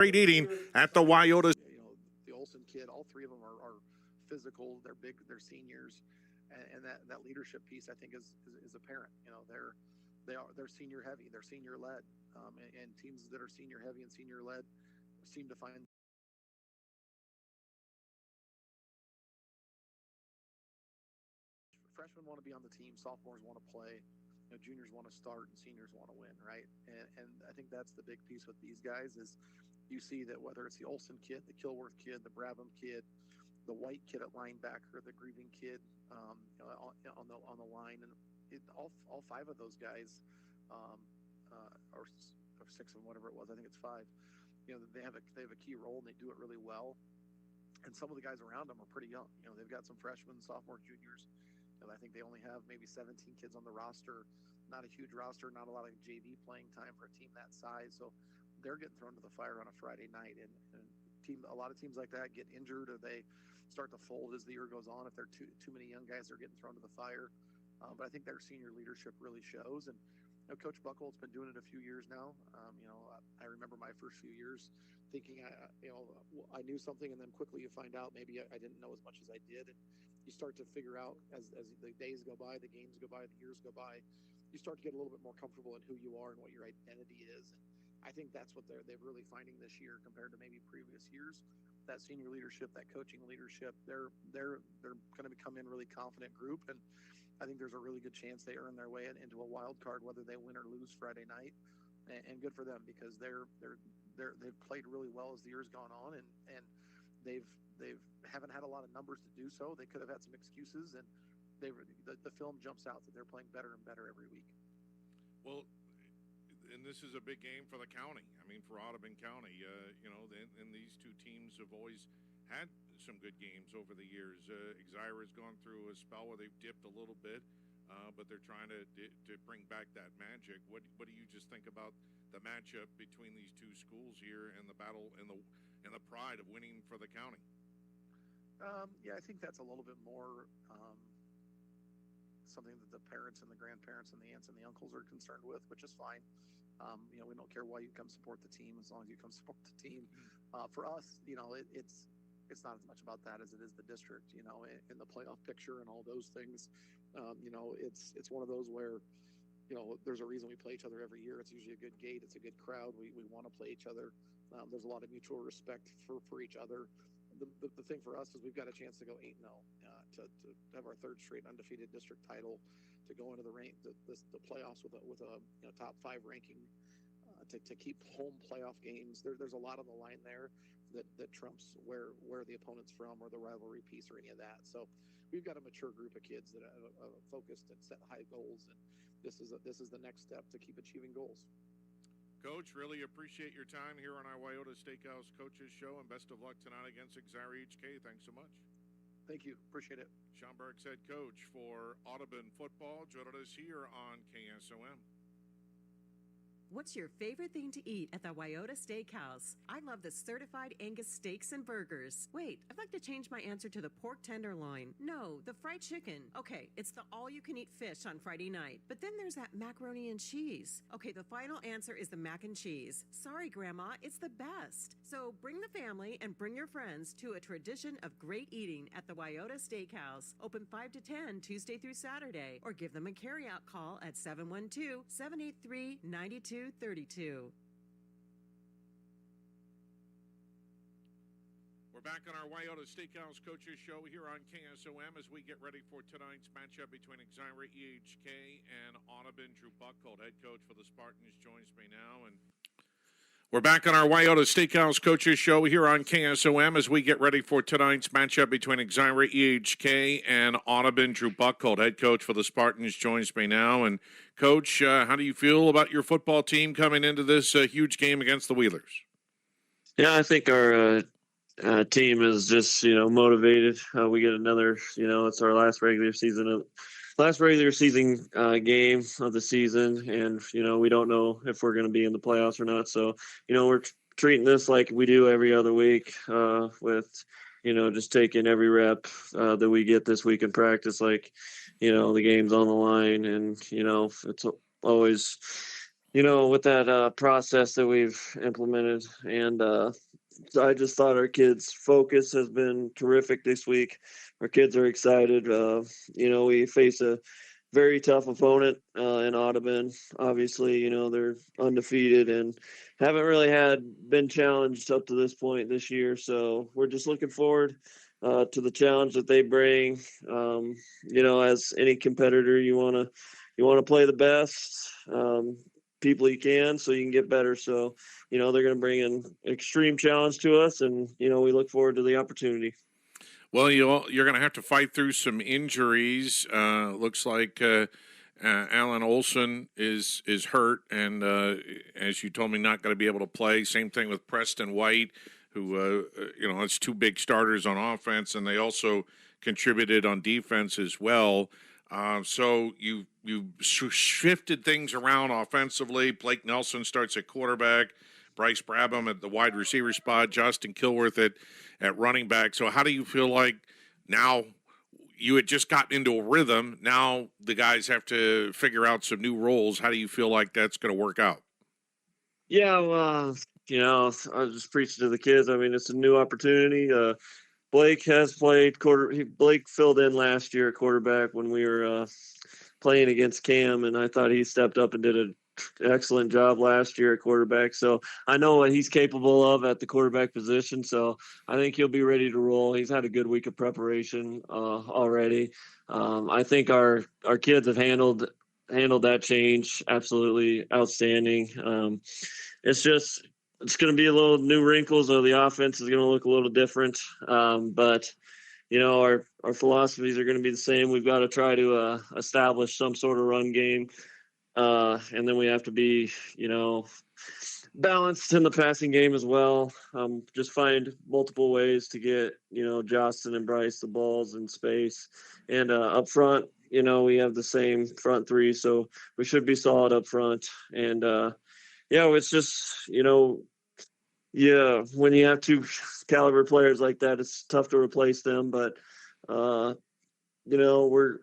Great eating at the Wyoda. The Olsen kid, all three of them are physical. They're big. They're seniors, and that leadership piece I think is apparent. They're senior heavy. They're senior led, and teams that are senior heavy and senior led seem to find. Freshmen want to be on the team. Sophomores want to play. Juniors want to start, and seniors want to win, right? And I think that's the big piece with these guys is you see that whether it's the Olsen kid, the Kilworth kid, the Brabham kid, the White kid at linebacker, the Grieving kid on the line, and all five of those guys, or six of them, whatever it was, I think it's five. They have a key role and they do it really well. And some of the guys around them are pretty young. They've got some freshmen, sophomores, juniors. I think they only have maybe 17 kids on the roster. Not a huge roster, not a lot of JV playing time for a team that size. So they're getting thrown to the fire on a Friday night. And a lot of teams like that get injured or they start to fold as the year goes on. If there are too many young guys, they're getting thrown to the fire. But I think their senior leadership really shows. And Coach Buckle's been doing it a few years now. I remember my first few years thinking I knew something, and then quickly you find out maybe I didn't know as much as I did. And you start to figure out as the days go by, the games go by, the years go by, you start to get a little bit more comfortable in who you are and what your identity is. And I think that's what they're really finding this year compared to maybe previous years. That senior leadership, that coaching leadership, they're going to become in a really confident group, and I think there's a really good chance they earn their way into a wild card, whether they win or lose Friday night. And good for them because they've played really well as the year's gone on, and they've haven't had a lot of numbers to do so. They could have had some excuses, and the film jumps out that they're playing better and better every week. Well, and this is a big game for the county. I mean, for Audubon County, and these two teams have always had some good games over the years. Exira has gone through a spell where they've dipped a little bit, but they're trying to bring back that magic. What do you just think about the matchup between these two schools here and the battle and the pride of winning for the county? Yeah, I think that's a little bit more something that the parents and the grandparents and the aunts and the uncles are concerned with, which is fine. We don't care why you come support the team as long as you come support the team. For us, it's not as much about that as it is the district, in the playoff picture and all those things. It's one of those where, there's a reason we play each other every year. It's usually a good gate. It's a good crowd. We want to play each other. There's a lot of mutual respect for each other. The thing for us is we've got a chance to go 8-0, to have our third straight undefeated district title, to go into the playoffs with a top 5 ranking, to keep home playoff games. There's a lot on the line there that trumps where the opponent's from or the rivalry piece or any of that. So we've got a mature group of kids that are focused and set high goals, and this is the next step to keep achieving goals. Coach, really appreciate your time here on our Wyoda Steakhouse Coaches Show, and best of luck tonight against Exira EHK. Thanks so much. Thank you. Appreciate it. Sean Burks, head coach for Audubon football, joining us here on KSOM. What's your favorite thing to eat at the Wyoda Steakhouse? I love the certified Angus steaks and burgers. Wait, I'd like to change my answer to the pork tenderloin. No, the fried chicken. Okay, it's the all-you-can-eat fish on Friday night. But then there's that macaroni and cheese. Okay, the final answer is the mac and cheese. Sorry, Grandma, it's the best. So bring the family and bring your friends to a tradition of great eating at the Wyoda Steakhouse. Open 5 to 10 Tuesday through Saturday. Or give them a carryout call at 712-783-9232. We're back on our Wyoda Steakhouse Coaches Show here on KSOM as we get ready for tonight's matchup between Exira EHK and Audubon. Drew Buckhold, head coach for the Spartans, joins me now. And we're back on our Wyoda Steakhouse Coaches Show here on KSOM as we get ready for tonight's matchup between Exira EHK and Audubon. Drew Buckhold, head coach for the Spartans, joins me now. And Coach, how do you feel about your football team coming into this huge game against the Wheelers? Yeah, I think our team is just, motivated. We get another, it's our last regular season game of the season. And, we don't know if we're going to be in the playoffs or not. So, we're treating this like we do every other week, with, just taking every rep that we get this week in practice, like, the game's on the line. And, it's always with that process that we've implemented. And I just thought our kids' focus has been terrific this week. Our kids are excited. We face a very tough opponent in Audubon. Obviously, they're undefeated and haven't really been challenged up to this point this year. So we're just looking forward to the challenge that they bring. As any competitor, you want to play the best people you can so you can get better. So, they're going to bring an extreme challenge to us, and, we look forward to the opportunity. Well, you're going to have to fight through some injuries. Looks like Alan Olson is hurt, and as you told me, not going to be able to play. Same thing with Preston White, who it's two big starters on offense, and they also contributed on defense as well. So you shifted things around offensively. Blake Nelson starts at quarterback, Bryce Brabham at the wide receiver spot, Justin Kilworth at running back. So how do you feel like now you had just gotten into a rhythm? Now the guys have to figure out some new roles. How do you feel like that's going to work out? Yeah, well, I was just preaching to the kids. I mean, it's a new opportunity. Blake has played Blake filled in last year at quarterback when we were playing against Cam, and I thought he stepped up and did an excellent job last year at quarterback. So I know what he's capable of at the quarterback position. So I think he'll be ready to roll. He's had a good week of preparation already. I think our kids have handled that change absolutely outstanding. It's going to be a little new wrinkles. So the offense is going to look a little different. But our philosophies are going to be the same. We've got to try to establish some sort of run game. And then we have to be, balanced in the passing game as well. Just find multiple ways to get, Justin and Bryce the balls in space. And up front, we have the same front three, so we should be solid up front. And, it's just, when you have two caliber players like that, it's tough to replace them. But, we're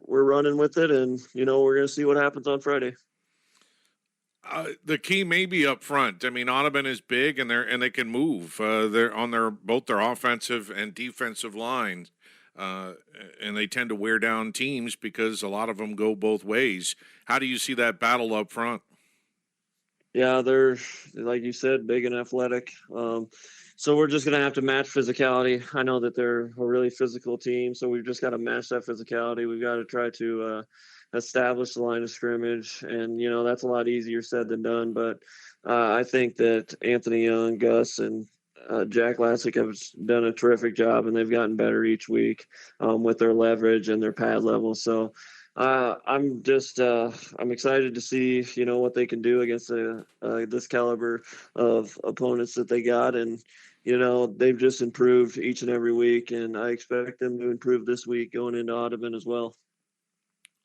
running with it, and, we're going to see what happens on Friday. The key may be up front. I mean, Audubon is big, and they can move. They're on both their offensive and defensive lines, and they tend to wear down teams because a lot of them go both ways. How do you see that battle up front? Yeah, they're, like you said, big and athletic. So we're just going to have to match physicality. I know that they're a really physical team, so we've just got to match that physicality. We've got to try to establish the line of scrimmage, and that's a lot easier said than done. But I think that Anthony Young, Gus, and Jack Lassick have done a terrific job, and they've gotten better each week with their leverage and their pad level. So I'm excited to see what they can do against this caliber of opponents that they got, and they've just improved each and every week, and I expect them to improve this week going into Audubon as well.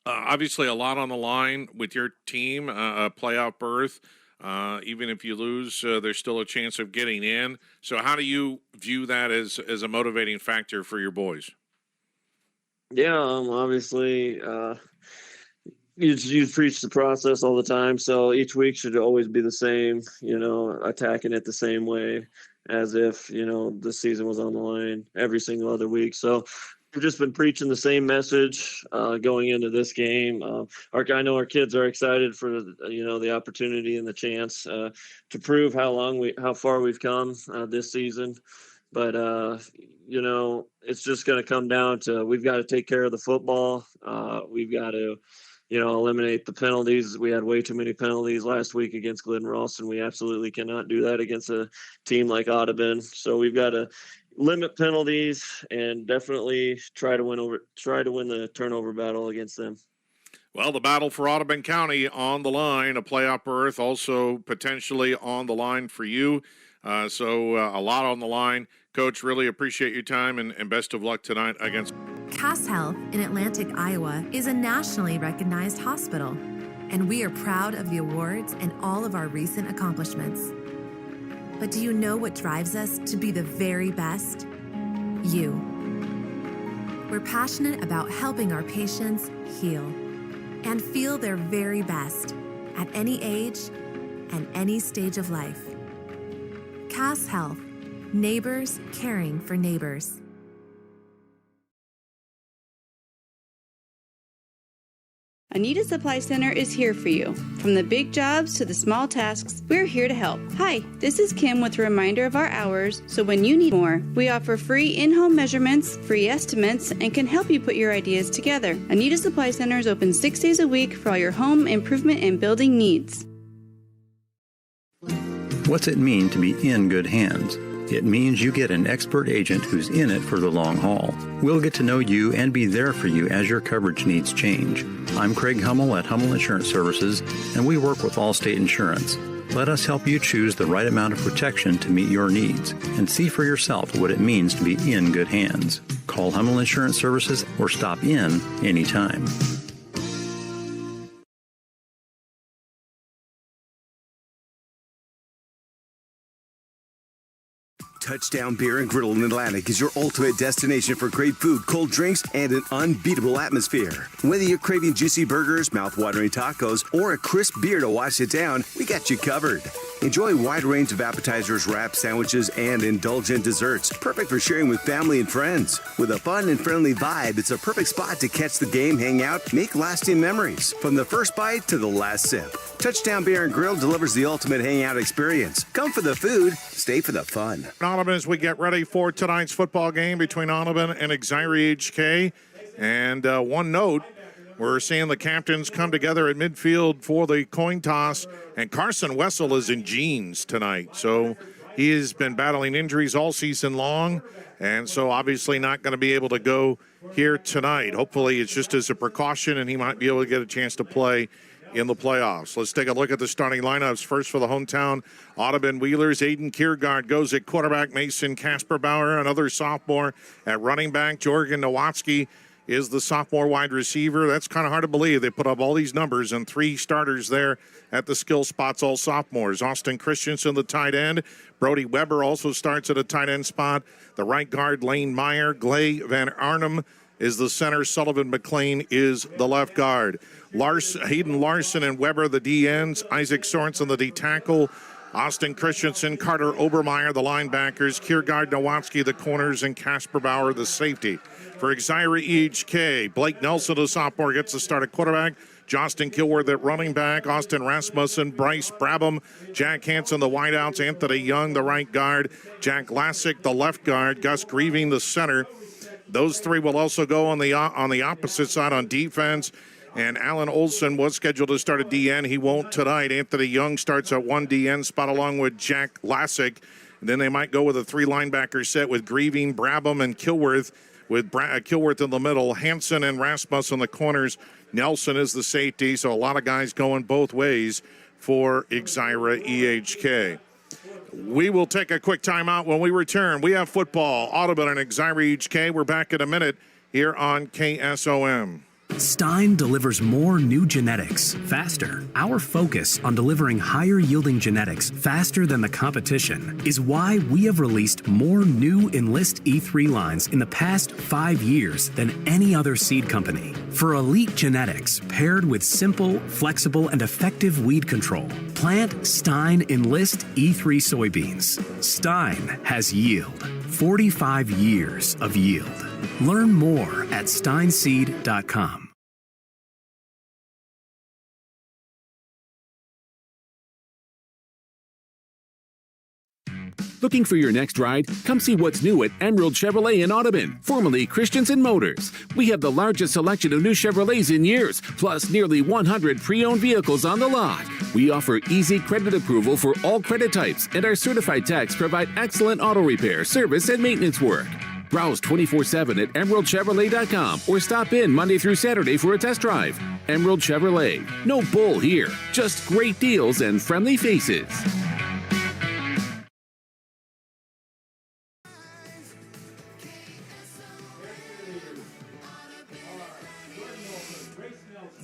Obviously, a lot on the line with your team, a playoff berth. Even if you lose, there's still a chance of getting in. So how do you view that as a motivating factor for your boys? Yeah, obviously, you preach the process all the time. So each week should always be the same, attacking it the same way as if, the season was on the line every single other week. So we've just been preaching the same message going into this game. I know our kids are excited for the opportunity and the chance to prove how far we've come this season. But it's just going to come down to we've got to take care of the football. We've got to eliminate the penalties. We had way too many penalties last week against Glidden Ralston. We absolutely cannot do that against a team like Audubon. So we've got to limit penalties and definitely try to win the turnover battle against them. Well, the battle for Audubon County on the line, a playoff berth also potentially on the line for you. So a lot on the line. Coach, really appreciate your time and best of luck tonight against Cass Health in Atlantic, Iowa is a nationally recognized hospital, and we are proud of the awards and all of our recent accomplishments. But do you know what drives us to be the very best? You. We're passionate about helping our patients heal and feel their very best at any age, and any stage of life. Cass Health. Neighbors caring for neighbors. Anita Supply Center is here for you. From the big jobs to the small tasks, we're here to help. Hi, this is Kim with a reminder of our hours, so when you need more, we offer free in-home measurements, free estimates, and can help you put your ideas together. Anita Supply Center is open 6 days a week for all your home improvement and building needs. What's it mean to be in good hands? It means you get an expert agent who's in it for the long haul. We'll get to know you and be there for you as your coverage needs change. I'm Craig Hummel at Hummel Insurance Services, and we work with Allstate Insurance. Let us help you choose the right amount of protection to meet your needs and see for yourself what it means to be in good hands. Call Hummel Insurance Services or stop in anytime. Touchdown Beer and Griddle in Atlantic is your ultimate destination for great food, cold drinks, and an unbeatable atmosphere. Whether you're craving juicy burgers, mouth-watering tacos, or a crisp beer to wash it down, we got you covered. Enjoy a wide range of appetizers, wraps, sandwiches, and indulgent desserts, perfect for sharing with family and friends. With a fun and friendly vibe, it's a perfect spot to catch the game, hang out, make lasting memories. From the first bite to the last sip, Touchdown Beer and Grill delivers the ultimate hangout experience. Come for the food, stay for the fun. Audubon, as we get ready for tonight's football game between Audubon and Exira EHK. And one note, we're seeing the captains come together at midfield for the coin toss, and Carson Wessel is in jeans tonight. So he has been battling injuries all season long, and so obviously not going to be able to go here tonight. Hopefully it's just as a precaution, and he might be able to get a chance to play in the playoffs. Let's take a look at the starting lineups. First for the hometown Audubon Wheelers, Aiden Kiergaard goes at quarterback, Mason Kasperbauer, another sophomore at running back. Jorgen Nowatzki is the sophomore wide receiver. That's kind of hard to believe. They put up all these numbers and 3 starters there at the skill spots, all sophomores. Austin Christensen, the tight end. Brody Weber also starts at a tight end spot. The right guard, Lane Meyer. Gley Van Arnhem is the center. Sullivan McLean is the left guard. Hayden Larson and Weber, the D ends. Isaac Sorensen, the D tackle. Austin Christensen, Carter Obermeyer, the linebackers. Kiergaard, Nowatzki, the corners, and Kasperbauer, the safety. For Exira EHK, Blake Nelson, the sophomore, gets the start at quarterback. Justin Kilworth at running back. Austin Rasmussen, Bryce Brabham, Jack Hansen, the wideouts. Anthony Young, the right guard. Jack Lassick, the left guard. Gus Grieving, the center. Those 3 will also go on the opposite side on defense. And Alan Olson was scheduled to start at DN. He won't tonight. Anthony Young starts at 1 DN spot along with Jack Lassick. And then they might go with a 3 linebacker set with Grieving, Brabham, and Kilworth, with Kilworth in the middle. Hansen and Rasmussen the corners. Nelson is the safety. So a lot of guys going both ways for Exira EHK. We will take a quick timeout. When we return, we have football, Audubon and Exira EHK. We're back in a minute here on KSOM. Stein delivers more new genetics faster. Our focus on delivering higher yielding genetics faster than the competition is why we have released more new Enlist E3 lines in the past 5 years than any other seed company. For elite genetics paired with simple, flexible, and effective weed control, plant Stein Enlist E3 soybeans. Stein has yield. 45 years of yield. Learn more at steinseed.com. Looking for your next ride? Come see what's new at Emerald Chevrolet in Audubon, formerly Christensen Motors. We have the largest selection of new Chevrolets in years, plus nearly 100 pre-owned vehicles on the lot. We offer easy credit approval for all credit types, and our certified techs provide excellent auto repair, service, and maintenance work. Browse 24/7 at emeraldchevrolet.com or stop in Monday through Saturday for a test drive. Emerald Chevrolet. No bull here, just great deals and friendly faces.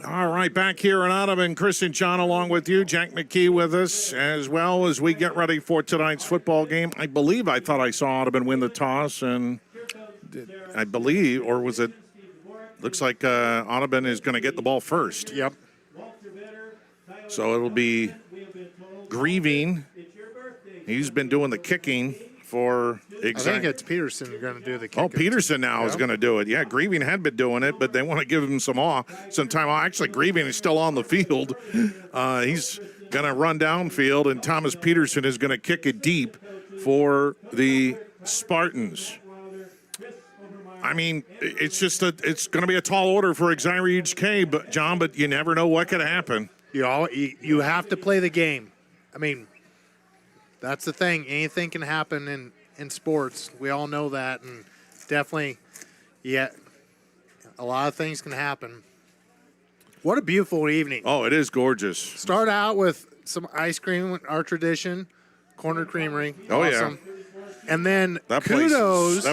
All right, back here in Audubon, Chris and John along with you. Jack McKee with us as well as we get ready for tonight's football game. I thought I saw Audubon win the toss, and I believe, or was it, looks like Audubon is going to get the ball first. Yep. So it'll be Grieving. He's been doing the kicking for I think it's Peterson going to do the kicking. Oh, Peterson now is going to do it. Yeah, Grieving had been doing it, but they want to give him some time off. Actually, Grieving is still on the field. He's going to run downfield, and Thomas Peterson is going to kick it deep for the Spartans. I mean, it's going to be a tall order for Exira EHK, but you never know what could happen. You have to play the game. I mean, that's the thing. Anything can happen in sports. We all know that, and definitely, yeah, a lot of things can happen. What a beautiful evening. Oh, it is gorgeous. Start out with some ice cream, our tradition, Corner Creamery. Oh, awesome. yeah. And then That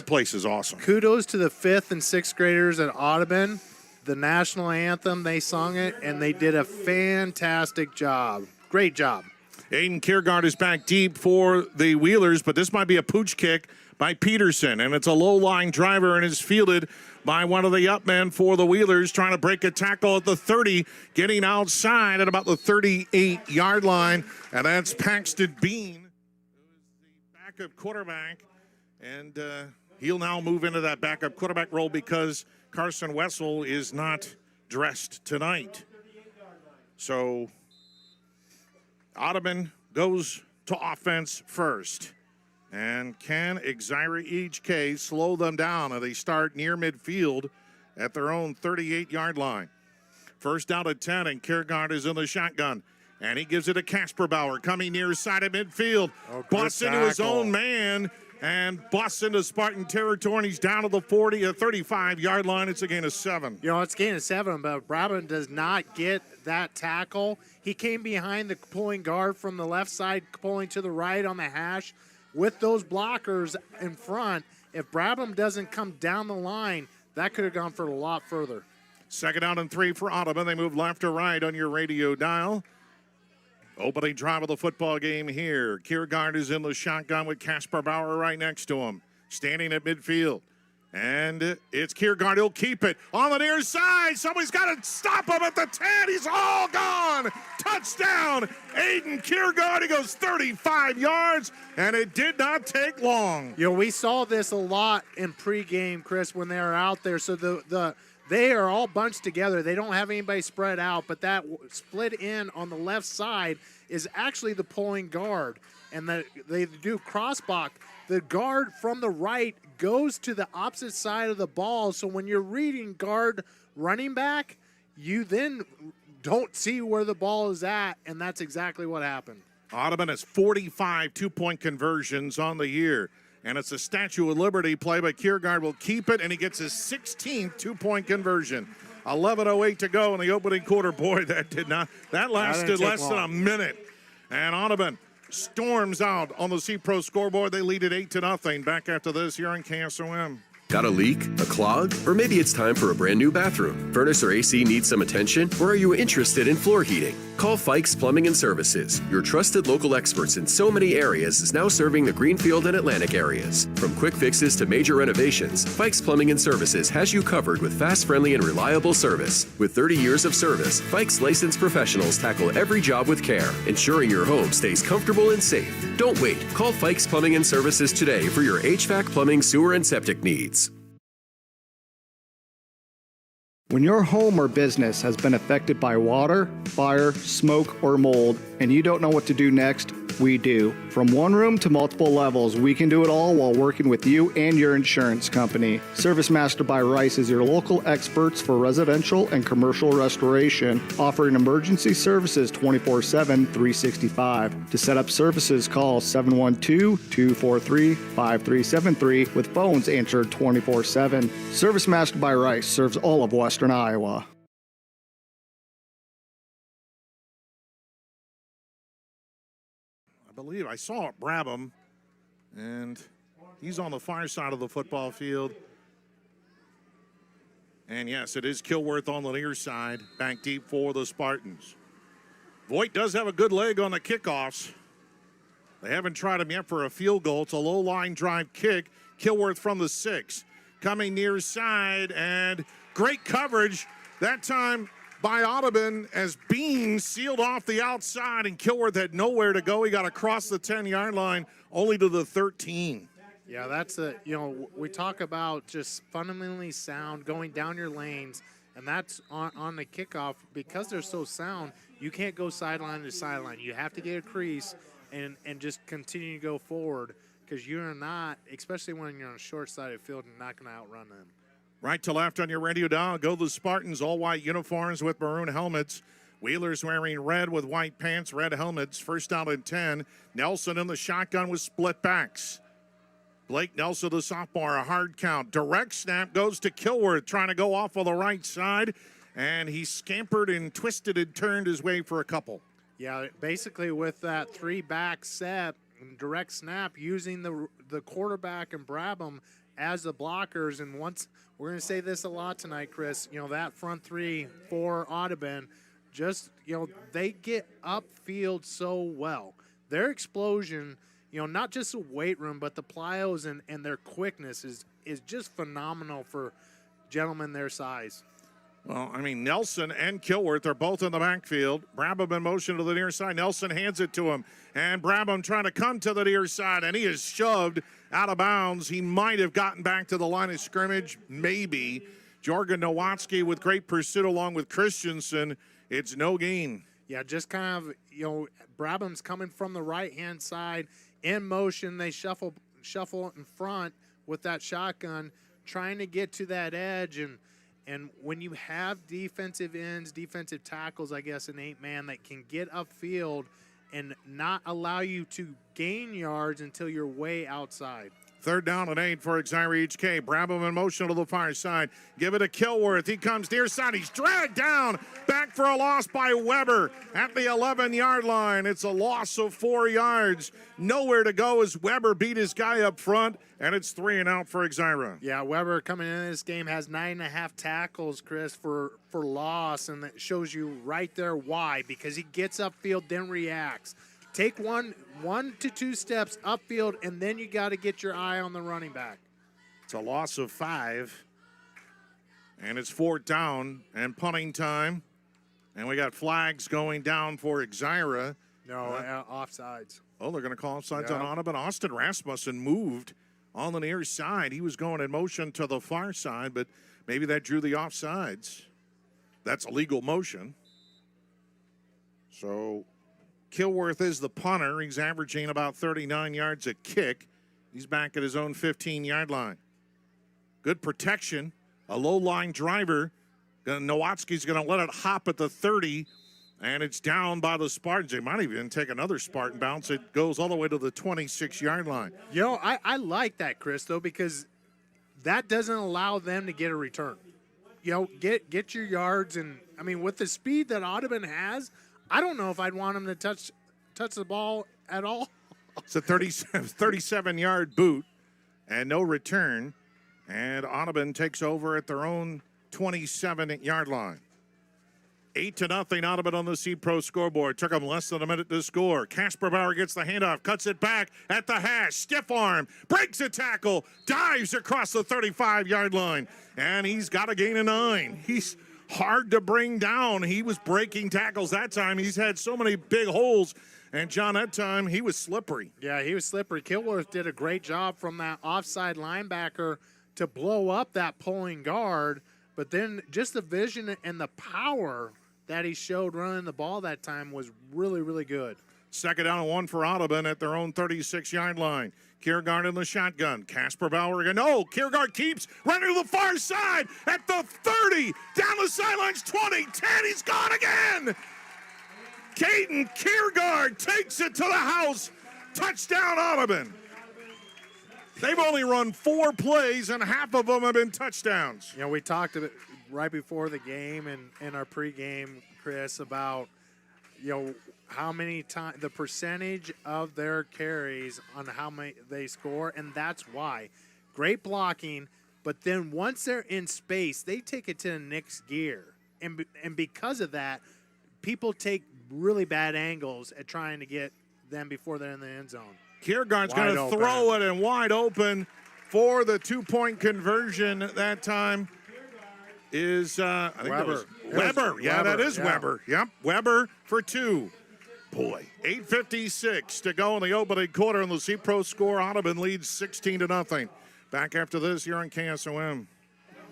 place is awesome. Kudos to the 5th and 6th graders at Audubon. The national anthem, they sung it, and they did a fantastic job. Great job. Aiden Kiergaard is back deep for the Wheelers, but this might be a pooch kick by Peterson, and it's a low-line driver and is fielded by one of the upmen for the Wheelers, trying to break a tackle at the 30, getting outside at about the 38-yard line, and that's Paxton Bean, who is the backup quarterback, and he'll now move into that backup quarterback role because Carson Wessel is not dressed tonight. So Audubon goes to offense first. And can Exira EHK slow them down as they start near midfield at their own 38-yard line? First down at 10, and Kiergaard is in the shotgun. And he gives it to Casper Bauer, coming near side of midfield. Busts into his own man and busts into Spartan territory, and he's down to the 35-yard line. It's a gain of 7. It's a gain of 7, but Brabham does not get that tackle. He came behind the pulling guard from the left side, pulling to the right on the hash. With those blockers in front, if Brabham doesn't come down the line, that could have gone for a lot further. Second down and 3 for Audubon. They move left to right on your radio dial. Opening drive of the football game here. Kiergaard is in the shotgun with Casper Bauer right next to him, standing at midfield. And it's Kiergaard. He'll keep it on the near side. Somebody's got to stop him at the 10. He's all gone. Touchdown, Aiden Kiergaard. He goes 35 yards, and it did not take long. We saw this a lot in pregame, Chris, when they were out there. So they are all bunched together. They don't have anybody spread out, but that split in on the left side is actually the pulling guard. And they do crossblock. The guard from the right goes to the opposite side of the ball. So when you're reading guard running back, you then don't see where the ball is at, and that's exactly what happened. Audubon has 45 two-point conversions on the year, and it's a Statue of Liberty play, but Kiergaard will keep it, and he gets his 16th two-point conversion. 11:08 to go in the opening quarter. Boy, that lasted less than a minute. And Audubon storms out on the C-Pro scoreboard. They lead it 8-0. Back after this here on KSOM. Got a leak? A clog? Or maybe it's time for a brand new bathroom. Furnace or AC needs some attention? Or are you interested in floor heating? Call Fikes Plumbing and Services. Your trusted local experts in so many areas is now serving the Greenfield and Atlantic areas. From quick fixes to major renovations, Fikes Plumbing and Services has you covered with fast, friendly, and reliable service. With 30 years of service, Fikes licensed professionals tackle every job with care, ensuring your home stays comfortable and safe. Don't wait. Call Fikes Plumbing and Services today for your HVAC, plumbing, sewer, and septic needs. When your home or business has been affected by water, fire, smoke, or mold, and you don't know what to do next, we do. From one room to multiple levels, we can do it all while working with you and your insurance company. Service Master by Rice is your local experts for residential and commercial restoration, offering emergency services 24/7, 365. To set up services, call 712-243-5373 with phones answered 24/7. Service Master by Rice serves all of Western Iowa. I believe I saw Brabham, and he's on the far side of the football field. And yes, it is Kilworth on the near side, back deep for the Spartans. Voigt does have a good leg on the kickoffs. They haven't tried him yet for a field goal. It's a low line drive kick. Kilworth from the 6, coming near side, and great coverage that time by Audubon as Bean sealed off the outside, and Kilworth had nowhere to go. He got across the 10-yard line, only to the 13. Yeah, that's we talk about just fundamentally sound going down your lanes, and that's on the kickoff. Because they're so sound, you can't go sideline to sideline. You have to get a crease and just continue to go forward, because you're not, especially when you're on a short-sided field, you're not going to outrun them. Right to left on your radio dial, go the Spartans, all white uniforms with maroon helmets. Wheeler's wearing red with white pants, red helmets. First down and 10. Nelson in the shotgun with split backs. Blake Nelson, the sophomore, a hard count. Direct snap goes to Kilworth, trying to go off on the right side, and he scampered and twisted and turned his way for a couple. Yeah, basically with that three-back set, direct snap, using the quarterback and Brabham as the blockers. And once, we're going to say this a lot tonight, Chris, that front three for Audubon, just, they get upfield so well. Their explosion, not just the weight room, but the plyos and their quickness is just phenomenal for gentlemen their size. Well, Nelson and Kilworth are both in the backfield. Brabham in motion to the near side. Nelson hands it to him. And Brabham trying to come to the near side, and he is shoved out of bounds. He might have gotten back to the line of scrimmage, maybe. Jorgen Nowatzki with great pursuit along with Christensen. It's no gain. Yeah, just kind of, Brabham's coming from the right-hand side. In motion, they shuffle in front with that shotgun, trying to get to that edge. And when you have defensive ends, defensive tackles, I guess, an 8-man that can get upfield and not allow you to gain yards until you're way outside. Third down and 8 for Exira EHK. Brabham in motion to the far side. Give it to Kilworth. He comes near side. He's dragged down. Back for a loss by Weber at the 11-yard line. It's a loss of 4 yards. Nowhere to go as Weber beat his guy up front, and it's 3 and out for Exira. Yeah, Weber coming into this game has 9.5 tackles, Chris, for loss, and that shows you right there why, because he gets upfield, then reacts. Take one to 2 steps upfield, and then you got to get your eye on the running back. It's a loss of 5, and it's 4th down and punting time. And we got flags going down for Exira. No, offsides. Oh, they're going to call offsides on Audubon. Austin Rasmussen moved on the near side. He was going in motion to the far side, but maybe that drew the offsides. That's a legal motion. So Kilworth is the punter. He's averaging about 39 yards a kick. He's back at his own 15-yard line. Good protection. A low-line driver. Nowatzki's going to let it hop at the 30, and it's down by the Spartans. They might even take another Spartan bounce. It goes all the way to the 26-yard line. I like that, Chris, though, because that doesn't allow them to get a return. Get your yards, and, with the speed that Audubon has, I don't know if I'd want him to touch the ball at all. It's a 37-yard boot and no return. And Audubon takes over at their own 27-yard line. 8-0 Audubon on the Seed Pro scoreboard. Took them less than a minute to score. Casper Bauer gets the handoff, cuts it back at the hash. Stiff arm, breaks a tackle, dives across the 35-yard line. And he's got a gain of 9. He's hard to bring down. He was breaking tackles that time. He's had so many big holes. And, John, that time he was slippery. Yeah, he was slippery. Kilworth did a great job from that offside linebacker to blow up that pulling guard. But then just the vision and the power that he showed running the ball that time was really, really good. 2nd down and 1 for Audubon at their own 36-yard line. Kiergaard in the shotgun. Casper Bauer again. No, Kiergaard keeps running to the far side at the 30. Down the sidelines, 20, 10. He's gone again. Caden Kiergaard takes it to the house. Touchdown, Audubon. They've only run 4 plays, and half of them have been touchdowns. We talked about right before the game and in our pregame, Chris, about how many times the percentage of their carries on how many they score, and that's why. Great blocking, but then once they're in space, they take it to the next gear, and because of that, people take really bad angles at trying to get them before they're in the end zone. Kiergaard's going to throw it and wide open for the 2-point conversion that time is I think Weber. Yeah, that is yeah. Weber. Yep, Weber for 2. Boy, 8:56 to go in the opening quarter, and the C-Pro score. Audubon leads 16-0. Back after this here on KSOM.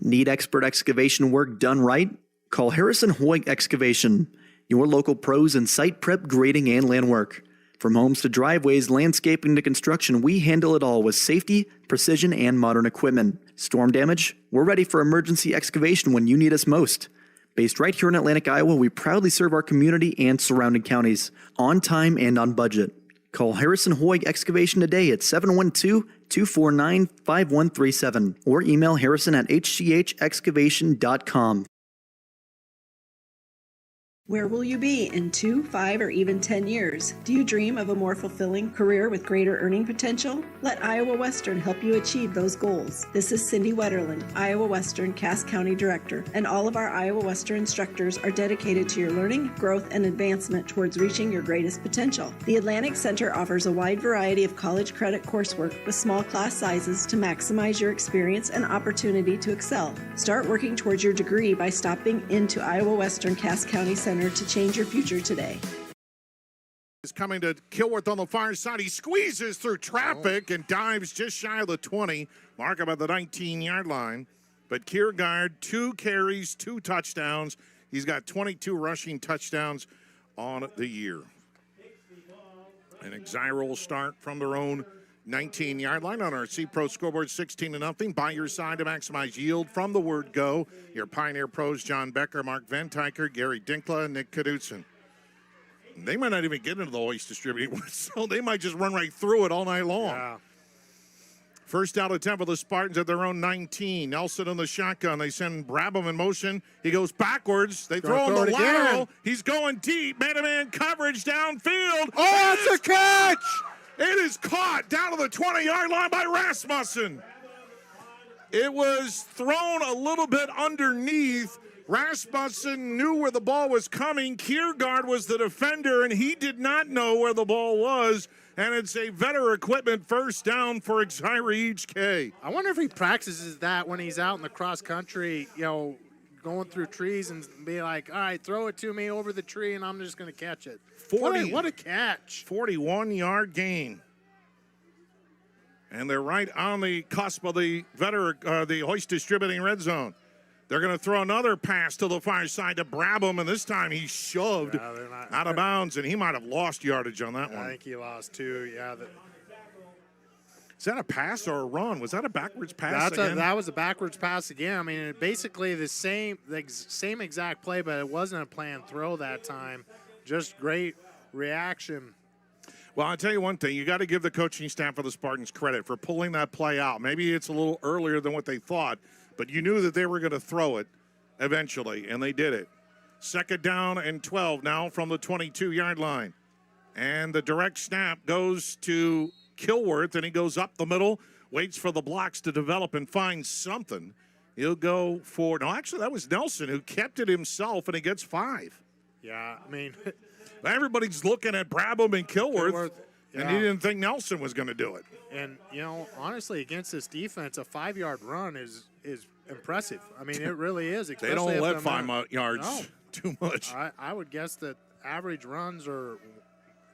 Need expert excavation work done right? Call Harrison Hoyt Excavation, your local pros in site prep, grading, and land work. From homes to driveways, landscaping to construction, we handle it all with safety, precision, and modern equipment. Storm damage? We're ready for emergency excavation when you need us most. Based right here in Atlantic, Iowa, we proudly serve our community and surrounding counties, on time and on budget. Call Harrison Hoyt Excavation today at 712-249-5137 or email harrison@hchexcavation.com. Where will you be in 2, 5, or even 10 years? Do you dream of a more fulfilling career with greater earning potential? Let Iowa Western help you achieve those goals. This is Cindy Wetterland, Iowa Western Cass County Director, and all of our Iowa Western instructors are dedicated to your learning, growth, and advancement towards reaching your greatest potential. The Atlantic Center offers a wide variety of college credit coursework with small class sizes to maximize your experience and opportunity to excel. Start working towards your degree by stopping into Iowa Western Cass County Center to change your future today. Is coming to Kilworth on the far side. He squeezes through traffic and dives just shy of the 20, mark him at the 19-yard line. But Kiergaard, 2 carries, 2 touchdowns. He's got 22 rushing touchdowns on the year. And Exira will start from their own 19-yard line on our C-Pro scoreboard, 16-0. By your side to maximize yield from the word go. Your Pioneer pros, John Becker, Mark Van Tyker, Gary Dinkla, and Nick Knudsen. They might not even get into the hoist distributing, so they might just run right through it all night long. Yeah. First out of 10 for the Spartans at their own 19. Nelson in the shotgun. They send Brabham in motion. He goes backwards. They throw him the lateral. Again. He's going deep. Man-to-man coverage downfield. Oh, it's a catch! It is caught down to the 20-yard line by Rasmussen. It was thrown a little bit underneath. Rasmussen knew where the ball was coming. Kiergaard was the defender, and he did not know where the ball was. And it's a Vetter Equipment first down for Exira EHK. I wonder if he practices that when he's out in the cross country, going through trees and be like, all right, throw it to me over the tree, and I'm just going to catch it. What a catch. 41-yard gain. And they're right on the cusp of the the hoist distributing red zone. They're going to throw another pass to the far side to Brabham, and this time he shoved out of bounds, and he might have lost yardage on that one. I think he lost 2, yeah. Is that a pass or a run? Was that a backwards pass again? That was a backwards pass again. I mean, basically the same exact play, but it wasn't a planned throw that time. Just great reaction. Well, I'll tell you one thing. You got to give the coaching staff of the Spartans credit for pulling that play out. Maybe it's a little earlier than what they thought, but you knew that they were going to throw it eventually, and they did it. 2nd down and 12 now from the 22-yard line. And the direct snap goes to Kilworth, and he goes up the middle, waits for the blocks to develop and find something. He'll go for – no, actually, that was Nelson who kept it himself, and he gets 5. Yeah, I mean – everybody's looking at Brabham and Kilworth, and he didn't think Nelson was going to do it. And, honestly, against this defense, a 5-yard run is impressive. I mean, it really is. They don't let 5 yards too much. I would guess that average runs are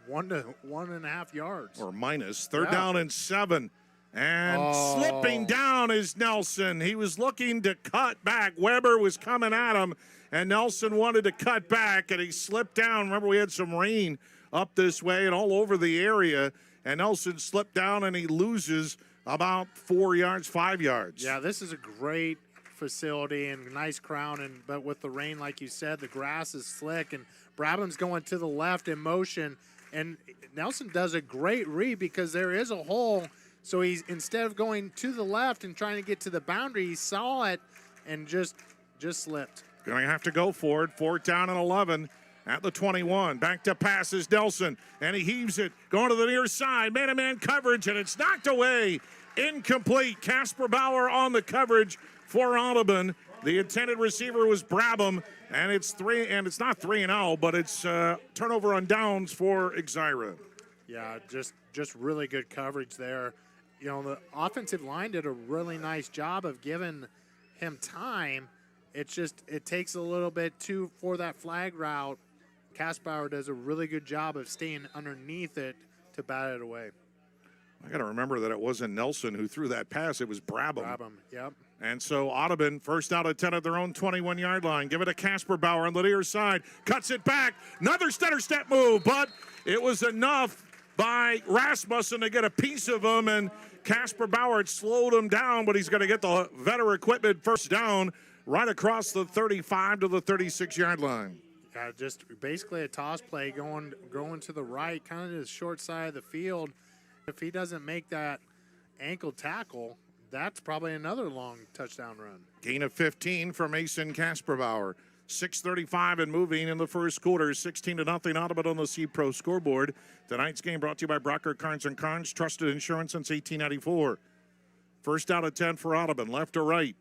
1 to 1.5 yards. Or minus. 3rd down and 7. And slipping down is Nelson. He was looking to cut back. Weber was coming at him, and Nelson wanted to cut back, and he slipped down. Remember, we had some rain up this way and all over the area, and Nelson slipped down, and he loses about 4 yards, 5 yards. Yeah, this is a great facility and nice crown, but with the rain, like you said, the grass is slick, and Brabham's going to the left in motion, and Nelson does a great read because there is a hole. So he's, instead of going to the left and trying to get to the boundary, he saw it and just slipped. Going to have to go for it. 4th down and 11 at the 21. Back to passes Nelson, and he heaves it. Going to the near side. Man-to-man coverage, and it's knocked away. Incomplete. Casper Bauer on the coverage for Audubon. The intended receiver was Brabham, and it's not 3-0, but it's turnover on downs for Exira. Yeah, just really good coverage there. The offensive line did a really nice job of giving him time, It's just it takes a little bit for that flag route. Kaspbauer does a really good job of staying underneath it to bat it away. I got to remember that it wasn't Nelson who threw that pass. It was Brabham. Brabham, yep. And so Audubon, first out of 10 at their own 21-yard line. Give it to Kaspbauer on the near side. Cuts it back. Another stutter step move, but it was enough by Rasmussen to get a piece of him, and Kaspbauer had slowed him down, but he's going to get the Vetter equipment first down right across the 35 to the 36-yard line. Yeah, just basically a toss play going to the right, kind of to the short side of the field. If he doesn't make that ankle tackle, that's probably another long touchdown run. Gain of 15 for Mason Kaspbauer. 6:35 and moving in the first quarter. 16-0 Audubon on the C-Pro scoreboard. Tonight's game brought to you by Brocker Carnes & Carnes, trusted insurance since 1894. First out of 10 for Audubon, left to right.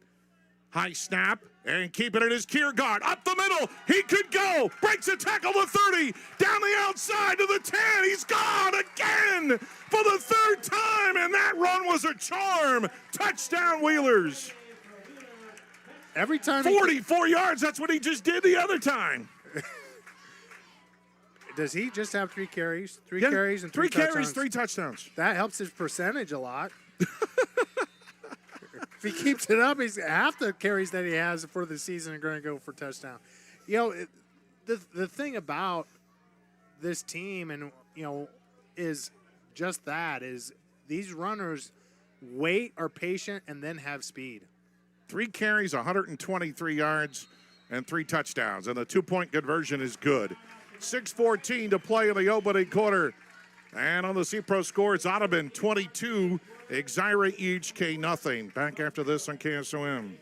High snap, and keeping it is Kiergaard. Up the middle, he could go. Breaks a tackle to 30, down the outside to the 10. He's gone again for the third time, and that run was a charm. Touchdown, Wheelers. Every time 44 yards, that's what he just did the other time. Does he just have 3 carries? Three carries and 3 touchdowns? 3 touchdowns. That helps his percentage a lot. If he keeps it up, he's half the carries that he has for the season are going to go for touchdown. You know, the thing about this team, and is just that is these runners wait, are patient, and then have speed. 3 carries, 123 yards, and 3 touchdowns, and the 2-point conversion is good. 6:14 to play in the opening quarter, and on the C-Pro score, it's Audubon 22. Exira EHK nothing. Back after this on KSOM.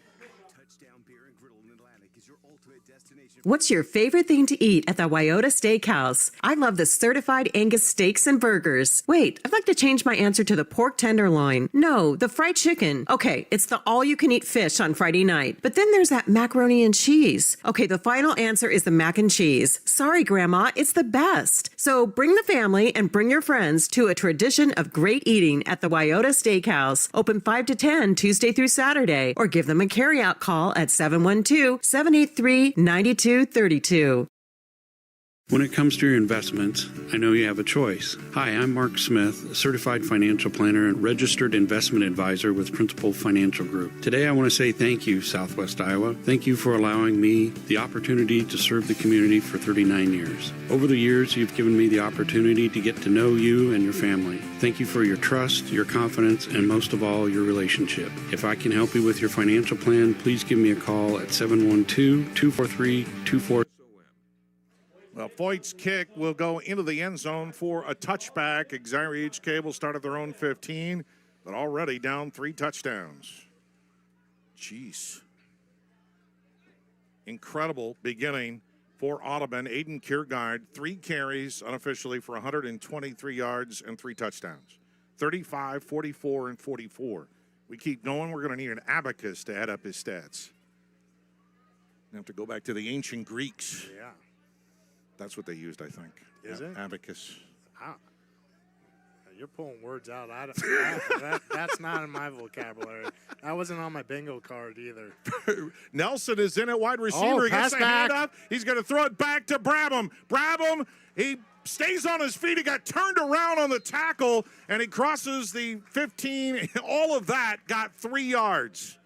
What's your favorite thing to eat at the Wyoda Steakhouse? I love the certified Angus steaks and burgers. Wait, I'd like to change my answer to the pork tenderloin. No, the fried chicken. Okay, it's the all-you-can-eat fish on Friday night. But then there's that macaroni and cheese. Okay, the final answer is the mac and cheese. Sorry, Grandma, it's the best. So bring the family and bring your friends to a tradition of great eating at the Wyoda Steakhouse. Open 5 to 10 Tuesday through Saturday, or give them a carryout call at 712-783-9232. When it comes to your investments, I know you have a choice. Hi, I'm Mark Smith, certified financial planner and registered investment advisor with Principal Financial Group. Today, I want to say thank you, Southwest Iowa. Thank you for allowing me the opportunity to serve the community for 39 years. Over the years, you've given me the opportunity to get to know you and your family. Thank you for your trust, your confidence, and most of all, your relationship. If I can help you with your financial plan, please give me a call at 712-243-24. Well, Foyt's kick will go into the end zone for a touchback. Exira EHK will start at their own 15, but already down 3 touchdowns. Jeez. Incredible beginning for Audubon. Aiden Kiergaard, 3 carries unofficially for 123 yards and 3 touchdowns. 35, 44, and 44. We keep going. We're going to need an abacus to add up his stats. We have to go back to the ancient Greeks. Yeah. That's what they used, I think. Is it? Abacus. You're pulling words out. That's not in my vocabulary. That wasn't on my bingo card either. Nelson is in at wide receiver. He gets the hand up. He's going to throw it back to Brabham. Brabham, he stays on his feet. He got turned around on the tackle, and he crosses the 15. All of that got 3 yards.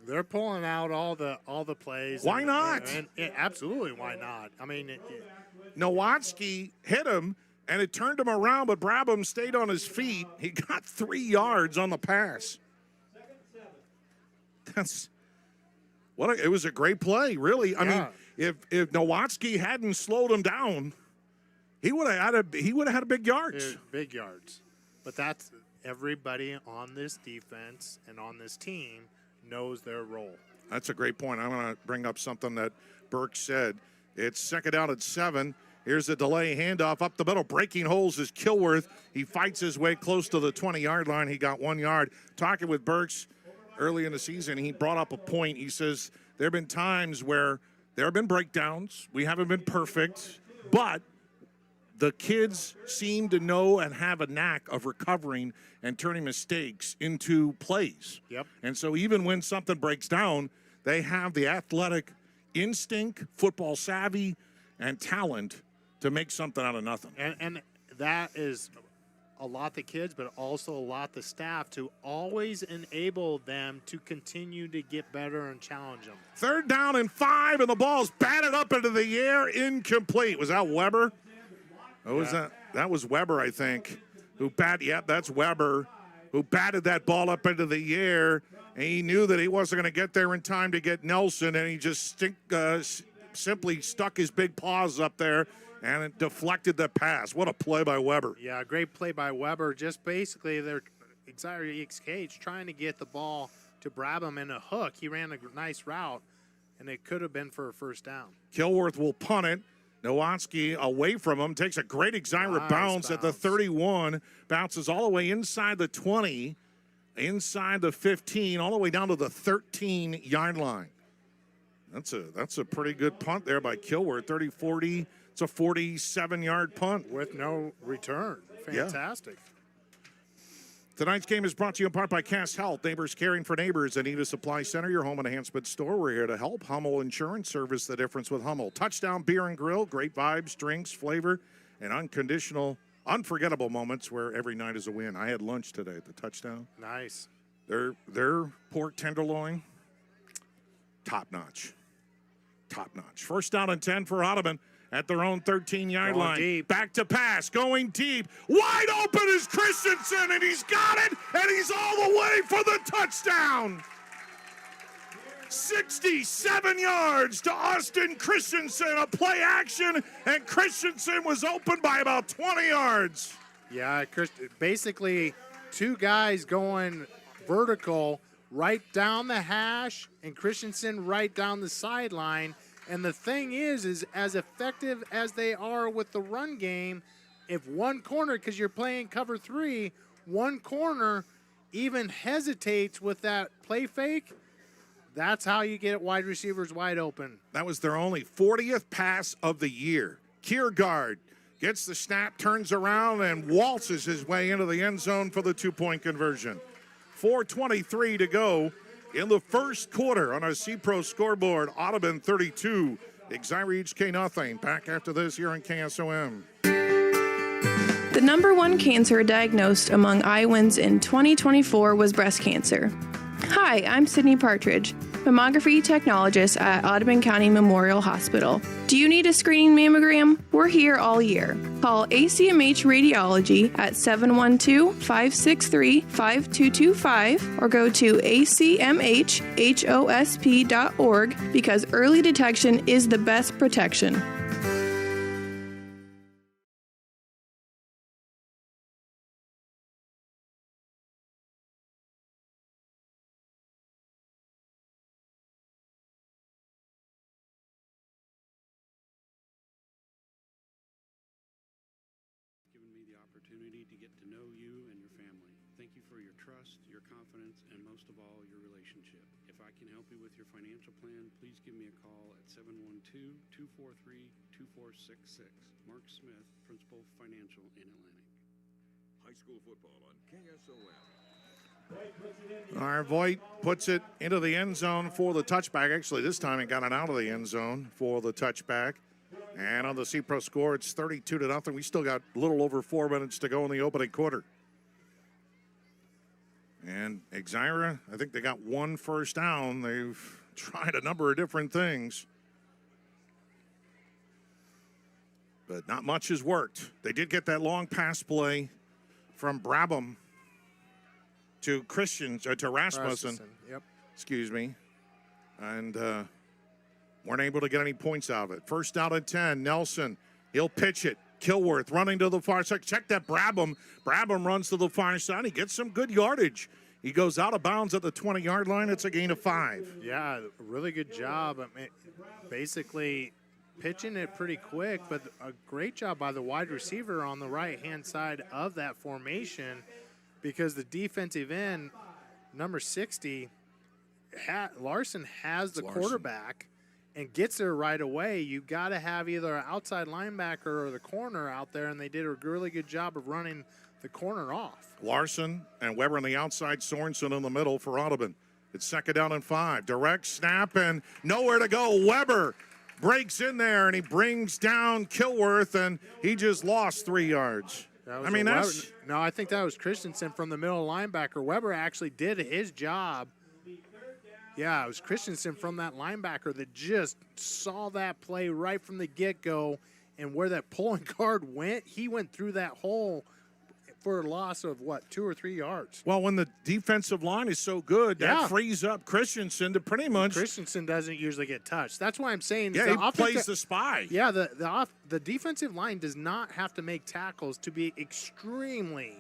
They're pulling out all the plays. Why not? Absolutely, why not? I mean, Nowatzki hit him, and it turned him around, but Brabham stayed on his feet. He got 3 yards on the pass. It was a great play, really. I mean, if Nowatzki hadn't slowed him down, he would have had big yards. Big yards. But that's everybody on this defense and on this team knows their role. That's a great point. I want to bring up something that Burke said. It's second down at 7. Here's a delay handoff up the middle. Breaking holes is Kilworth. He fights his way close to the 20-yard line. He got 1 yard. Talking with Burks early in the season, he brought up a point. He says there have been times where there have been breakdowns. We haven't been perfect, but the kids seem to know and have a knack of recovering and turning mistakes into plays. Yep. And so even when something breaks down, They have the athletic instinct, football savvy, and talent to make something out of nothing. And that is a lot the kids, but also a lot the staff to always enable them to continue to get better and challenge them. 3rd down and 5, and the ball's batted up into the air, incomplete. Was that Weber? What was that? That was Weber, I think, who that's Weber, who batted that ball up into the air, and he knew that he wasn't going to get there in time to get Nelson, and he just simply stuck his big paws up there, and it deflected the pass. What a play by Weber. Yeah, great play by Weber. Just basically, they're Exira EHK trying to get the ball to Brabham in a hook. He ran a nice route, and it could have been for a 1st down. Kilworth will punt it. Nowatzki away from him, takes a great Exira bounce at the 31, bounces all the way inside the 20, inside the 15, all the way down to the 13-yard line. That's a pretty good punt there by Kilworth, 30-40. It's a 47-yard punt. With no return. Fantastic. Yeah. Tonight's game is brought to you in part by Cass Health, neighbors caring for neighbors. Anita Supply Center, your home and enhancement store. We're here to help. Hummel Insurance, service the difference with Hummel. Touchdown Beer and Grill, great vibes, drinks, flavor, and unforgettable moments where every night is a win. I had lunch today at the Touchdown. Nice. Their pork tenderloin, top notch. Top notch. 1st down and 10 for Audubon at their own 13-yard line. Deep. Back to pass, going deep. Wide open is Christensen, and he's got it, and he's all the way for the touchdown. 67 yards to Austin Christensen, a play action, and Christensen was open by about 20 yards. Yeah, basically 2 guys going vertical right down the hash, and Christensen right down the sideline. And the thing is as effective as they are with the run game, if one corner, because you're playing cover 3, one corner even hesitates with that play fake, that's how you get wide receivers wide open. That was their only 40th pass of the year. Kiergaard gets the snap, turns around, and waltzes his way into the end zone for the 2-point conversion. 4:23 to go in the 1st quarter on our C-Pro scoreboard. Audubon 32, Exira EHK nothing. Back after this here on KSOM. The #1 cancer diagnosed among Iowans in 2024 was breast cancer. Hi, I'm Sydney Partridge, mammography technologist at Audubon County Memorial Hospital. Do you need a screening mammogram? We're here all year. Call ACMH Radiology at 712-563-5225 or go to acmhhosp.org because early detection is the best protection. Opportunity to get to know you and your family. Thank you for your trust, your confidence, and most of all, your relationship. If I can help you with your financial plan, please give me a call at 712-243-2466. Mark Smith, Principal Financial in Atlantic. High school football on KSOM. Our Voigt puts it into the end zone for the touchback. Actually, this time it got it out of the end zone for the touchback. And on the C-Pro score, it's 32-0. We still got a little over 4 minutes to go in the opening quarter. And Exira, I think they got 1 first down. They've tried a number of different things, but not much has worked. They did get that long pass play from Brabham to Rasmussen. Yep. Excuse me. And weren't able to get any points out of it. 1st down and 10. Nelson, he'll pitch it. Kilworth running to the far side. Check that Brabham. Brabham runs to the far side. He gets some good yardage. He goes out of bounds at the 20-yard line. It's a gain of 5. Yeah, really good job. I mean, basically pitching it pretty quick, but a great job by the wide receiver on the right-hand side of that formation because the defensive end, number 60, Larson has the quarterback and gets there right away. You got to have either an outside linebacker or the corner out there, and they did a really good job of running the corner off. Larson and Weber on the outside, Sorensen in the middle for Audubon. It's 2nd down and 5. Direct snap and nowhere to go. Weber breaks in there, and he brings down Kilworth, and he just lost 3 yards. I mean, that's... No, I think that was Christensen from the middle linebacker. Weber actually did his job. Yeah, it was Christensen from that linebacker that just saw that play right from the get-go, and where that pulling guard went, he went through that hole for a loss of, 2 or 3 yards. Well, when the defensive line is so good, that frees up Christensen to pretty much... Christensen doesn't usually get touched. That's why I'm saying... Yeah, he plays the spy. Yeah, the defensive line does not have to make tackles to be extremely,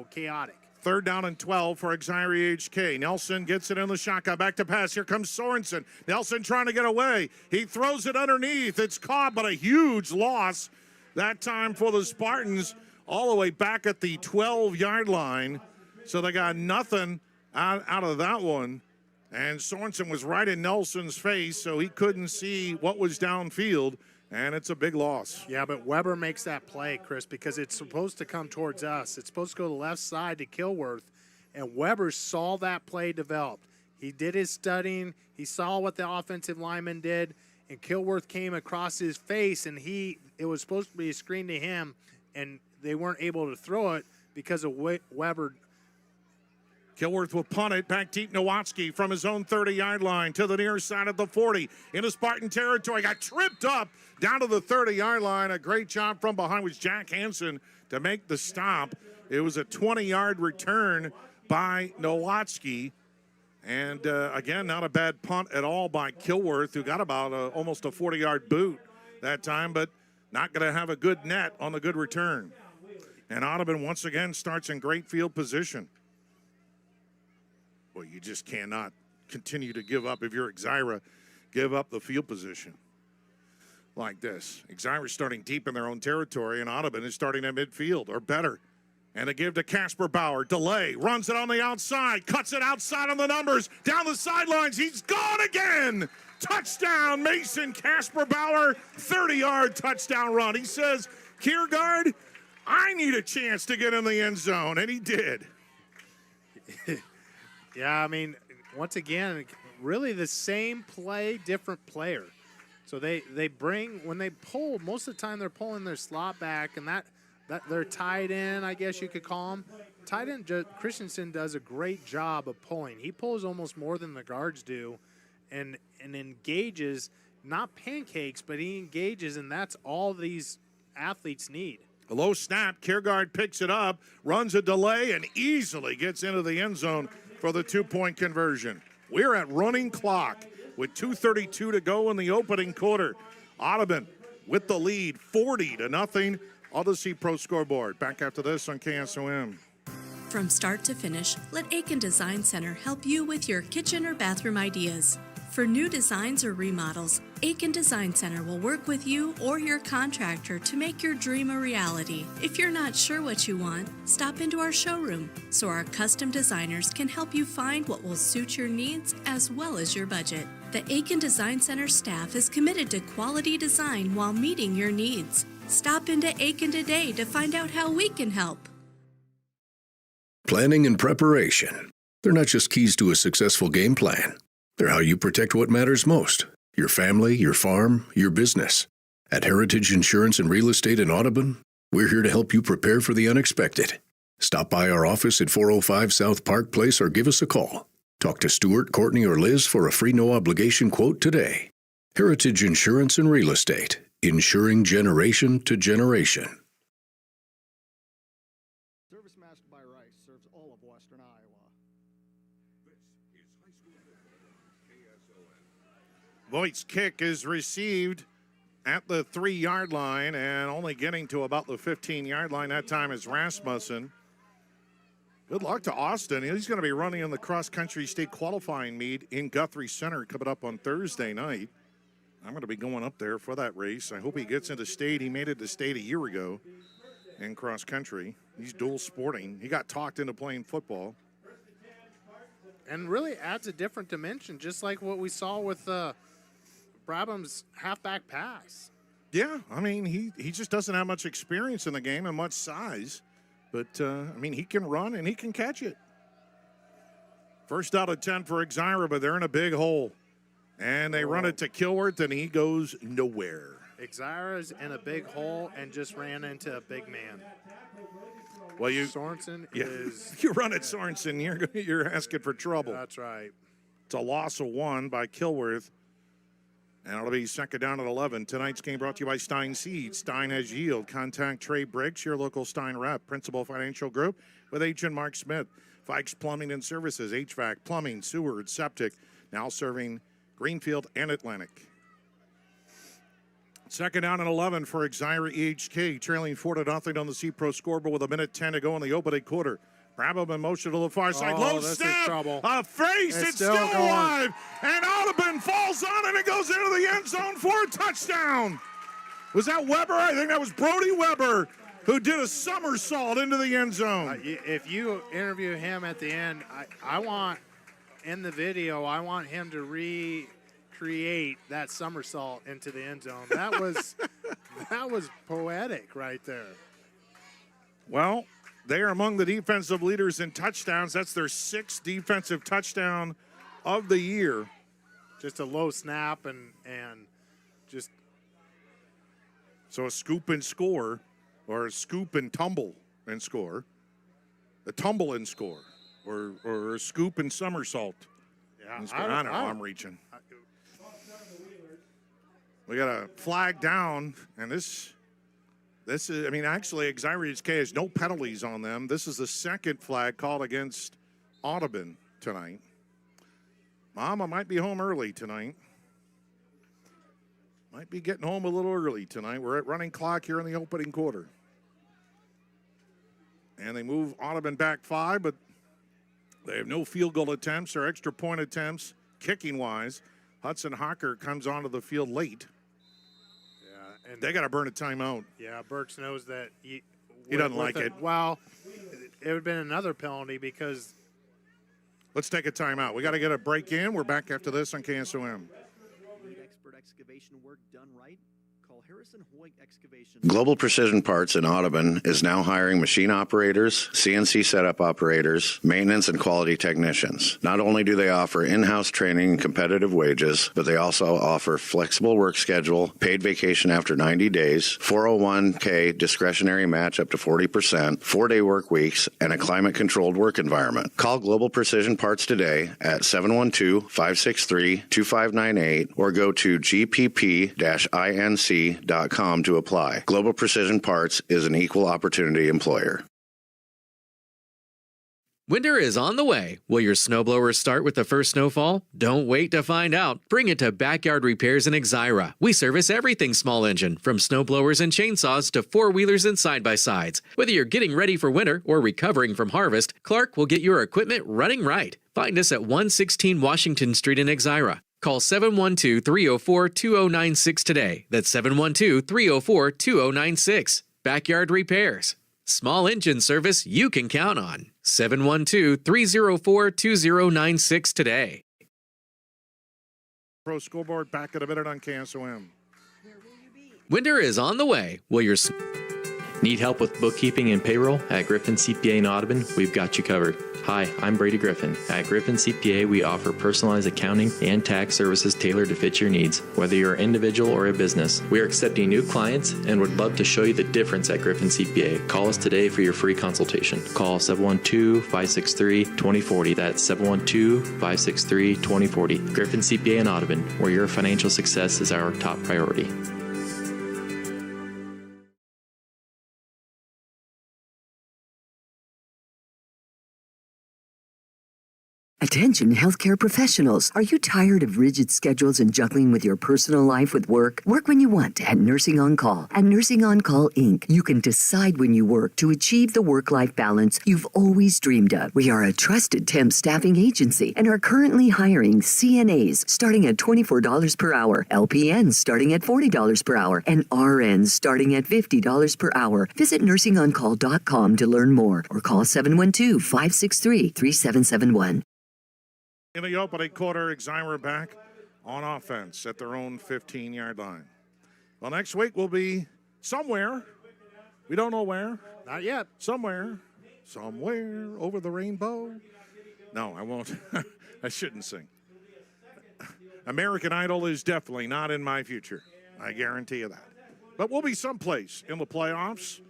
chaotic. 3rd down and 12 for Exira EHK. Nelson gets it in the shotgun. Back to pass. Here comes Sorensen. Nelson trying to get away. He throws it underneath. It's caught, but a huge loss. That time for the Spartans, all the way back at the 12-yard line. So they got nothing out of that one. And Sorensen was right in Nelson's face, so he couldn't see what was downfield, and it's a big loss. Yeah, but Weber makes that play, Chris, because it's supposed to come towards us. It's supposed to go to the left side to Kilworth, and Weber saw that play develop. He did his studying. He saw what the offensive lineman did, and Kilworth came across his face, and it was supposed to be a screen to him, and they weren't able to throw it because of Weber. Kilworth will punt it back deep. Nowatzki from his own 30-yard line to the near side of the 40 into Spartan territory. Got tripped up down to the 30-yard line. A great job from behind was Jack Hansen to make the stop. It was a 20-yard return by Nowatzki. And, again, not a bad punt at all by Kilworth, who got about almost a 40-yard boot that time, but not going to have a good net on the good return. And Audubon once again starts in great field position. Well, you just cannot continue to give up. If you're Exira, give up the field position like this. Exira's starting deep in their own territory, and Audubon is starting at midfield or better. And a give to Casper Bauer. Delay. Runs it on the outside. Cuts it outside on the numbers. Down the sidelines. He's gone again. Touchdown, Mason Casper Bauer. 30-yard touchdown run. He says, Kiergaard, I need a chance to get in the end zone. And he did. Yeah, I mean, once again, really the same play, different player. So they bring, when they pull, most of the time they're pulling their slot back, and that they're tied in, I guess you could call them. Tight end Christensen does a great job of pulling. He pulls almost more than the guards do, and engages, not pancakes, but he engages, and that's all these athletes need. A low snap, Kiergaard picks it up, runs a delay, and easily gets into the end zone for the 2-point conversion. We're at running clock with 2:32 to go in the opening quarter. Audubon with the lead, 40-0. Odyssey Pro Scoreboard. Back after this on KSOM. From start to finish, let Aiken Design Center help you with your kitchen or bathroom ideas. For new designs or remodels, Aiken Design Center will work with you or your contractor to make your dream a reality. If you're not sure what you want, stop into our showroom so our custom designers can help you find what will suit your needs as well as your budget. The Aiken Design Center staff is committed to quality design while meeting your needs. Stop into Aiken today to find out how we can help. Planning and preparation. They're not just keys to a successful game plan. They're how you protect what matters most. Your family, your farm, your business. At Heritage Insurance and Real Estate in Audubon, we're here to help you prepare for the unexpected. Stop by our office at 405 South Park Place or give us a call. Talk to Stuart, Courtney, or Liz for a free no-obligation quote today. Heritage Insurance and Real Estate. Insuring generation to generation. Service master by Rice serves all of western Iowa. Voigt's kick is received at the 3-yard line and only getting to about the 15-yard line. That time is Rasmussen. Good luck to Austin. He's going to be running in the cross-country state qualifying meet in Guthrie Center coming up on Thursday night. I'm going to be going up there for that race. I hope he gets into state. He made it to state a year ago in cross-country. He's dual sporting. He got talked into playing football. And really adds a different dimension, just like what we saw with Brabham's halfback pass. Yeah, I mean, he just doesn't have much experience in the game and much size. But, I mean, he can run and he can catch it. First out of 10 for Exira, but they're in a big hole. And they run it to Kilworth, and he goes nowhere. Exira's in a big hole and just ran into a big man. Well, Sorensen is. You run at Sorensen, you're asking for trouble. That's right. It's a loss of 1 by Kilworth. And it'll be second down at 11. Tonight's game brought to you by Stein Seeds. Stein has yield. Contact Trey Briggs, your local Stein rep. Principal Financial Group with agent Mark Smith. Fikes Plumbing and Services, HVAC, plumbing, sewer, septic. Now serving Greenfield and Atlantic. Second down and 11 for Exira EHK, trailing 4-0 on the C-Pro scoreboard with 1:10 to go in the opening quarter. Brabham in motion to the far side. Low snap, a face, it's still alive. And Audubon falls on it and goes into the end zone for a touchdown. Was that Weber? I think that was Brody Weber who did a somersault into the end zone. If you interview him at the end, I want, in the video, I want him to recreate that somersault into the end zone. That was that was poetic right there. Well, they are among the defensive leaders in touchdowns. That's their 6th defensive touchdown of the year. Just a low snap and just. So a scoop and score, or a scoop and tumble and score, a tumble and score, or a scoop and somersault. Yeah, and score. I don't know. I'm reaching. We got a flag down, and this is, I mean, actually, Exira EHK has no penalties on them. This is the second flag called against Audubon tonight. Mama might be home early tonight. Might be getting home a little early tonight. We're at running clock here in the opening quarter. And they move Audubon back 5, but they have no field goal attempts or extra point attempts, kicking-wise. Hudson Hawker comes onto the field late. And they got to burn a timeout. Yeah, Burks knows that. He doesn't like it. Well, it would have been another penalty because. Let's take a timeout. We got to get a break in. We're back after this on KSOM. Need expert excavation work done right? Call Harrison Hoyt Excavation. Global Precision Parts in Audubon is now hiring machine operators, CNC setup operators, maintenance and quality technicians. Not only do they offer in-house training and competitive wages, but they also offer flexible work schedule, paid vacation after 90 days, 401k discretionary match up to 40%, 4-day work weeks, and a climate-controlled work environment. Call Global Precision Parts today at 712-563-2598 or go to gpp-inc.com to apply. Global Precision Parts is an equal opportunity employer. Winter is on the way. Will your snowblower start with the first snowfall? Don't wait to find out. Bring it to Backyard Repairs in Exira. We service everything small engine, from snowblowers and chainsaws to four-wheelers and side-by-sides. Whether you're getting ready for winter or recovering from harvest, Clark will get your equipment running right. Find us at 116 Washington Street in Exira. Call 712-304-2096 today. That's 712-304-2096. Backyard Repairs. Small engine service you can count on. 712-304-2096 today. Pro scoreboard back in a minute on KSOM. Winter is on the way. Will your Need help with bookkeeping and payroll? At Griffin CPA in Audubon, we've got you covered. Hi, I'm Brady Griffin. At Griffin CPA, we offer personalized accounting and tax services tailored to fit your needs, whether you're an individual or a business. We are accepting new clients and would love to show you the difference at Griffin CPA. Call us today for your free consultation. Call 712-563-2040. That's 712-563-2040. Griffin CPA in Audubon, where your financial success is our top priority. Attention healthcare professionals. Are you tired of rigid schedules and juggling with your personal life with work? Work when you want at Nursing On Call. At Nursing On Call, Inc., you can decide when you work to achieve the work-life balance you've always dreamed of. We are a trusted temp staffing agency and are currently hiring CNAs starting at $24 per hour, LPNs starting at $40 per hour, and RNs starting at $50 per hour. Visit nursingoncall.com to learn more or call 712-563-3771. In the opening quarter, Exira back on offense at their own 15-yard line. Well, next week we'll be somewhere. We don't know where. Not yet. Somewhere over the rainbow. No, I won't. I shouldn't sing. American Idol is definitely not in my future. I guarantee you that. But we'll be someplace in the playoffs.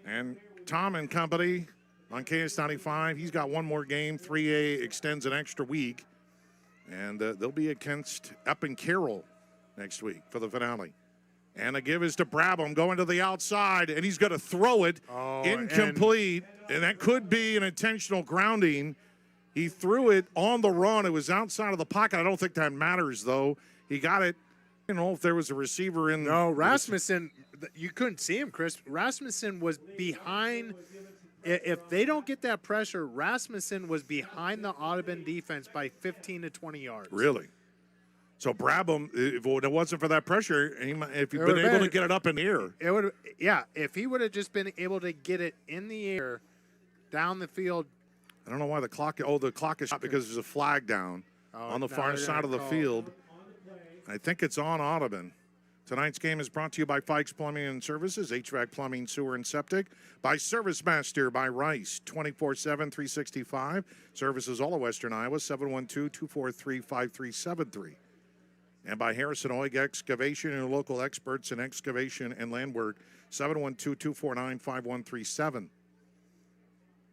And Tom and company on KS95, he's got one more game. 3A extends an extra week. And they'll be against Epping Carroll next week for the finale. And the give is to Brabham going to the outside, and he's going to throw it incomplete. And that could be an intentional grounding. He threw it on the run. It was outside of the pocket. I don't think that matters, though. He got it. I don't know if there was a receiver in. No, Rasmussen, you couldn't see him, Chris. Rasmussen was behind. If they don't get that pressure, Rasmussen was behind the Audubon defense by 15 to 20 yards. Really? So Brabham, if it wasn't for that pressure, if he'd been able to get it up in the air. It would, yeah, if he would have just been able to get it in the air, down the field. I don't know why the clock is shot because there's a flag down on the far side of the field. I think it's on Audubon. Tonight's game is brought to you by Fikes Plumbing and Services, HVAC Plumbing, Sewer, and Septic, by Service Master, by Rice, 24/7, 365. Services all of Western Iowa, 712-243-5373. And by Harrison Oig Excavation and local experts in excavation and land work, 712-249-5137.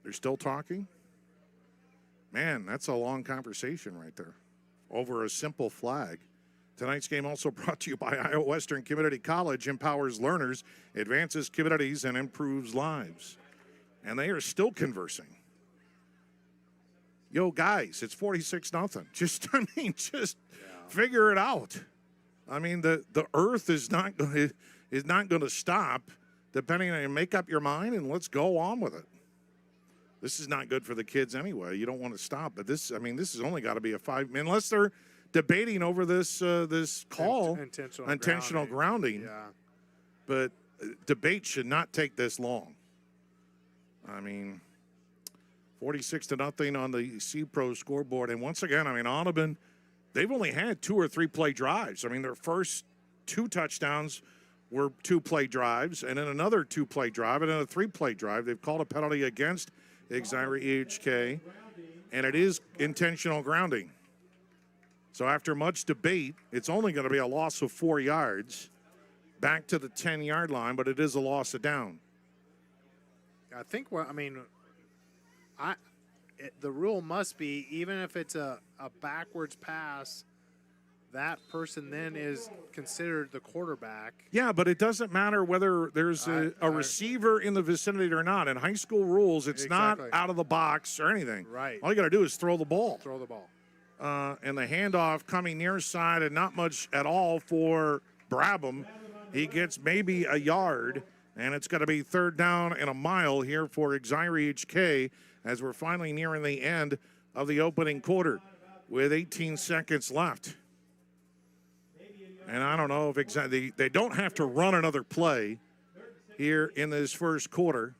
They're still talking? Man, that's a long conversation right there over a simple flag. Tonight's game also brought to you by Iowa Western Community College, empowers learners, advances communities, and improves lives. And they are still conversing. Yo, guys, it's 46-0. Just figure it out. I mean, the earth is not going to stop. Depending on, make up your mind and let's go on with it. This is not good for the kids anyway. You don't want to stop, but this has only got to be a 5, unless they're debating over this call, intentional grounding. Yeah. But debate should not take this long. I mean, 46-0 on the C-Pro scoreboard, and once again, I mean, Audubon, they've only had 2 or 3 play drives. I mean, their first 2 touchdowns were 2-play drives, and then another 2-play drive, and then a 3-play drive. They've called a penalty against Exira EHK, and it is intentional grounding. So after much debate, it's only going to be a loss of 4 yards back to the 10-yard line, but it is a loss of down. I think the rule must be, even if it's a backwards pass, that person then is considered the quarterback. Yeah, but it doesn't matter whether there's a receiver in the vicinity or not. In high school rules, it's not out of the box or anything. Right. All you got to do is throw the ball. Throw the ball. And the handoff coming near side and not much at all for Brabham. He gets maybe a yard, and it's going to be 3rd down and a mile here for Exira EHK as we're finally nearing the end of the opening quarter with 18 seconds left. And I don't know if they don't have to run another play here in this first quarter,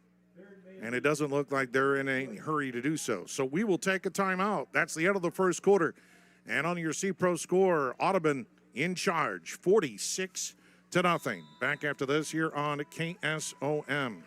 and it doesn't look like they're in a hurry to do so. So we will take a timeout. That's the end of the first quarter. And on your C-Pro score, Audubon in charge, 46-0. Back after this here on KSOM.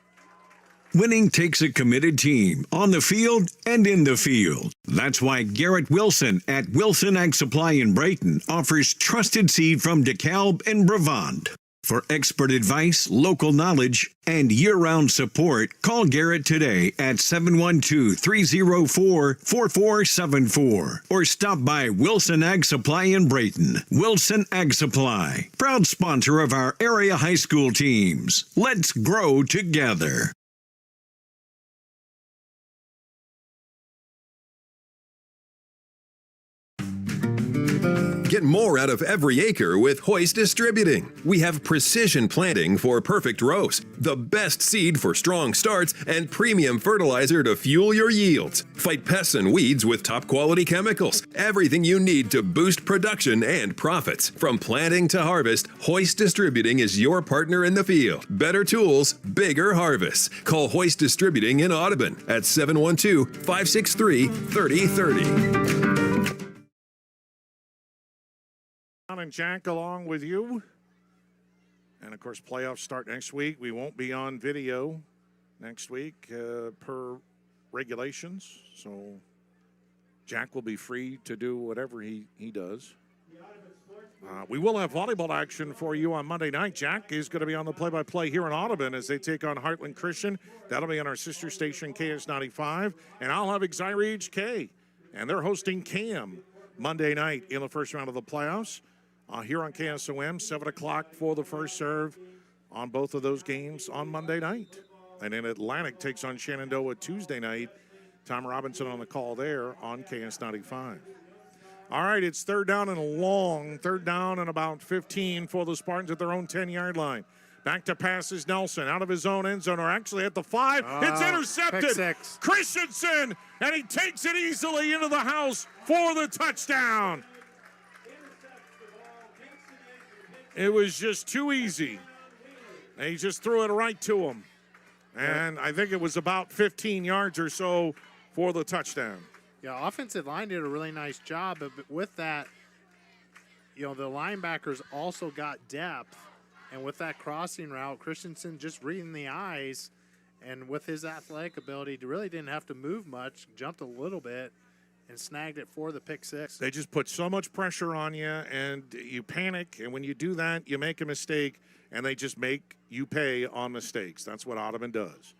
Winning takes a committed team on the field and in the field. That's why Garrett Wilson at Wilson Ag Supply in Brayton offers trusted seed from DeKalb and Brevant. For expert advice, local knowledge, and year-round support, call Garrett today at 712-304-4474 or stop by Wilson Ag Supply in Brayton. Wilson Ag Supply, proud sponsor of our area high school teams. Let's grow together. Get more out of every acre with Hoist Distributing. We have precision planting for perfect rows, the best seed for strong starts, and premium fertilizer to fuel your yields. Fight pests and weeds with top quality chemicals. Everything you need to boost production and profits. From planting to harvest, Hoist Distributing is your partner in the field. Better tools, bigger harvests. Call Hoist Distributing in Audubon at 712-563-3030. And Jack along with you. And, of course, playoffs start next week. We won't be on video next week per regulations. So Jack will be free to do whatever he does. We will have volleyball action for you on Monday night. Jack is going to be on the play-by-play here in Audubon as they take on Heartland Christian. That'll be on our sister station, KS95. And I'll have Exira EHK. And they're hosting CAM Monday night in the first round of the playoffs. Here on KSOM, 7 o'clock for the first serve on both of those games on Monday night. And then Atlantic takes on Shenandoah Tuesday night. Tom Robinson on the call there on KS95. All right, it's third down and long. Third down and about 15 for the Spartans at their own 10-yard line. Back to passes Nelson out of his own end zone, or actually at the 5. It's intercepted. Pick six. Christensen, and he takes it easily into the house for the touchdown. It was just too easy. And he just threw it right to him. And I think it was about 15 yards or so for the touchdown. Yeah, offensive line did a really nice job, but with that, the linebackers also got depth. And with that crossing route, Christensen just reading the eyes, and with his athletic ability, really didn't have to move much, jumped a little bit, and snagged it for the pick six. They just put so much pressure on you, and you panic, and when you do that, you make a mistake, and they just make you pay on mistakes. That's what Audubon does.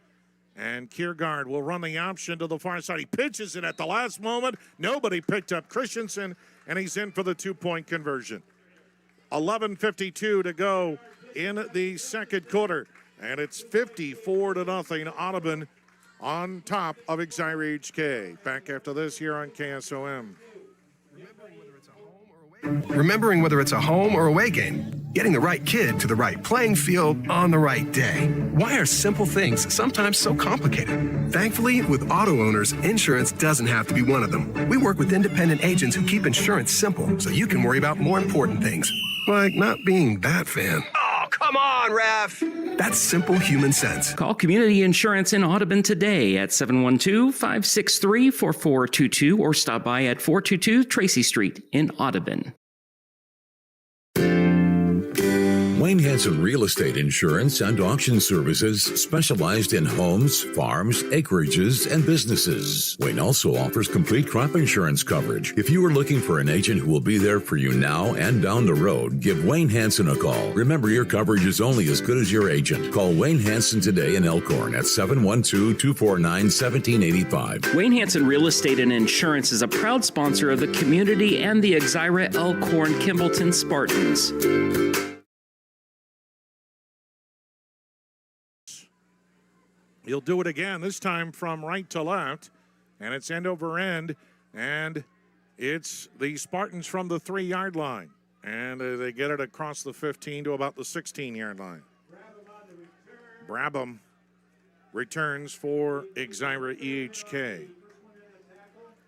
And Kiergaard will run the option to the far side. He pitches it at the last moment. Nobody picked up Christensen, and he's in for the two-point conversion. 11:52 to go in the second quarter, and it's 54-0 Audubon on top of Exira EHK. Back after this here on KSOM. Remembering whether it's a home or away game, getting the right kid to the right playing field on the right day. Why are simple things sometimes so complicated? Thankfully, with auto owners, insurance doesn't have to be one of them. We work with independent agents who keep insurance simple so you can worry about more important things, like not being that fan. Oh, come on, ref! That's simple human sense. Call Community Insurance in Audubon today at 712-563-4422 or stop by at 422 Tracy Street in Audubon. Wayne Hanson Real Estate Insurance and Auction Services specialized in homes, farms, acreages, and businesses. Wayne also offers complete crop insurance coverage. If you are looking for an agent who will be there for you now and down the road, give Wayne Hanson a call. Remember, your coverage is only as good as your agent. Call Wayne Hanson today in Elkhorn at 712-249-1785. Wayne Hanson Real Estate and Insurance is a proud sponsor of the community and the Exira Elkhorn Kimballton Spartans. He'll do it again, this time from right to left, and it's end over end, and it's the Spartans from the 3-yard line, and they get it across the 15 to about the 16-yard line. Brabham returns for Exira EHK.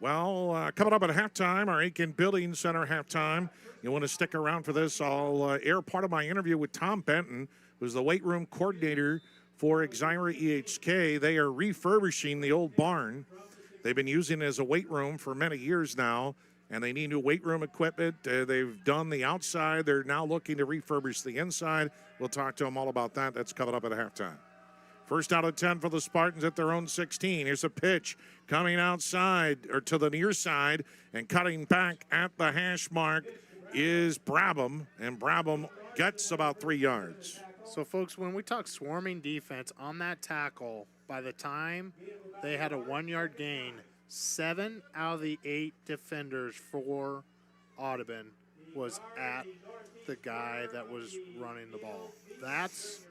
Well, coming up at halftime, our Aiken Building Center halftime. You want to stick around for this? I'll air part of my interview with Tom Benton, who's the weight room coordinator for Exira EHK. They are refurbishing the old barn. They've been using it as a weight room for many years now, and they need new weight room equipment. They've done the outside. They're now looking to refurbish the inside. We'll talk to them all about that. That's coming up at halftime. First out of 10 for the Spartans at their own 16. Here's a pitch coming outside, or to the near side, and cutting back at the hash mark is Brabham, and Brabham gets about 3 yards. So, folks, when we talk swarming defense on that tackle, by the time they had a 1-yard gain, 7 out of the 8 defenders for Audubon was at the guy that was running the ball. That's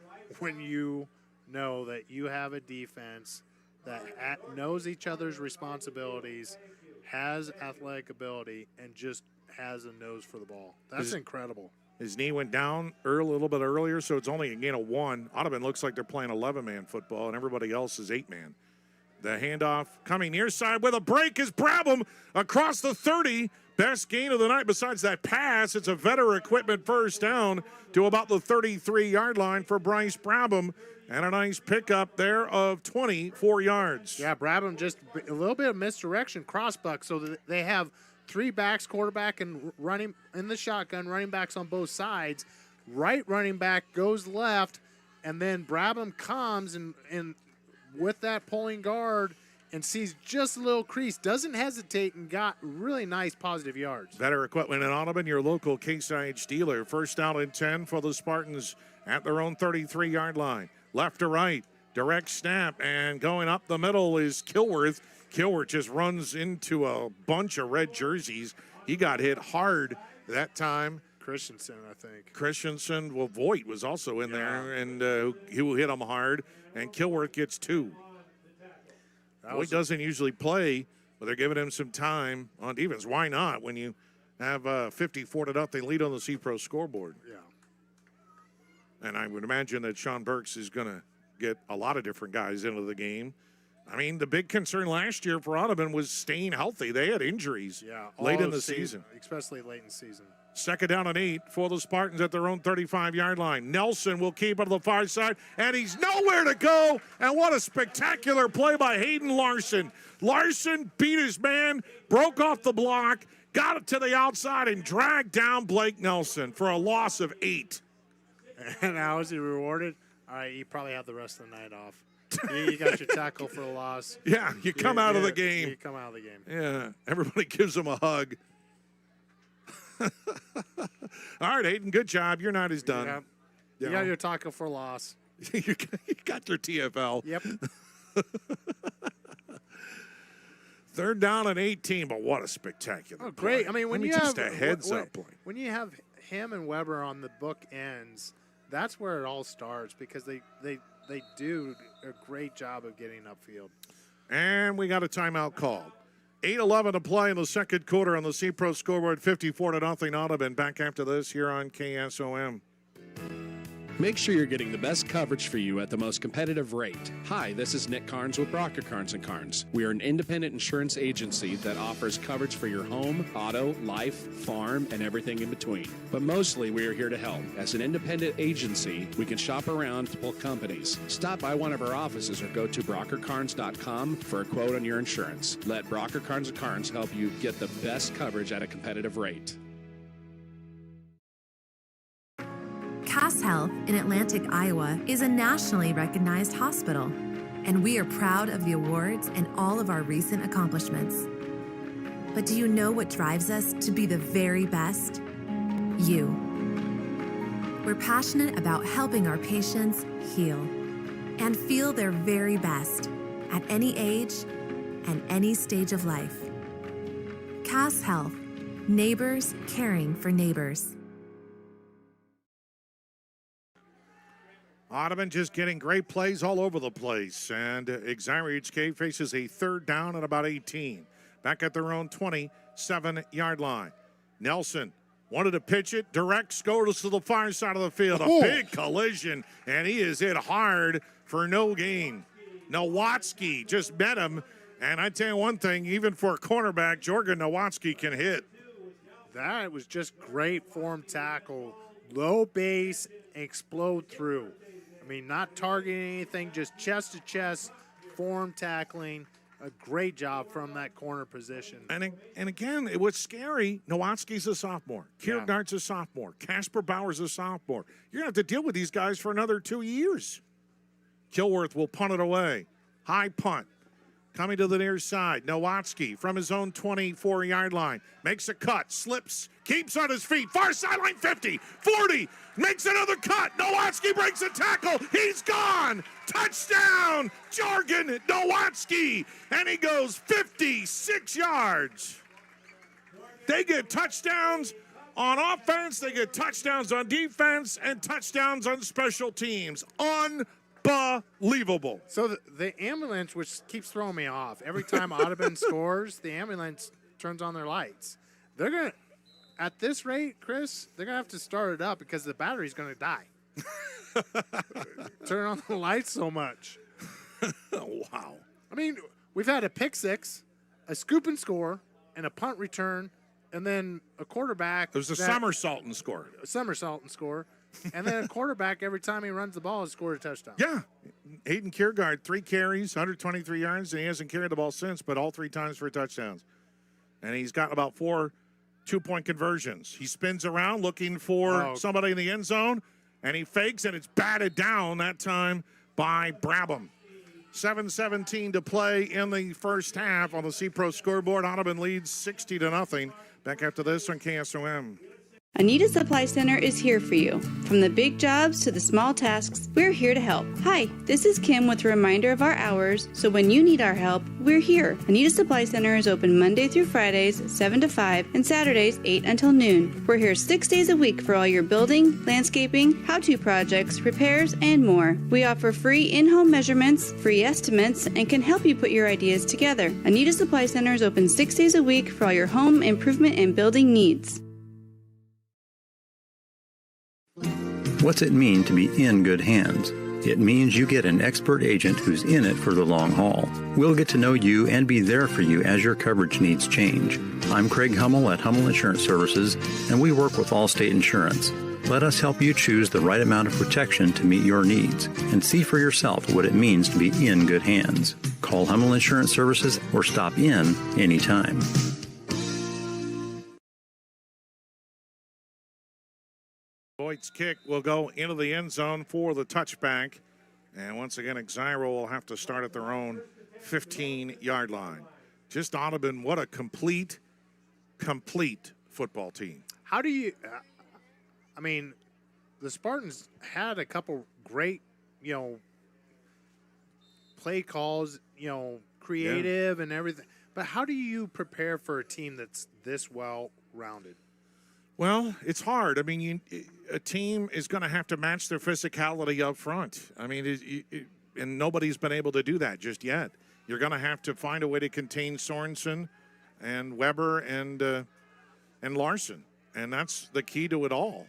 when you know that you have a defense that knows each other's responsibilities, has athletic ability, and just has a nose for the ball. That's incredible. His knee went down a little bit earlier, so it's only a gain of 1. Audubon looks like they're playing 11-man football, and everybody else is 8-man. The handoff coming near side with a break is Brabham across the 30. Best gain of the night besides that pass. It's a Vetter equipment first down to about the 33-yard line for Bryce Brabham, and a nice pickup there of 24 yards. Yeah, Brabham just a little bit of misdirection, crossbuck, so that they have 3 backs, quarterback and running in the shotgun, running backs on both sides. Right running back goes left, and then Brabham comes and with that pulling guard, and sees just a little crease, doesn't hesitate, and got really nice positive yards. Better equipment in Audubon, your local Case IH dealer. First down and 10 for the Spartans at their own 33-yard line. Left to right, direct snap, and going up the middle is Kilworth. Kilworth just runs into a bunch of red jerseys. He got hit hard that time. Christensen, I think. Christensen, well, Voigt was also in there, and he will hit him hard, and Kilworth gets 2. Voigt doesn't usually play, but they're giving him some time on defense. Why not when you have 54-0 lead on the C-Pro scoreboard? Yeah. And I would imagine that Sean Burks is going to get a lot of different guys into the game. I mean, the big concern last year for Audubon was staying healthy. They had injuries late in the season. Especially late in the season. Second down and 8 for the Spartans at their own 35-yard line. Nelson will keep it to the far side, and he's nowhere to go. And what a spectacular play by Hayden Larson. Larson beat his man, broke off the block, got it to the outside, and dragged down Blake Nelson for a loss of 8. And how is he rewarded? All right, you probably have the rest of the night off. You got your tackle for a loss. Yeah, you come out of the game. You come out of the game. Yeah, everybody gives him a hug. All right, Hayden, good job. Your night is done. Yeah. You got your tackle for a loss. You got your TFL. Yep. Third down and 18, but what a spectacular great. play. I mean, when you just have a heads-up play. When you have him and Weber on the book ends, that's where it all starts because they do a great job of getting upfield. And we got a timeout called. 8:11 to play in the second quarter on the C-Pro scoreboard, 54-0 Audubon. Back after this here on KSOM. Make sure you're getting the best coverage for you at the most competitive rate. Hi, this is Nick Carnes with Brocker Carnes & Carnes. We are an independent insurance agency that offers coverage for your home, auto, life, farm, and everything in between. But mostly we are here to help. As an independent agency, we can shop around multiple companies. Stop by one of our offices or go to brockercarnes.com for a quote on your insurance. Let Brocker Carnes & Carnes help you get the best coverage at a competitive rate. Cass Health in Atlantic, Iowa is a nationally recognized hospital, and we are proud of the awards and all of our recent accomplishments. But do you know what drives us to be the very best? You. We're passionate about helping our patients heal and feel their very best at any age and any stage of life. Cass Health, neighbors caring for neighbors. Audubon just getting great plays all over the place. And Exira EHK faces a third down at about 18. Back at their own 27-yard line. Nelson wanted to pitch it. Direct goes to the far side of the field. A big collision, and he is hit hard for no gain. Nowatzki just met him. And I tell you one thing, even for a cornerback, Jorgen Nowatzki can hit. That was just great form tackle. Low base, explode through. I mean, not targeting anything, just chest to chest, form tackling. A great job from that corner position. And again, it was scary. Nowatzki's a sophomore. Kierkegaard's a sophomore. Casper Bauer's a sophomore. You're going to have to deal with these guys for another 2 years. Kilworth will punt it away. High punt. Coming to the near side, Nowatzki from his own 24-yard line. Makes a cut, slips, keeps on his feet. Far sideline 50, 40, makes another cut. Nowatzki breaks a tackle. He's gone. Touchdown, Jorgen Nowatzki. And he goes 56 yards. They get touchdowns on offense. They get touchdowns on defense and touchdowns on special teams. Unbelievable. So the ambulance, which keeps throwing me off, every time Audubon scores, the ambulance turns on their lights. They're going to, at this rate, Chris, they're going to have to start it up because the battery's going to die. Turn on the lights so much. Wow. I mean, we've had a pick six, a scoop and score, and a punt return, and then a quarterback. It was a somersault and score. A somersault and score. And then a quarterback, every time he runs the ball, has scored a touchdown. Yeah. Hayden Kierkegaard, 3 carries, 123 yards, and he hasn't carried the ball since, but all 3 times for touchdowns. And he's got about 4 2-point conversions. He spins around looking for somebody in the end zone, and he fakes, and it's batted down that time by Brabham. 7:17 to play in the first half on the C-Pro scoreboard. Audubon leads 60-0. Back after this on KSOM. Anita Supply Center is here for you. From the big jobs to the small tasks, we're here to help. Hi, this is Kim with a reminder of our hours, so when you need our help, we're here. Anita Supply Center is open Monday through Fridays, 7 to 5, and Saturdays, 8 until noon. We're here 6 days a week for all your building, landscaping, how-to projects, repairs, and more. We offer free in-home measurements, free estimates, and can help you put your ideas together. Anita Supply Center is open 6 days a week for all your home improvement and building needs. What's it mean to be in good hands? It means you get an expert agent who's in it for the long haul. We'll get to know you and be there for you as your coverage needs change. I'm Craig Hummel at Hummel Insurance Services, and we work with Allstate Insurance. Let us help you choose the right amount of protection to meet your needs and see for yourself what it means to be in good hands. Call Hummel Insurance Services or stop in anytime. Boyd's kick will go into the end zone for the touchback. And once again, Exira will have to start at their own 15-yard line. Just Audubon, what a complete football team. How do you I mean, the Spartans had a couple great, play calls, creative and everything. But how do you prepare for a team that's this well-rounded? Well, it's hard. I mean, a team is going to have to match their physicality up front. I mean, and nobody's been able to do that just yet. You're going to have to find a way to contain Sorensen and Weber and Larson, and that's the key to it all.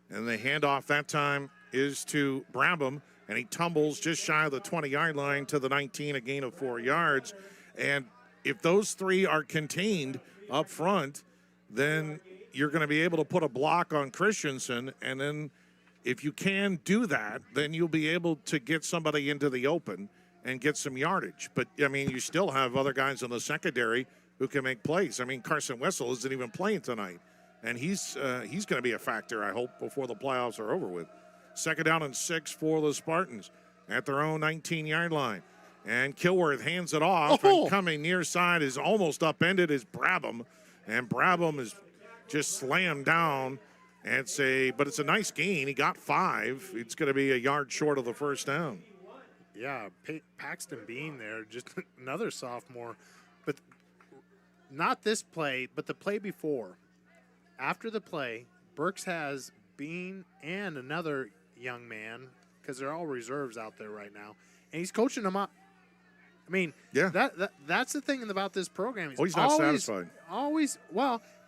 And the handoff that time is to Brabham, and he tumbles just shy of the 20-yard line to the 19, a gain of 4 yards. And if those three are contained up front, then you're going to be able to put a block on Christensen, and then if you can do that, then you'll be able to get somebody into the open and get some yardage. But, I mean, you still have other guys in the secondary who can make plays. I mean, Carson Wessel isn't even playing tonight, and he's going to be a factor, I hope, before the playoffs are over with. 2nd down and 6 for the Spartans at their own 19-yard line. And Kilworth hands it off, and coming near side is almost upended is Brabham, and Brabham is just slammed down. But it's a nice gain. He got 5. It's going to be a yard short of the first down. Yeah, Paxton Bean there, just another sophomore. But not this play, but the play before. After the play, Burks has Bean and another young man, because they're all reserves out there right now, and he's coaching them up. I mean, yeah, that's the thing about this program. He's not satisfied.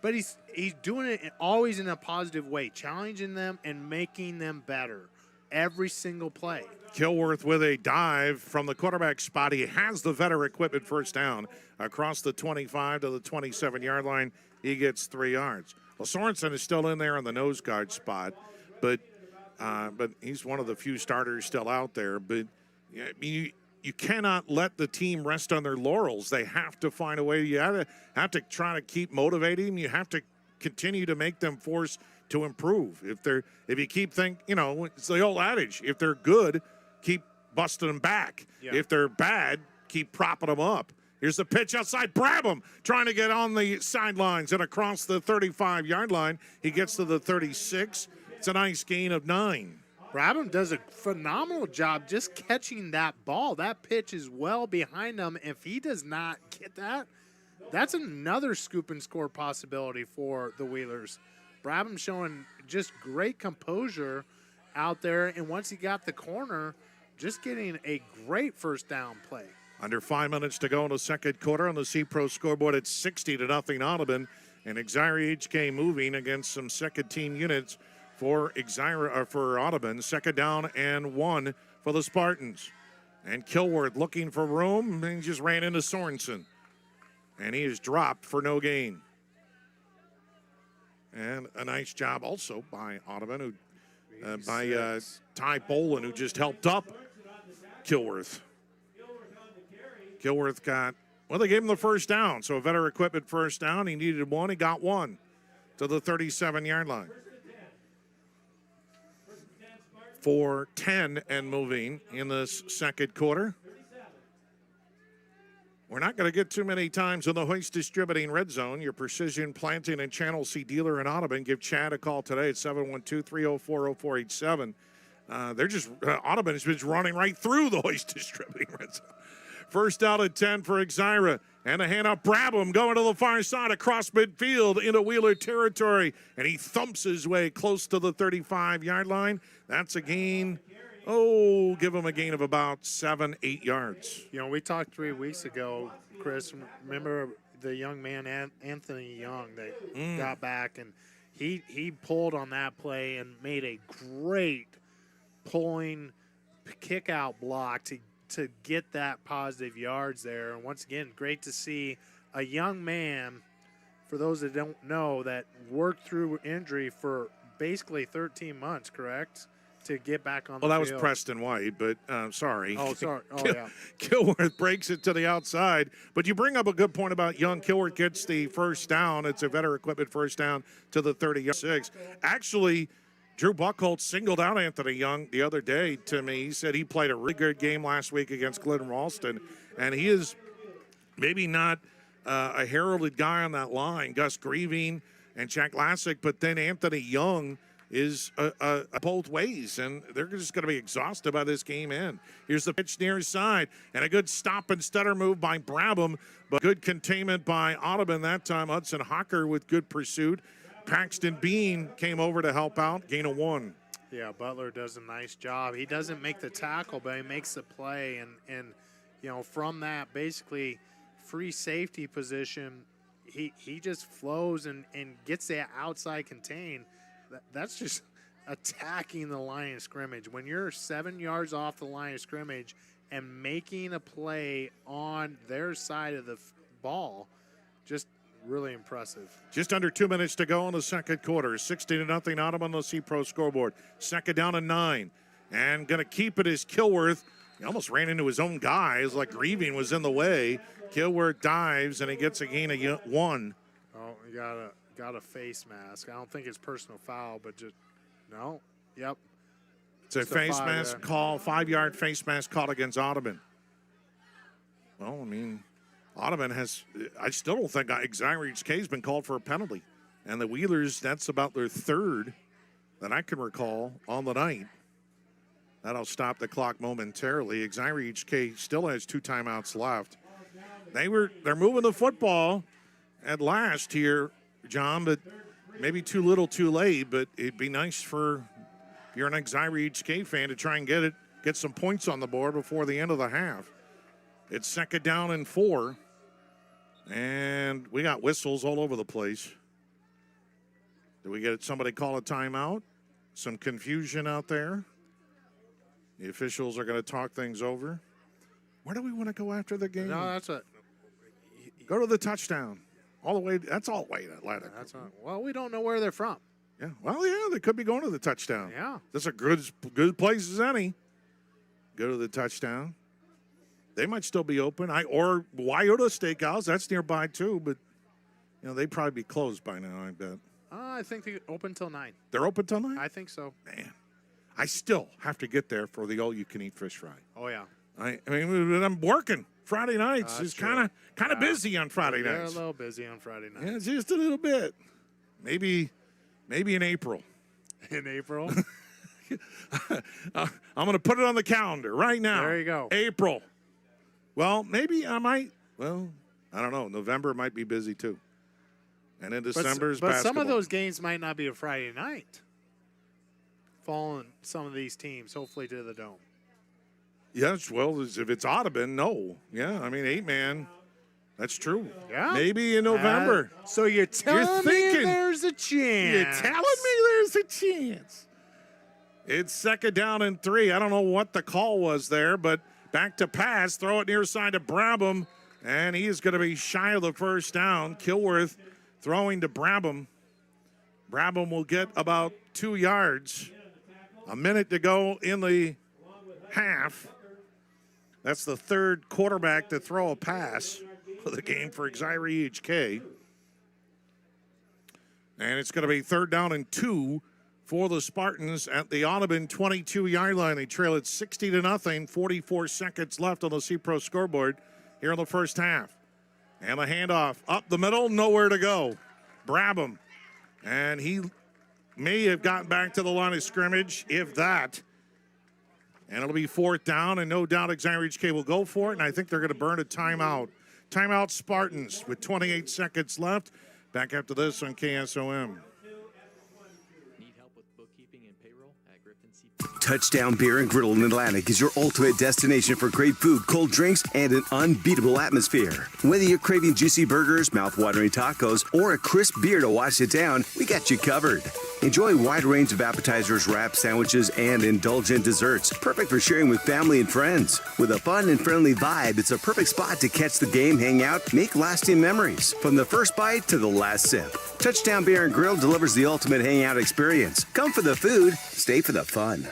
But he's doing it always in a positive way, challenging them and making them better every single play. Kilworth with a dive from the quarterback spot. He has the veteran equipment first down across the 25 to the 27-yard line. He gets 3 yards. Well, Sorensen is still in there on the nose guard spot, but he's one of the few starters still out there. But you cannot let the team rest on their laurels. They have to find a way. You have to try to keep motivating them. You have to continue to make them force to improve. If you keep it's the old adage, if they're good, keep busting them back. Yeah. If they're bad, keep propping them up. Here's the pitch outside. Brabham trying to get on the sidelines and across the 35-yard line. He gets to the 36. It's a nice gain of 9. Brabham does a phenomenal job just catching that ball. That pitch is well behind him. If he does not get that, that's another scoop and score possibility for the Wheelers. Brabham showing just great composure out there, and once he got the corner, just getting a great first down play. Under 5 minutes to go in the second quarter on the C-Pro scoreboard. It's 60-0 Audubon, and Exira EHK moving against some second-team units for Audubon. 2nd down and 1 for the Spartans. And Kilworth looking for room, and he just ran into Sorensen. And he is dropped for no gain. And a nice job also by Audubon, by Ty Bolin, who just helped up Kilworth. Kilworth they gave him the first down. So a veteran equipment first down. He needed 1. He got 1 to the 37-yard line. 4-10 and moving in this second quarter. We're not going to get too many times in the Hoist Distributing Red Zone, your precision planting and channel C dealer in Audubon. Give Chad a call today at 712-304-0487. Audubon has been running right through the Hoist Distributing Red Zone. First out at 10 for Exira. And a hand up, Brabham going to the far side across midfield into Wheeler territory. And he thumps his way close to the 35-yard line. That's a gain. Give him a gain of about 7-8 yards. You know, we talked 3 weeks ago, Chris. Remember the young man, Anthony Young, that got back, and he pulled on that play and made a great pulling kick-out block to get that positive yards there. And once again, great to see a young man, for those that don't know, that worked through injury for basically 13 months, correct? To get back on the field. Well, that was Preston White, but sorry. Oh, sorry. Oh, yeah. Kilworth breaks it to the outside. But you bring up a good point about Young. Kilworth gets the first down. It's a Vetter equipment first down to the 36. Actually, Drew Buckholtz singled out Anthony Young the other day to me. He said he played a really good game last week against Glidden Ralston, and he is maybe not a heralded guy on that line. Gus Grieving and Jack Lassick, but then Anthony Young is both ways, and they're just going to be exhausted by this game end. Here's the pitch near his side, and a good stop and stutter move by Brabham, but good containment by Audubon that time. Hudson Hocker with good pursuit. Paxton Bean came over to help out, gain of 1. Yeah, Butler does a nice job. He doesn't make the tackle, but he makes the play, and you know, from that basically free safety position, he just flows and gets that outside contain. That's just attacking the line of scrimmage. When you're 7 yards off the line of scrimmage and making a play on their side of the ball, just really impressive. Just under 2 minutes to go in the second quarter. 60-0 Audubon on the C-Pro scoreboard. Second down and 9. And going to keep it is Kilworth. He almost ran into his own guy. It's like Grieving was in the way. Kilworth dives, and he gets a gain of 1. Oh, you got a face mask. I don't think it's personal foul, but just no. Yep. It's a face mask call, 5-yard face mask called against Audubon. Well, I mean, Audubon has, I still don't think Exira EHK has been called for a penalty. And the Wheelers, that's about their third that I can recall on the night. That'll stop the clock momentarily. Exira EHK still has 2 timeouts left. They're moving the football at last here, John, but maybe too little too late. But it'd be nice if you're an Exira EHK fan to try and get some points on the board before the end of the half. It's second down and 4, and we got whistles all over the place. Did we get somebody call a timeout? Some confusion out there. The officials are going to talk things over. Where do we want to go after the game? No, that's a go to the touchdown. All the way. That's all the way to Atlantic. Well, we don't know where they're from. Yeah. Well, yeah, they could be going to the touchdown. Yeah. That's a good place as any. Go to the touchdown. They might still be open. Or Wyoto Steakhouse. That's nearby too, but they'd probably be closed by now, I bet. I think they're open till 9. They're open till 9? I think so. Man, I still have to get there for the all-you-can-eat fish fry. Oh yeah. I mean, I'm working Friday nights. It's kind of busy on Friday They're nights. a little busy on Friday nights. Yeah, just a little bit. Maybe in April. In April. I'm going to put it on the calendar right now. There you go. April. Well, maybe I might. Well, I don't know. November might be busy too. And in December's but basketball. Some of those games might not be a Friday night. Following some of these teams, hopefully, to the Dome. Yes, well, if it's Audubon, no. Yeah, I mean, 8-man, that's true. Yeah. Maybe in November. So you're telling me there's a chance. You're telling me there's a chance. It's second down and 3. I don't know what the call was there, but back to pass, throw it near side to Brabham, and he is going to be shy of the first down. Kilworth throwing to Brabham. Brabham will get about 2 yards. A minute to go in the half. That's the third quarterback to throw a pass for the game for Exira EHK. And it's going to be third down and 2 for the Spartans at the Audubon 22-yard line. They trail it 60-0, 44 seconds left on the C-Pro scoreboard. here in the first half. And the handoff up the middle, nowhere to go. Brabham. And he may have gotten back to the line of scrimmage, if that. And it'll be 4th down, and no doubt Exira EHK will go for it, and I think they're going to burn a timeout. Timeout Spartans with 28 seconds left. Back after this on KSOM. Need help with bookkeeping and payroll at Griffin CPA? Touchdown Beer and Griddle in Atlantic is your ultimate destination for great food, cold drinks, and an unbeatable atmosphere. Whether you're craving juicy burgers, mouth-watering tacos, or a crisp beer to wash it down, we got you covered. Enjoy a wide range of appetizers, wraps, sandwiches, and indulgent desserts. Perfect for sharing with family and friends. With a fun and friendly vibe, it's a perfect spot to catch the game, hang out, make lasting memories. From the first bite to the last sip. Touchdown Beer and Grill delivers the ultimate hangout experience. Come for the food, stay for the fun.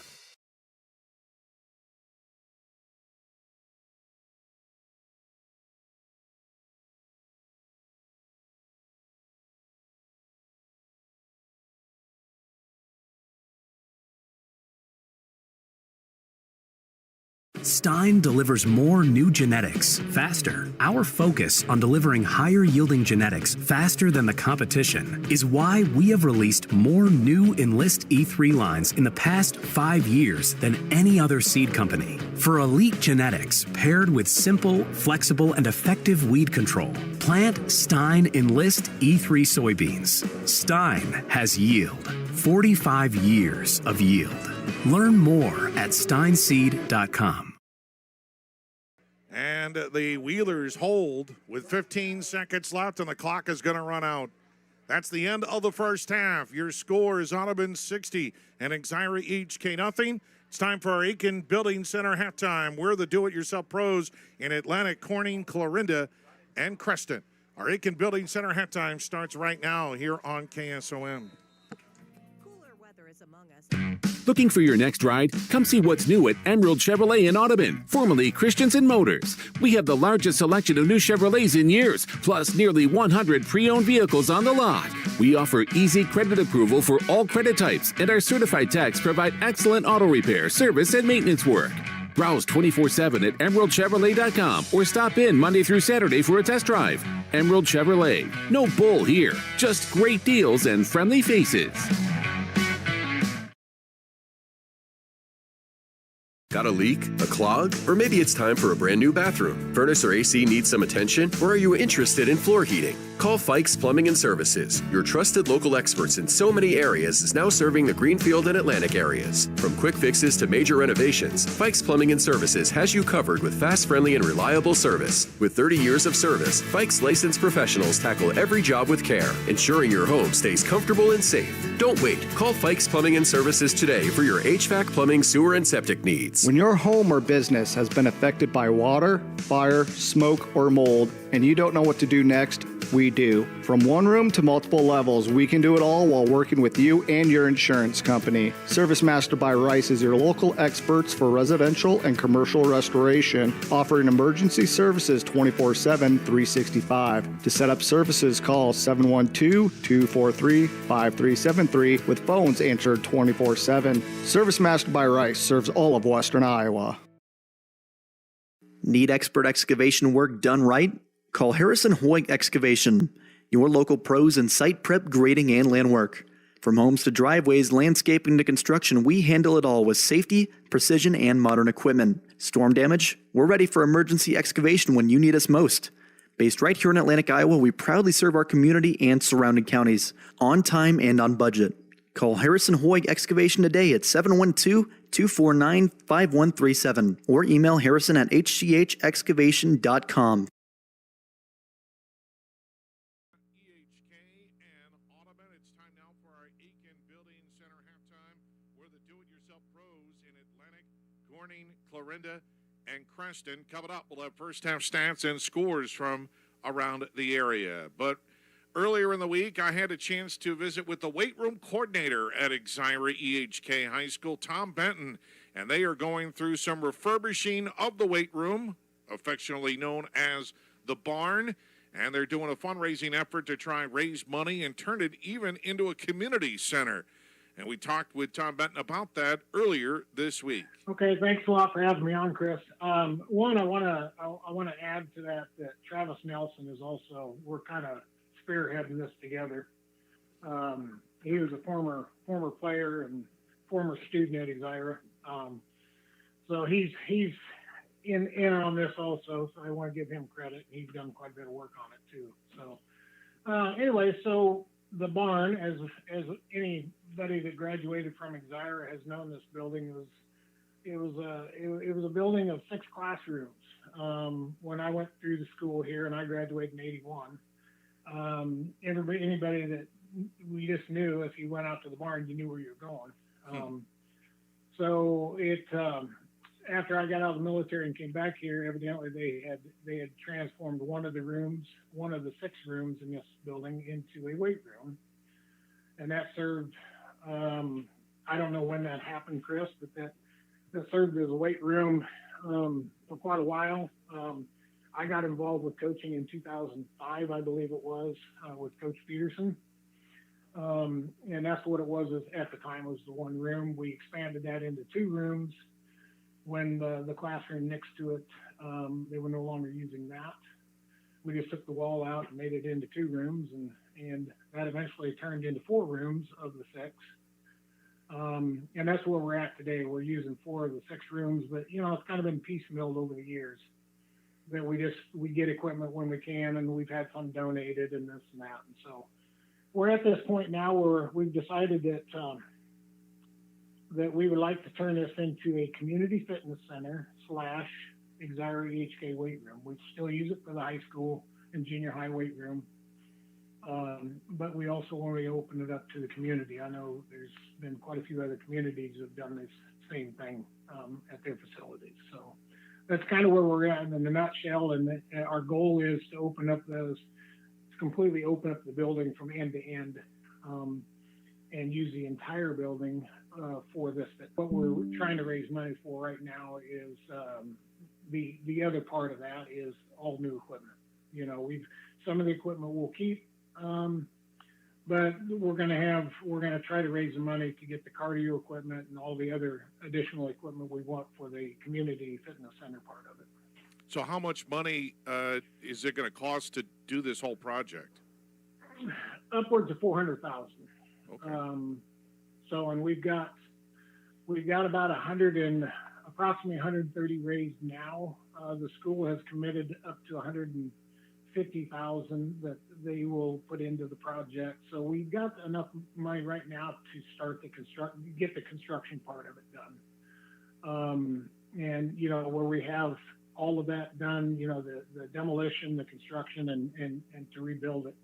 Stein delivers more new genetics faster. Our focus on delivering higher yielding genetics faster than the competition is why we have released more new Enlist E3 lines in the past 5 years than any other seed company. For elite genetics paired with simple, flexible, and effective weed control, plant Stein Enlist E3 soybeans. Stein has yield. 45 years of yield. Learn more at steinseed.com. And the Wheelers hold with 15 seconds left, and the clock is going to run out. That's the end of the first half. Your score is Audubon 60 and Exira EHK nothing. It's time for our Aiken Building Center halftime. We're the do-it-yourself pros in Atlantic, Corning, Clarinda, and Creston. Our Aiken Building Center halftime starts right now here on KSOM. Looking for your next ride? Come see what's new at Emerald Chevrolet in Audubon, formerly Christensen Motors. We have the largest selection of new Chevrolets in years, plus nearly 100 pre-owned vehicles on the lot. We offer easy credit approval for all credit types, and our certified techs provide excellent auto repair, service, and maintenance work. Browse 24/7 at emeraldchevrolet.com or stop in Monday through Saturday for a test drive. Emerald Chevrolet. No bull here, just great deals and friendly faces. Got a leak? A clog? Or maybe it's time for a brand new bathroom. Furnace or AC needs some attention? Or are you interested in floor heating? Call Fikes Plumbing and Services. Your trusted local experts in so many areas is now serving the Greenfield and Atlantic areas. From quick fixes to major renovations, Fikes Plumbing and Services has you covered with fast, friendly, and reliable service. With 30 years of service, Fikes licensed professionals tackle every job with care, ensuring your home stays comfortable and safe. Don't wait. Call Fikes Plumbing and Services today for your HVAC, plumbing, sewer, and septic needs. When your home or business has been affected by water, fire, smoke, or mold, and you don't know what to do next, we do. From one room to multiple levels, we can do it all while working with you and your insurance company. Service Master by Rice is your local experts for residential and commercial restoration, offering emergency services 24/7, 365. To set up services, call 712-243-5373 with phones answered 24/7. Service Master by Rice serves all of Western Iowa. Need expert excavation work done right? Call Harrison Hoyt Excavation, your local pros in site prep, grading, and land work. From homes to driveways, landscaping to construction, we handle it all with safety, precision, and modern equipment. Storm damage? We're ready for emergency excavation when you need us most. Based right here in Atlantic, Iowa, we proudly serve our community and surrounding counties, on time and on budget. Call Harrison Hoyt Excavation today at 712-249-5137 or email harrison@hchexcavation.com. Clarinda and Creston. Coming up, we'll have first half stats and scores from around the area. But earlier in the week, I had a chance to visit with the weight room coordinator at Exira EHK High School, Tom Benton, and they are going through some refurbishing of the weight room, affectionately known as the barn, and they're doing a fundraising effort to try and raise money and turn it even into a community center. And we talked with Tom Benton about that earlier this week. Okay, thanks a lot for having me on, Chris. One, I want to add to that Travis Nelson is also, we're kind of spearheading this together. He was a former player and former student at Exira. So he's in on this also, so I want to give him credit. He's done quite a bit of work on it too. So anyway, so the barn, as anybody that graduated from Exira has known, this building was a building of 6 classrooms. When I went through the school here, and I graduated in '81, anybody that we just knew, if you went out to the barn, you knew where you were going. So it after I got out of the military and came back here, evidently they had transformed one of the 6 rooms in this building into a weight room, and that served. I don't know when that happened, Chris, but that served as a weight room for quite a while. I got involved with coaching in 2005, I believe it was, with Coach Peterson. And that's what it was at the time, was the one room. We expanded that into 2 rooms. When the classroom next to it, they were no longer using that. We just took the wall out and made it into 2 rooms, and that eventually turned into 4 rooms of the 6. And that's where we're at today. We're using 4 of the 6 rooms, but it's kind of been piecemealed over the years. That we get equipment when we can, and we've had some donated and this and that. And so we're at this point now where we've decided that we would like to turn this into a community fitness center / Exira EHK weight room. We still use it for the high school and junior high weight room, but we also want to open it up to the community. I know there's been quite a few other communities that have done this same thing at their facilities. So that's kind of where we're at in the nutshell. And our goal is to completely open up the building from end to end, and use the entire building for this. What we're trying to raise money for right now is the other part of that is all new equipment. Some of the equipment we'll keep, but we're going to try to raise the money to get the cardio equipment and all the other additional equipment we want for the community fitness center part of it. So how much money is it going to cost to do this whole project? Upwards of $400,000. Okay. And we've got about approximately 130 raised now. The school has committed up to 150,000 that they will put into the project. So we've got enough money right now to start get the construction part of it done. And where we have all of that done, the demolition, the construction, and to rebuild it.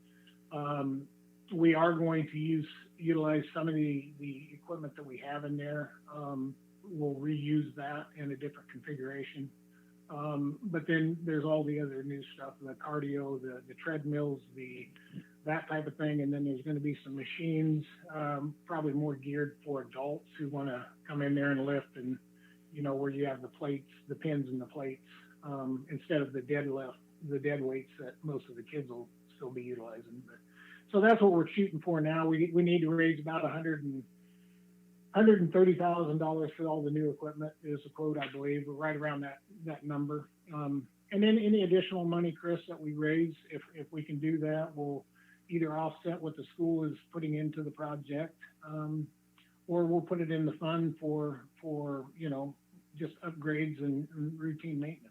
We are going to utilize some of the equipment that we have in there. We'll reuse that in a different configuration. But then there's all the other new stuff, the cardio, the treadmills, that type of thing. And then there's going to be some machines, probably more geared for adults who want to come in there and lift, and where you have the plates, the pins and the plates, instead of the dead weights that most of the kids will still be utilizing. So that's what we're shooting for now. We need to raise about $130,000 for all the new equipment is the quote, I believe. We're right around that number. And then any additional money, Chris, that we raise, if we can do that, we'll either offset what the school is putting into the project, or we'll put it in the fund for just upgrades and routine maintenance.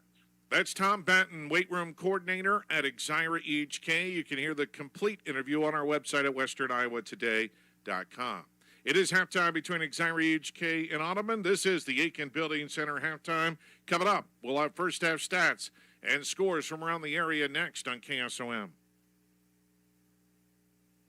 That's Tom Benton, weight room coordinator at Exira EHK. You can hear the complete interview on our website at westerniowatoday.com. It is halftime between Exira EHK and Audubon. This is the Aiken Building Center halftime. Coming up, we'll have first half stats and scores from around the area next on KSOM.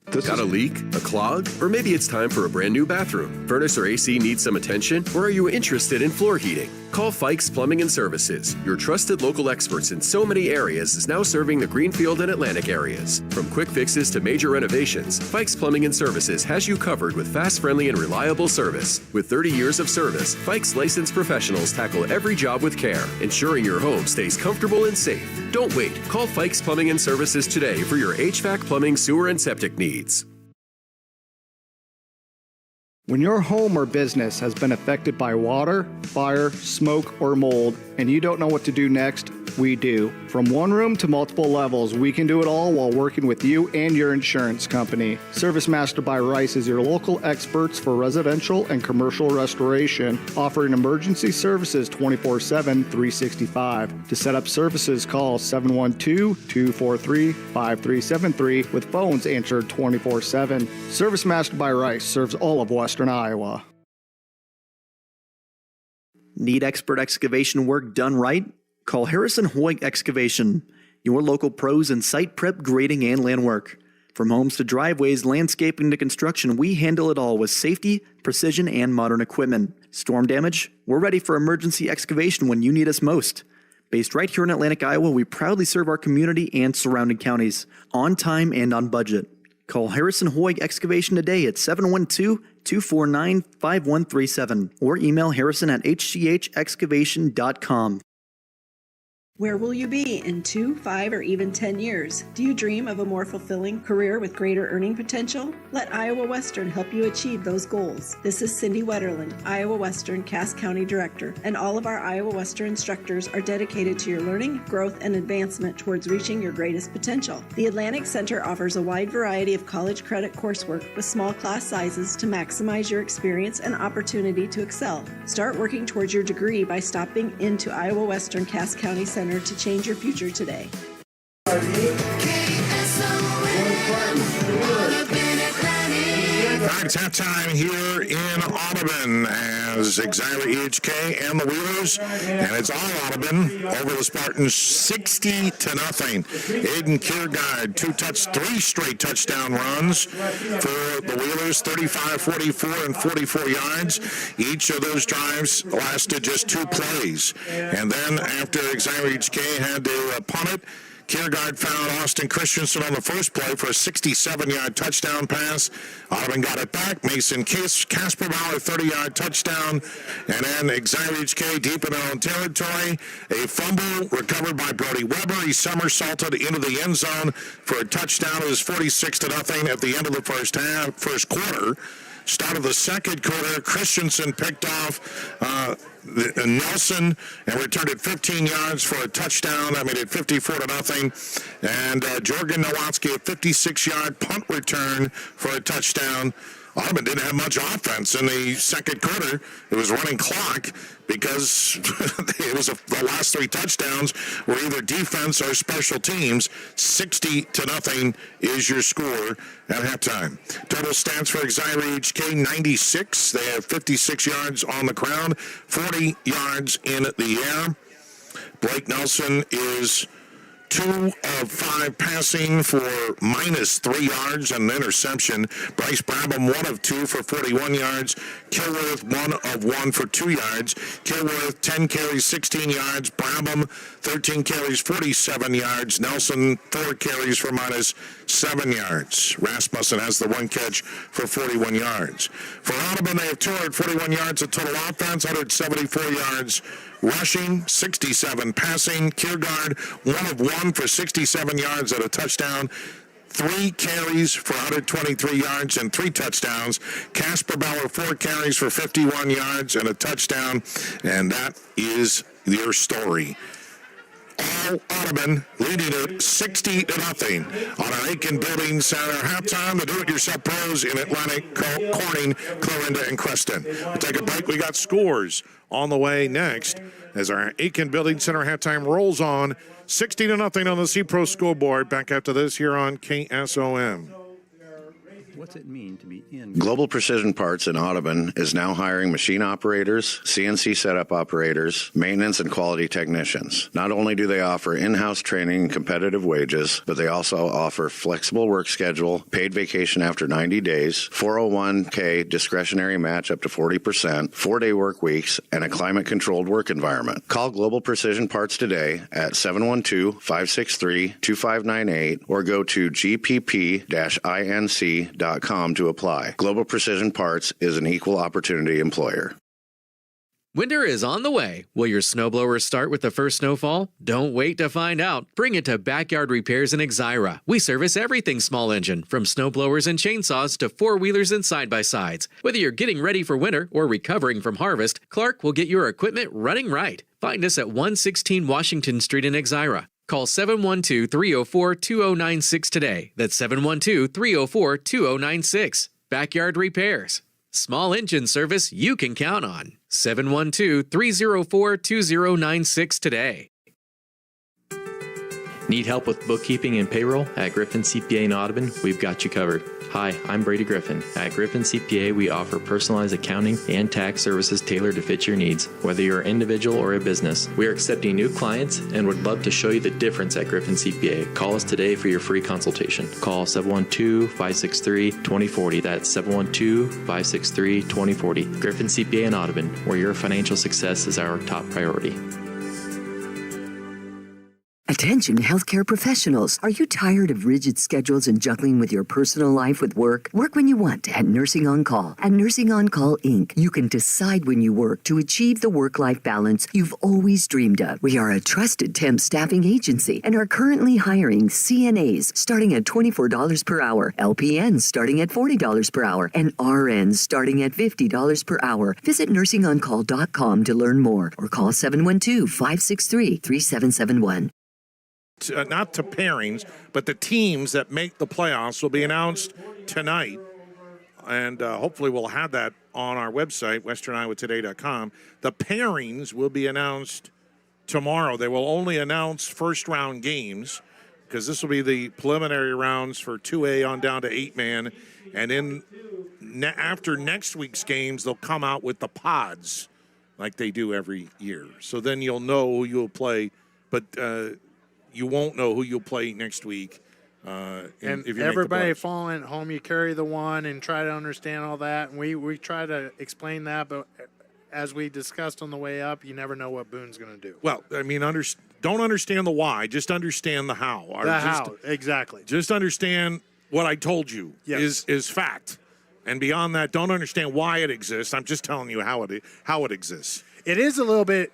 Got a leak? A clog? Or maybe it's time for a brand new bathroom. Furnace or AC needs some attention? Or are you interested in floor heating? Call Fikes Plumbing and Services. Your trusted local experts in so many areas is now serving the Greenfield and Atlantic areas. From quick fixes to major renovations, Fikes Plumbing and Services has you covered with fast, friendly, and reliable service. With 30 years of service, Fikes licensed professionals tackle every job with care, ensuring your home stays comfortable and safe. Don't wait. Call Fikes Plumbing and Services today for your HVAC, plumbing, sewer, and septic needs. When your home or business has been affected by water, fire, smoke, or mold, and you don't know what to do next, we do. From one room to multiple levels, we can do it all while working with you and your insurance company. Service Master by Rice is your local experts for residential and commercial restoration, offering emergency services 24/7, 365. To set up services, call 712-243-5373 with phones answered 24/7. Service Master by Rice serves all of Western Iowa. Need expert excavation work done right? Call Harrison Hoyt Excavation, your local pros in site prep, grading, and land work. From homes to driveways, landscaping to construction, we handle it all with safety, precision, and modern equipment. Storm damage? We're ready for emergency excavation when you need us most. Based right here in Atlantic, Iowa, we proudly serve our community and surrounding counties, on time and on budget. Call Harrison Hoyt Excavation today at 712-249-5137 or email harrison@hchexcavation.com. Where will you be in 2, 5, or even 10 years? Do you dream of a more fulfilling career with greater earning potential? Let Iowa Western help you achieve those goals. This is Cindy Wetterland, Iowa Western Cass County Director, and all of our Iowa Western instructors are dedicated to your learning, growth, and advancement towards reaching your greatest potential. The Atlantic Center offers a wide variety of college credit coursework with small class sizes to maximize your experience and opportunity to excel. Start working towards your degree by stopping into Iowa Western Cass County Center to change your future today. It's halftime here in Audubon as Exira EHK and the Wheelers, and it's all Audubon over the Spartans 60-0. Aiden Kiergaard, three straight touchdown runs for the Wheelers, 35, 44, and 44 yards. Each of those drives lasted just 2 plays, and then after Exira EHK had to punt it, Kiergaard found Austin Christensen on the first play for a 67-yard touchdown pass. Audubon got it back. Mason Casper Bauer, 30-yard touchdown. And then Exira EHK deep in their own territory. A fumble recovered by Brody Weber. He somersaulted into the end zone for a touchdown. It was 46-0 at the end of the first quarter. Start of the second quarter, Christensen picked off Nelson and returned it 15 yards for a touchdown. That made it 54-0. And Jorgen Nowatzki, a 56-yard punt return for a touchdown. Audubon didn't have much offense in the second quarter. It was running clock because it was the last 3 touchdowns were either defense or special teams. 60-0 is your score at halftime. Total stats for Exira EHK, 96. They have 56 yards on the ground, 40 yards in the air. Blake Nelson is 2 of 5 passing for -3 yards and an interception. Bryce Brabham 1 of 2 for 41 yards. Kilworth 1 of 1 for 2 yards. Kilworth 10 carries, 16 yards. Brabham 13 carries, 47 yards. Nelson 4 carries for -7 yards. Rasmussen has the 1 catch for 41 yards. For Audubon, they have 241 yards of total offense, 174 yards rushing, 67 passing. Kiergaard 1 of 1 for 67 yards at a touchdown. 3 carries for 123 yards and 3 touchdowns. Casper Bauer 4 carries for 51 yards and a touchdown. And that is your story. All Audubon leading it 60-0 on our Aiken Building Center halftime. The do-it-yourself pros in Atlantic, Corning, Clarinda, and Creston. We'll take a break. We got scores on the way next as our Aiken Building Center halftime rolls on 60-0 on the C-Pro scoreboard. Back after this here on KSOM. What's it mean to be in? Global Precision Parts in Audubon is now hiring machine operators, CNC setup operators, maintenance and quality technicians. Not only do they offer in-house training and competitive wages, but they also offer flexible work schedule, paid vacation after 90 days, 401k discretionary match up to 40%, 4-day work weeks, and a climate-controlled work environment. Call Global Precision Parts today at 712-563-2598 or go to gpp-inc.com to apply. Global Precision Parts is an equal opportunity employer. Winter is on the way. Will your snowblower start with the first snowfall? Don't wait to find out. Bring it to Backyard Repairs in Exira. We service everything small engine, from snowblowers and chainsaws to four-wheelers and side-by-sides. Whether you're getting ready for winter or recovering from harvest, Clark will get your equipment running right. Find us at 116 Washington Street in Exira. Call 712-304-2096 today. That's 712-304-2096. Backyard Repairs. Small engine service you can count on. 712-304-2096 today. Need help with bookkeeping and payroll? At Griffin CPA in Audubon, we've got you covered. Hi, I'm Brady Griffin. At Griffin CPA, we offer personalized accounting and tax services tailored to fit your needs. Whether you're an individual or a business, we are accepting new clients and would love to show you the difference at Griffin CPA. Call us today for your free consultation. Call 712-563-2040. That's 712-563-2040. Griffin CPA in Audubon, where your financial success is our top priority. Attention healthcare professionals. Are you tired of rigid schedules and juggling with your personal life with work? Work when you want at Nursing On Call. At Nursing On Call, Inc., you can decide when you work to achieve the work-life balance you've always dreamed of. We are a trusted temp staffing agency and are currently hiring CNAs starting at $24 per hour, LPNs starting at $40 per hour, and RNs starting at $50 per hour. Visit nursingoncall.com to learn more or call 712-563-3771. Not to pairings, but the teams that make the playoffs will be announced tonight. And hopefully we'll have that on our website, westerniowatoday.com. The pairings will be announced tomorrow. They will only announce first-round games because this will be the preliminary rounds for 2A on down to 8-man. And then after next week's games, they'll come out with the pods like they do every year. So then you'll know who you'll play. But you won't know who you'll play next week. And if you everybody falling at home, you carry the one and try to understand all that. And we try to explain that, but as we discussed on the way up, you never know what Boone's going to do. Well, I mean, don't understand the why, just understand the how. How, exactly. Just understand what I told you is fact. And beyond that, don't understand why it exists. I'm just telling you how it exists. It is a little bit.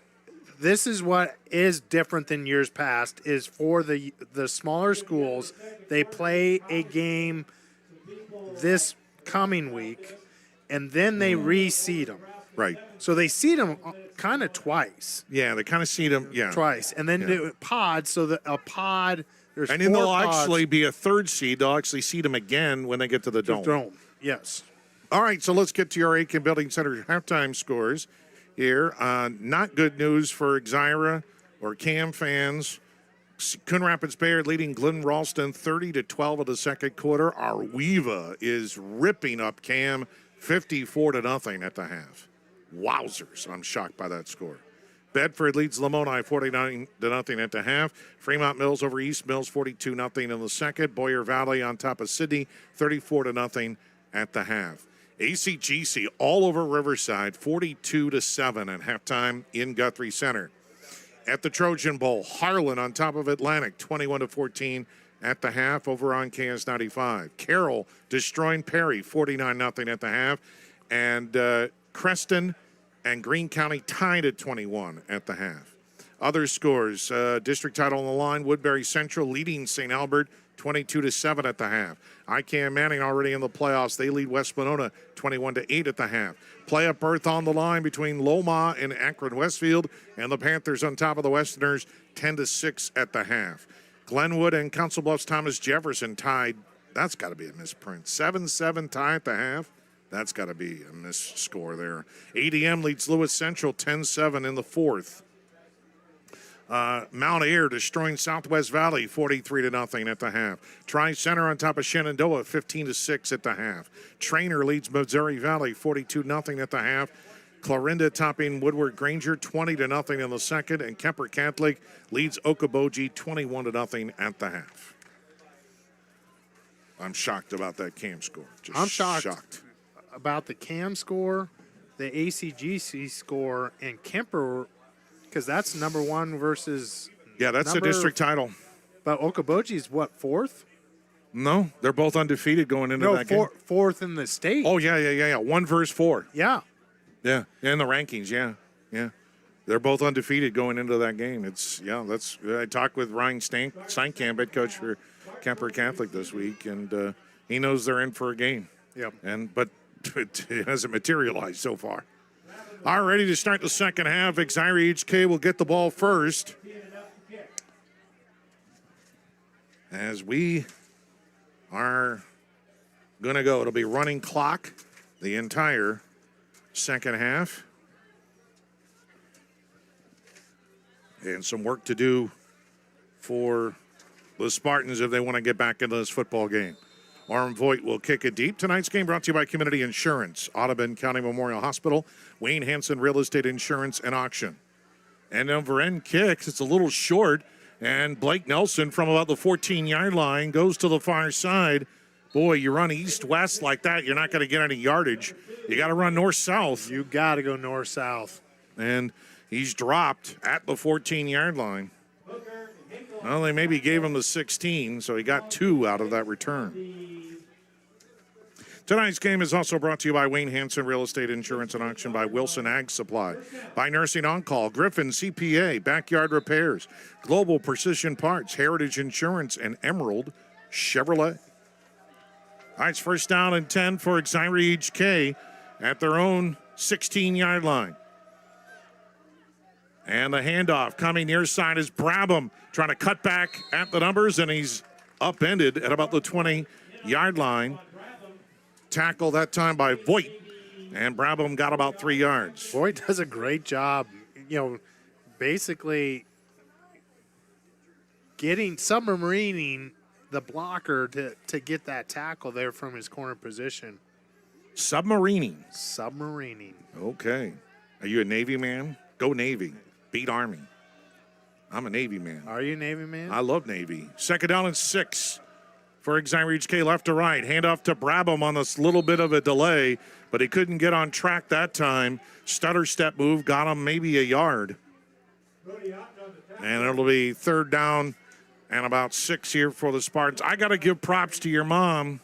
This is what is different than years past, is for the smaller schools, they play a game this coming week, and then they reseed them. Right. So they seed them kind of twice. Yeah, they kind of seed them, twice. And then do pods, so that a pod, there's and then four there'll pods. actually be a third seed. They'll actually seed them again when they get to the dome. Yes. All right, so let's get to your Aiken Building Center halftime scores here. Not good news for Exira or Cam fans. Coon Rapids Bayard leading Glen Ralston 30-12 of the second quarter. Arweva is ripping up Cam 54-0 at the half. Wowzers. I'm shocked by that score. Bedford leads Lamoni 49-0 at the half. Fremont Mills over East Mills 42-0 in the second. Boyer Valley on top of Sydney 34-0 at the half. ACGC all over Riverside 42-7 at halftime in Guthrie Center. At the Trojan Bowl, Harlan on top of Atlantic 21-14 at the half over on KS95. Carroll destroying Perry 49-0 at the half. And Creston and Greene County tied at 21 at the half. Other scores, district title on the line, Woodbury Central leading St. Albert 22-7 at the half. ICAM Manning already in the playoffs. They lead West Monona 21-8 at the half. Play-up berth on the line between Loma and Akron Westfield, and the Panthers on top of the Westerners 10-6 at the half. Glenwood and Council Bluffs Thomas Jefferson tied. That's got to be a misprint. 7-7 tie at the half. That's got to be a misscore there. ADM leads Lewis Central 10-7 in the fourth. Mount Ayr destroying Southwest Valley 43-0 at the half. Tri-Center on top of Shenandoah 15-6 at the half. Trainer leads Missouri Valley 42-0 at the half. Clarinda topping Woodward Granger 20-0 in the second. And Kemper Catholic leads Okoboji 21-0 at the half. I'm shocked about that CAM score. I'm shocked about the CAM score, the ACGC score, and Kemper, because that's number one versus. Yeah, that's the district title. But Okoboji's what, fourth? No, they're both undefeated going into that game. Fourth in the state. Oh, yeah. 1 versus 4. Yeah. Yeah, in the rankings, yeah. Yeah. They're both undefeated going into that game. I talked with Ryan Steinkamp, head coach for Kemper Catholic this week, and he knows they're in for a game. Yep. But it hasn't materialized so far. All right, ready to start the second half. Exira EHK will get the ball first. As we are going to go, it'll be running clock the entire second half. And some work to do for the Spartans if they want to get back into this football game. Orm Voigt will kick it deep. Tonight's game brought to you by Community Insurance, Audubon County Memorial Hospital, Wayne Hansen Real Estate Insurance and Auction. And over end kicks, it's a little short, and Blake Nelson from about the 14-yard line goes to the far side. Boy, you run east-west like that, you're not going to get any yardage. You got to run north-south. You got to go north-south. And he's dropped at the 14-yard line. Well, they maybe gave him the 16, so he got 2 out of that return. Tonight's game is also brought to you by Wayne Hansen Real Estate Insurance and Auction, by Wilson Ag Supply, by Nursing On Call, Griffin CPA, Backyard Repairs, Global Precision Parts, Heritage Insurance, and Emerald Chevrolet. All right, it's first down and 10 for Exira EHK at their own 16-yard line. And the handoff coming near side is Brabham trying to cut back at the numbers, and he's upended at about the 20-yard line. Tackle that time by Voigt, and Brabham got about 3 yards. Voigt does a great job, basically submarining the blocker to get that tackle there from his corner position. Submarining. Okay. Are you a Navy man? Go Navy. Beat Army. I'm a Navy man. Are you a Navy man? I love Navy. Second down and 6 for Exira EHK, left to right. Handoff to Brabham on this little bit of a delay, but he couldn't get on track that time. Stutter step move got him maybe a yard. And it'll be third down and about 6 here for the Spartans. I got to give props to your mom.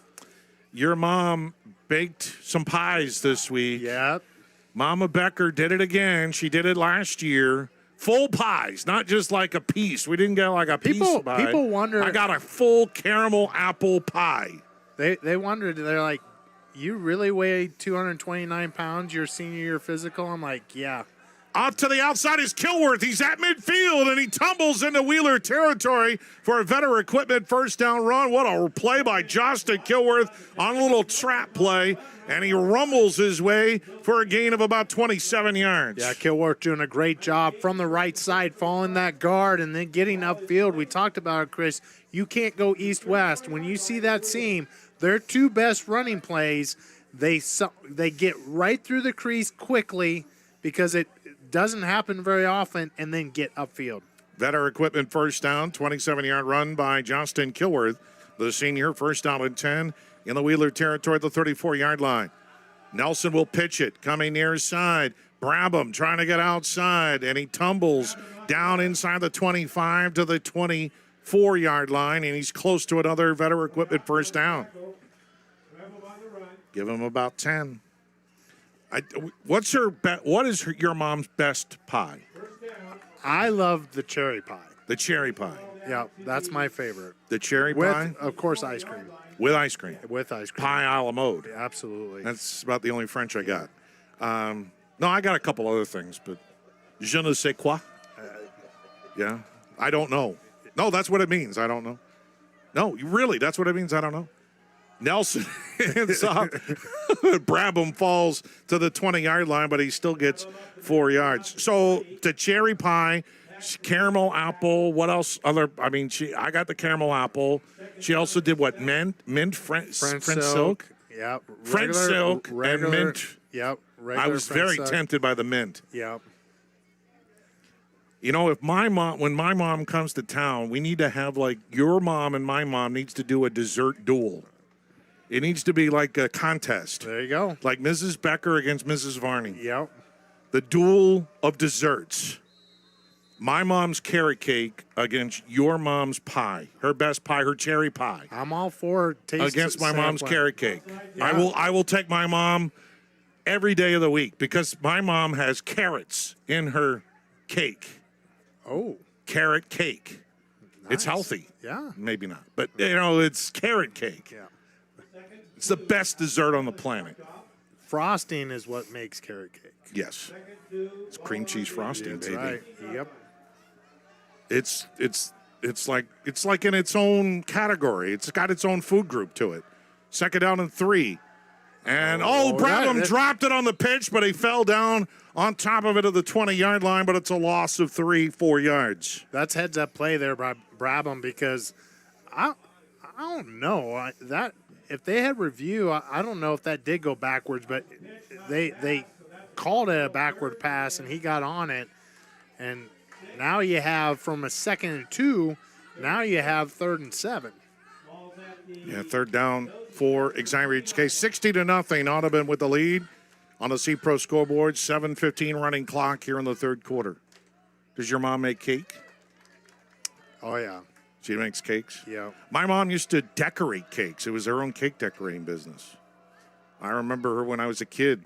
Your mom baked some pies this week. Yep. Mama Becker did it again. She did it last year. Full pies, not just like a piece. We didn't get like a piece pie. People wonder. I got a full caramel apple pie. They wondered. They're like, you really weigh 229 pounds your senior year physical? I'm like, yeah. Out to the outside is Kilworth. He's at midfield, and he tumbles into Wheeler territory for a Vetter Equipment first down run. What a play by Justin Kilworth on a little trap play, and he rumbles his way for a gain of about 27 yards. Yeah, Kilworth doing a great job from the right side, following that guard, and then getting upfield. We talked about it, Chris. You can't go east-west. When you see that seam, their 2 best running plays, they get right through the crease quickly because it doesn't happen very often, and then get upfield. Vetter Equipment first down, 27-yard run by Justin Kilworth, the senior, first down and 10 in the Wheeler territory at the 34-yard line. Nelson will pitch it, coming near side. Brabham trying to get outside, and he tumbles down inside the 25 to the 24-yard line, and he's close to another Vetter Equipment first down. Give him about 10. What is your mom's best pie? I love the cherry pie. The cherry pie. Yeah, that's my favorite. The cherry pie? With, of course, ice cream. With ice cream. With ice cream. Pie a la mode. Absolutely. That's about the only French I got. No, I got a couple other things, but je ne sais quoi. Yeah, I don't know. No, that's what it means. I don't know. No, really, that's what it means. I don't know. Nelson hands off. Brabham falls to the 20-yard line, but he still gets 4 yards. So the cherry pie, caramel apple. What else? I got the caramel apple. She also did what? Mint, French silk. Yep. French silk and mint. Yep. I was very tempted by the mint. Yep. You know, when my mom comes to town, we need to have like your mom and my mom needs to do a dessert duel. It needs to be like a contest. There you go. Like Mrs. Becker against Mrs. Varney. Yep. The duel of desserts. My mom's carrot cake against your mom's pie. Her best pie, her cherry pie. I'm all for taste against my mom's carrot cake. Yeah. I will take my mom every day of the week because my mom has carrots in her cake. Oh. Carrot cake. Nice. It's healthy. Yeah. Maybe not. But, it's carrot cake. Yeah. It's the best dessert on the planet. Frosting is what makes carrot cake. Yes. It's cream cheese frosting, That's baby. right. Yep. It's like in its own category. It's got its own food group to it. Second down and 3. And, Brabham dropped it on the pitch, but he fell down on top of it at the 20-yard line, but it's a loss of 4 yards. That's heads-up play there by Brabham because I don't know. If they had review, I don't know if that did go backwards, but they called it a backward pass, and he got on it. And now you have, from a 2nd and 2, now you have 3rd and 7. Yeah, 3rd down for Exira EHK. 60-0. Audubon with the lead on the C-Pro scoreboard. 7:15 running clock here in the 3rd quarter. Does your mom make cake? Oh, yeah. She makes cakes? Yeah. My mom used to decorate cakes. It was her own cake decorating business. I remember her when I was a kid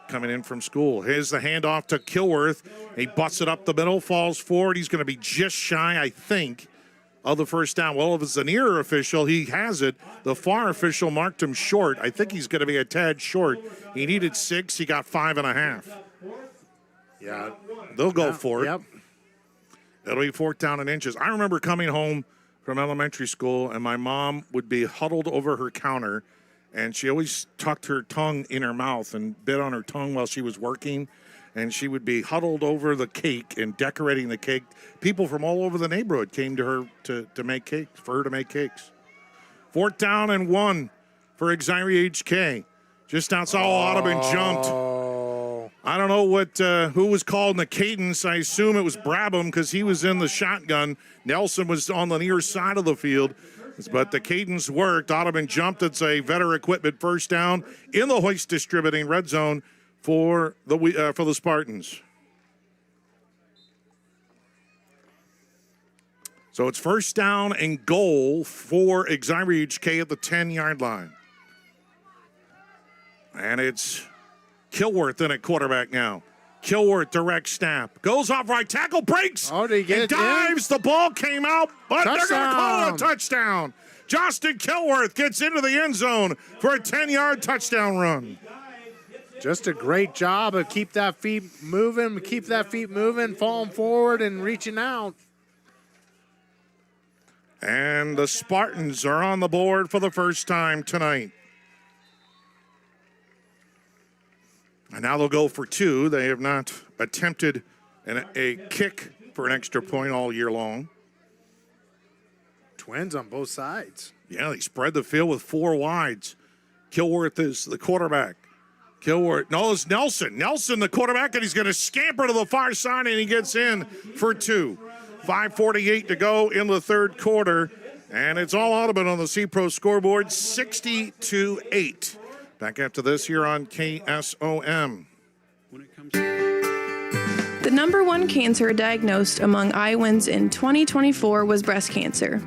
coming in from school. Here's the handoff to Kilworth. He busts it up the middle, falls forward. He's going to be just shy, I think, of the first down. Well, if it's the near official, he has it. The far official marked him short. I think he's going to be a tad short. He needed 6. He got 5.5. Yeah. They'll go for it. Yep. It'll be 4th down and inches. I remember coming home from elementary school, and my mom would be huddled over her counter, and she always tucked her tongue in her mouth and bit on her tongue while she was working, and she would be huddled over the cake and decorating the cake. People from all over the neighborhood came to her to make cakes, for her to make cakes. 4th down and 1 for Exira EHK. Just outside, Audubon jumped. I don't know who was called in the cadence. I assume it was Brabham because he was in the shotgun. Nelson was on the near side of the field. But the cadence worked. Audubon jumped. It's a Vetter equipment first down in the Hoist Distributing red zone for the Spartans. So it's first down and goal for Exira EHK at the 10-yard line. And it's Kilworth in at quarterback now. Kilworth direct snap. Goes off right tackle, breaks. Oh, did he get it? Dives. The ball came out, but they're going to call it a touchdown. Justin Kilworth gets into the end zone for a 10-yard touchdown run. Just a great job of keep that feet moving, falling forward and reaching out. And the Spartans are on the board for the first time tonight. And now they'll go for 2. They have not attempted a kick for an extra point all year long. Twins on both sides. Yeah, they spread the field with 4 wides. Kilworth is the quarterback. No, it's Nelson. Nelson, the quarterback, and he's going to scamper to the far side, and he gets in for 2. 5:48 to go in the 3rd quarter, and it's all Audubon on the C-Pro scoreboard, 60-8. Back after this here on KSOM. The number 1 cancer diagnosed among Iowans in 2024 was breast cancer.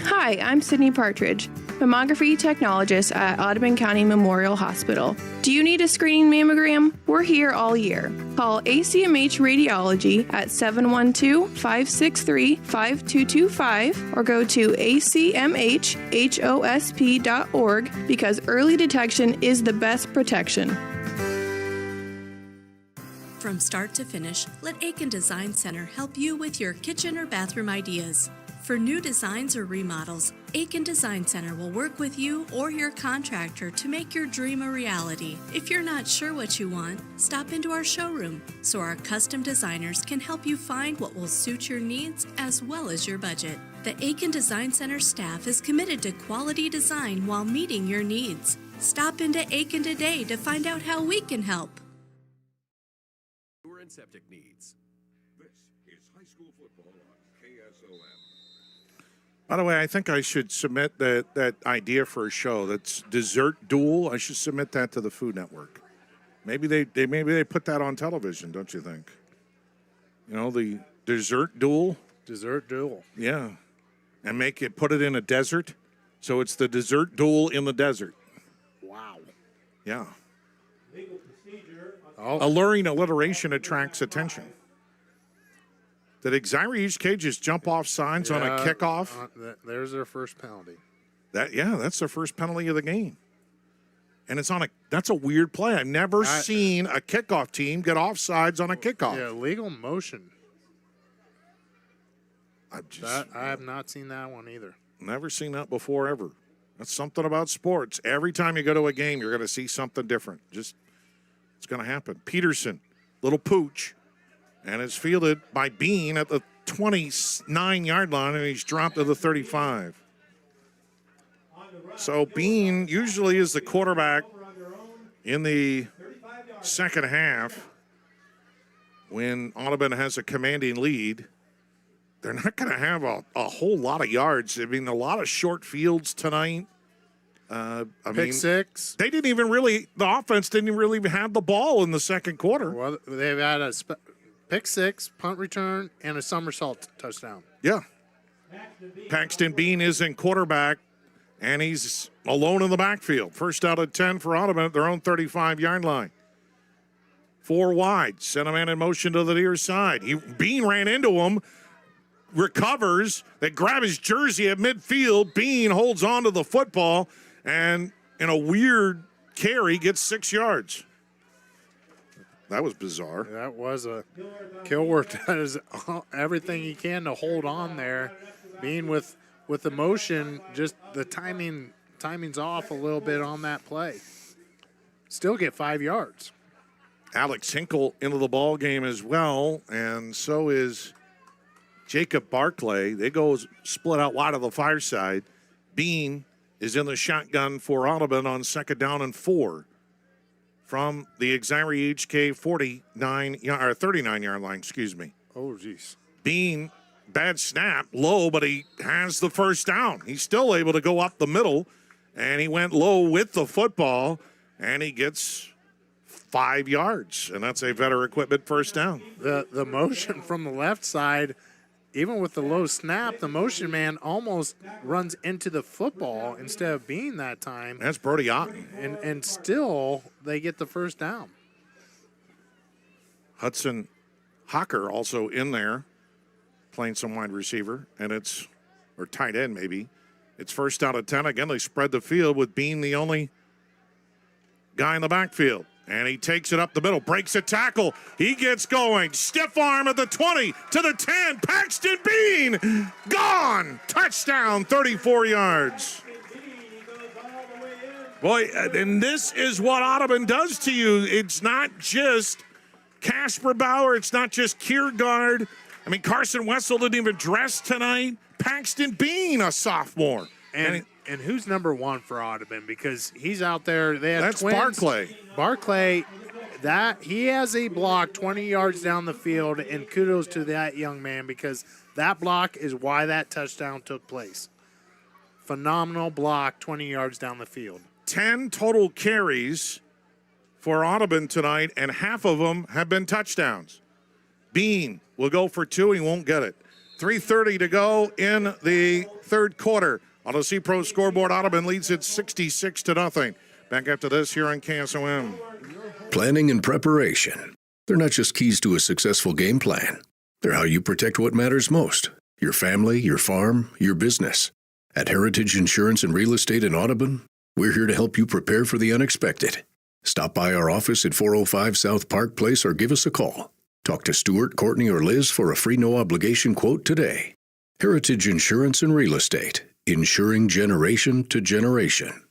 Hi, I'm Sydney Partridge, mammography technologist at Audubon County Memorial Hospital. Do you need a screening mammogram? We're here all year. Call ACMH Radiology at 712-563-5225 or go to acmhhosp.org because early detection is the best protection. From start to finish, let Aiken Design Center help you with your kitchen or bathroom ideas. For new designs or remodels, Aiken Design Center will work with you or your contractor to make your dream a reality. If you're not sure what you want, stop into our showroom so our custom designers can help you find what will suit your needs as well as your budget. The Aiken Design Center staff is committed to quality design while meeting your needs. Stop into Aiken today to find out how we can help. And septic needs. This is high school football on KSOM. By the way, I think I should submit that idea for a show. That's dessert duel. I should submit that to the Food Network. Maybe they put that on television, don't you think? You know, the dessert duel. Dessert duel. Yeah, and put it in a desert, so it's the dessert duel in the desert. Wow. Yeah. Alluring alliteration attracts attention. Did Exira EHK just jump off signs on a kickoff? There's their first penalty. That's their first penalty of the game. And that's a weird play. I've never seen a kickoff team get offsides on a kickoff. Yeah, legal motion. I have not seen that one either. Never seen that before, ever. That's something about sports. Every time you go to a game, you're going to see something different. It's going to happen. Peterson, little pooch, and is fielded by Bean at the 29-yard line, and he's dropped to the 35. So Bean usually is the quarterback in the second half when Audubon has a commanding lead. They're not going to have a whole lot of yards. I mean, a lot of short fields tonight. Pick six. The offense didn't really even have the ball in the second quarter. Well, they've had a pick six, punt return, and a somersault touchdown. Yeah. Paxton Bean is in quarterback, and he's alone in the backfield. First out of 10 for Audubon at their own 35-yard line. 4 wide. Sent a man in motion to the near side. Bean ran into him. Recovers. They grab his jersey at midfield. Bean holds on to the football and in a weird carry gets 6 yards. That was bizarre. That was a Kilworth does everything he can to hold on there. Bean with the motion, just the timing's off a little bit on that play. Still get 5 yards. Alex Hinkle into the ball game as well, and so is Jacob Barclay. They go split out wide of the far side. Bean is in the shotgun for Audubon on second down and 4 from the Exira EHK 39-yard line, excuse me. Oh, geez. Bean, bad snap, low, but he has the first down. He's still able to go up the middle, and he went low with the football, and he gets 5 yards, and that's a Vetter Equipment first down. The motion from the left side, even with the low snap, the motion man almost runs into the football instead of Bean that time. That's Brody Otten. And still, they get the first down. Hudson Hocker also in there, playing some wide receiver, and or tight end maybe. It's first out of 10. Again, they spread the field with Bean the only guy in the backfield. And he takes it up the middle, breaks a tackle. He gets going. Stiff arm at the 20 to the 10. Paxton Bean gone. Touchdown, 34 yards. Boy, and this is what Audubon does to you. It's not just Casper Bauer. It's not just Kiergaard. I mean, Carson Wessel didn't even dress tonight. Paxton Bean, a sophomore. And who's number 1 for Audubon? Because he's out there. They have That's twins. Barclay. Barclay, he has a block 20 yards down the field, and kudos to that young man because that block is why that touchdown took place. Phenomenal block 20 yards down the field. 10 total carries for Audubon tonight, and half of them have been touchdowns. Bean will go for 2. He won't get it. 3:30 to go in the third quarter. On the C-Pro scoreboard, Audubon leads it 66-0. Back after this here on KSOM. Planning and preparation. They're not just keys to a successful game plan. They're how you protect what matters most. Your family, your farm, your business. At Heritage Insurance and Real Estate in Audubon, we're here to help you prepare for the unexpected. Stop by our office at 405 South Park Place or give us a call. Talk to Stuart, Courtney, or Liz for a free no-obligation quote today. Heritage Insurance and Real Estate. Insuring generation to generation.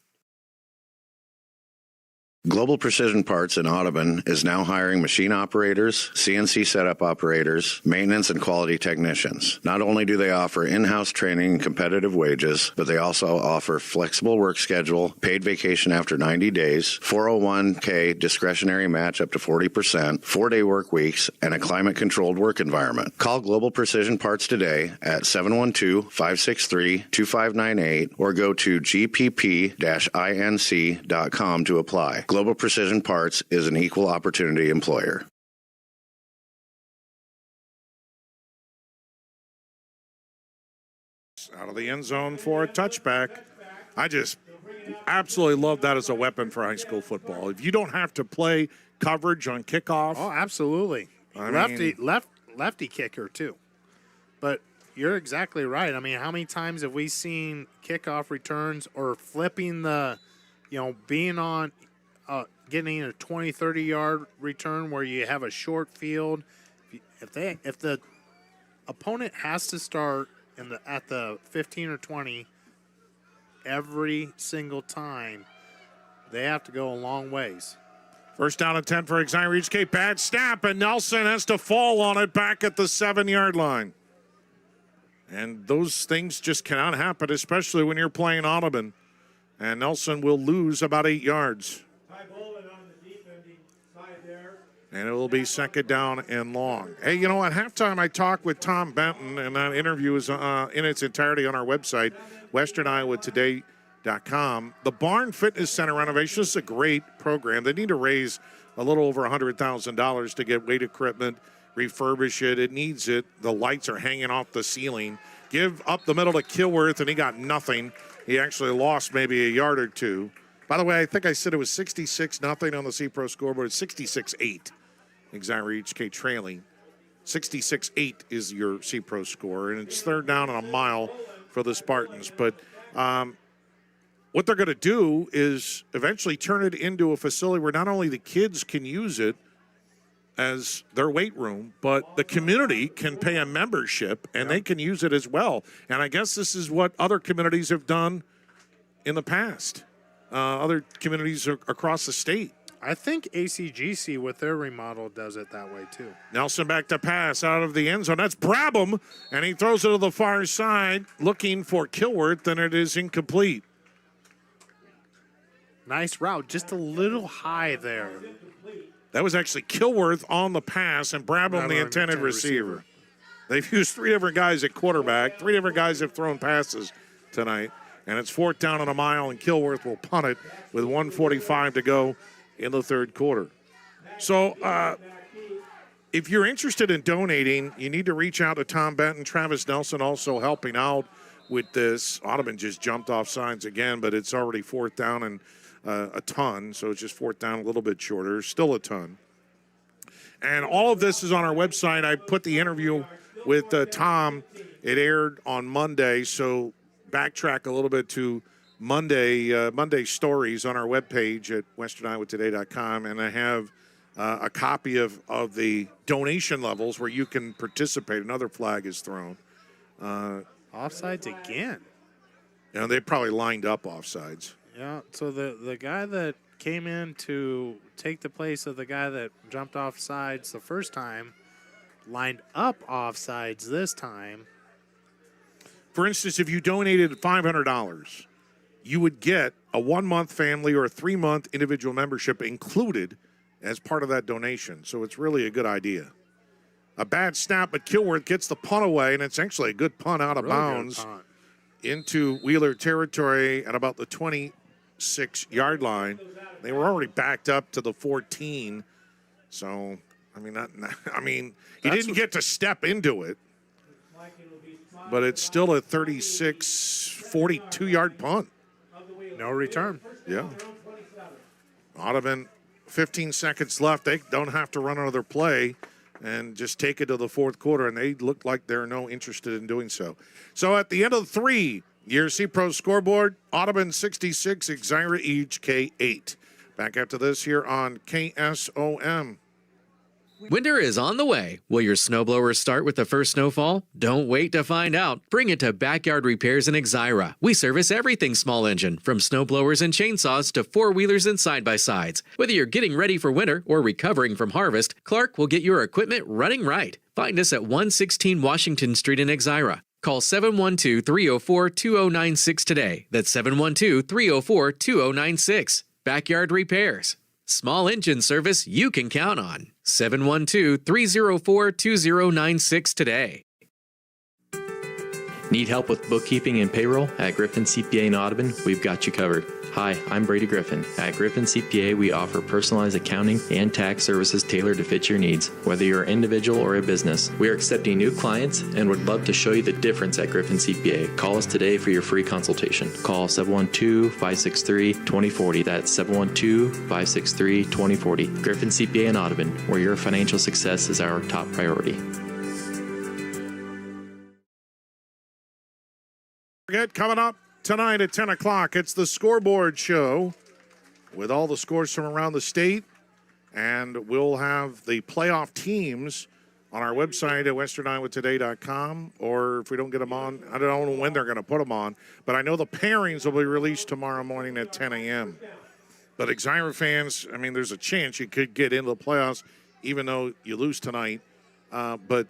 Global Precision Parts in Audubon is now hiring machine operators, CNC setup operators, maintenance and quality technicians. Not only do they offer in-house training and competitive wages, but they also offer flexible work schedule, paid vacation after 90 days, 401k discretionary match up to 40%, 4-day work weeks, and a climate-controlled work environment. Call Global Precision Parts today at 712-563-2598 or go to gpp-inc.com to apply. Global Precision Parts is an equal opportunity employer. Out of the end zone for a touchback. absolutely love that as a weapon for high school football. If you don't have to play coverage on kickoff. Oh, absolutely. Lefty kicker, too. But you're exactly right. I mean, how many times have we seen kickoff returns or flipping being on, getting a 20, 30-yard return where you have a short field? If the opponent has to start at the 15 or 20 every single time, they have to go a long ways. First down and 10 for Exira EHK. Bad snap, and Nelson has to fall on it back at the 7-yard line. And those things just cannot happen, especially when you're playing Audubon. And Nelson will lose about 8 yards. And it will be second down and long. Hey, at halftime I talked with Tom Benton, and that interview is in its entirety on our website, westerniowatoday.com. The Barn Fitness Center renovation is a great program. They need to raise a little over $100,000 to get weight equipment, refurbish it. It needs it. The lights are hanging off the ceiling. Give up the middle to Kilworth, and he got nothing. He actually lost maybe a yard or two. By the way, I think I said it was 66-0 on the C-Pro scoreboard. It's 66-8. Exira EHK trailing. 66-8 is your C-Pro score, and it's third down and a mile for the Spartans. But what they're going to do is eventually turn it into a facility where not only the kids can use it as their weight room, but the community can pay a membership, and they can use it as well. And I guess this is what other communities have done in the past, other communities across the state. I think ACGC with their remodel does it that way too. Nelson back to pass out of the end zone. That's Brabham, and he throws it to the far side looking for Kilworth, and it is incomplete. Nice route, just a little high there. That was actually Kilworth on the pass and Brabham the intended receiver. They've used 3 different guys at quarterback. 3 different guys have thrown passes tonight, and it's fourth down and a mile, and Kilworth will punt it with 1:45 to go in the third quarter. So if you're interested in donating, you need to reach out to Tom Benton. Travis Nelson also helping out with this. Audubon just jumped off sides again, but it's already fourth down and a ton, so it's just fourth down a little bit shorter, still a ton. And all of this is on our website. I put the interview with Tom. It aired on Monday, so backtrack a little bit to Monday stories on our webpage at westerniowatoday.com, and I have a copy of the donation levels where you can participate. Another flag is thrown. Offsides again. They probably lined up offsides. Yeah, so the guy that came in to take the place of the guy that jumped off sides the first time lined up offsides this time. For instance, if you donated $500, you would get a 1-month family or a 3-month individual membership included as part of that donation. So it's really a good idea. A bad snap, but Kilworth gets the punt away, and it's actually a good punt out of bounds into Wheeler territory at about the 26-yard line. They were already backed up to the 14. So, he didn't get to step into it. But it's still a 42-yard punt. No return. Yeah. Audubon, 15 seconds left. They don't have to run another play and just take it to the fourth quarter, and they look like they're no interested in doing so. So at the end of the 3-year C-Pro scoreboard, Audubon 66, Exira EHK 8. Back after this here on KSOM. Winter is on the way. Will your snowblower start with the first snowfall? Don't wait to find out. Bring it to Backyard Repairs in Exira. We service everything small engine, from snowblowers and chainsaws to four-wheelers and side-by-sides. Whether you're getting ready for winter or recovering from harvest, Clark will get your equipment running right. Find us at 116 Washington Street in Exira. Call 712-304-2096 today. That's 712-304-2096. Backyard Repairs. Small engine service you can count on. 712-304-2096 today. Need help with bookkeeping and payroll? At Griffin CPA in Audubon, we've got you covered. Hi, I'm Brady Griffin. At Griffin CPA, we offer personalized accounting and tax services tailored to fit your needs, whether you're an individual or a business. We are accepting new clients and would love to show you the difference at Griffin CPA. Call us today for your free consultation. Call 712-563-2040. That's 712-563-2040. Griffin CPA in Audubon, where your financial success is our top priority. Coming up tonight at 10 o'clock, it's the Scoreboard Show with all the scores from around the state. And we'll have the playoff teams on our website at westerniowatoday.com. Or if we don't get them on, I don't know when they're going to put them on. But I know the pairings will be released tomorrow morning at 10 a.m. But Exira fans, I mean, there's a chance you could get into the playoffs even though you lose tonight. But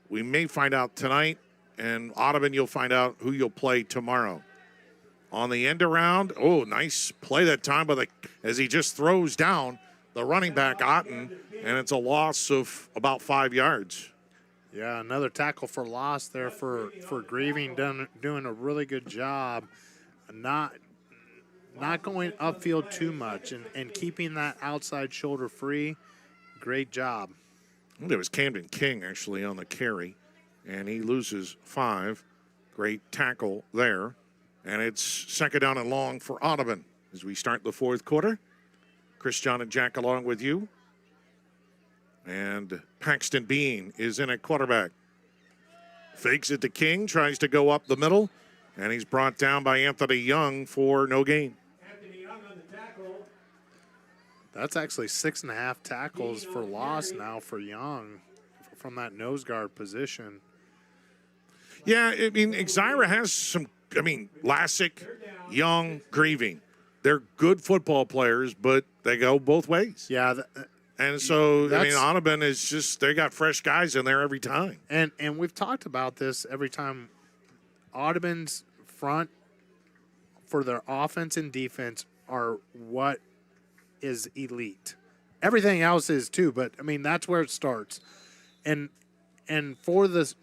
we may find out tonight. And Audubon, you'll find out who you'll play tomorrow. On the end around, oh, nice play that time, but as he just throws down the running back, Otten, and it's a loss of about 5 yards. Yeah, another tackle for loss there for Grieving, doing a really good job, not going upfield too much and keeping that outside shoulder free. Great job. There was Camden King actually on the carry. And he loses 5. Great tackle there. And it's second down and long for Audubon as we start the fourth quarter. Chris, John, and Jack along with you. And Paxton Bean is in at quarterback. Fakes it to King, tries to go up the middle. And he's brought down by Anthony Young for no gain. Anthony Young on the tackle. That's actually 6.5 tackles for loss now for Young from that nose guard position. Yeah, I mean, Exira has some, Lassick, Young, Grieving. They're good football players, but they go both ways. Yeah. And so, Audubon is just, they got fresh guys in there every time. And we've talked about this every time. Audubon's front for their offense and defense are what is elite. Everything else is too, but, that's where it starts. And for the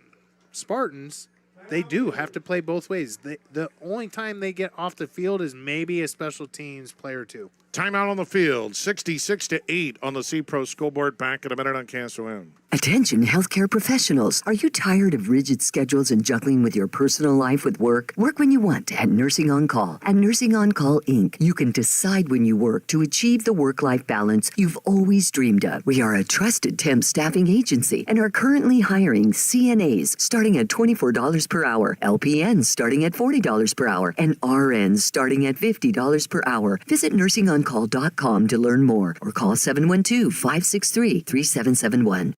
Spartans, they do have to play both ways. The only time they get off the field is maybe a special teams player or two. Timeout on the field, 66-8 on the C-Pro scoreboard. Back in a minute on KSOM. Attention healthcare professionals. Are you tired of rigid schedules and juggling with your personal life with work? Work when you want at Nursing On Call. At Nursing On Call, Inc., you can decide when you work to achieve the work-life balance you've always dreamed of. We are a trusted temp staffing agency and are currently hiring CNAs starting at $24 per hour, LPNs starting at $40 per hour, and RNs starting at $50 per hour. Visit nursingoncall.com to learn more or call 712-563-3771.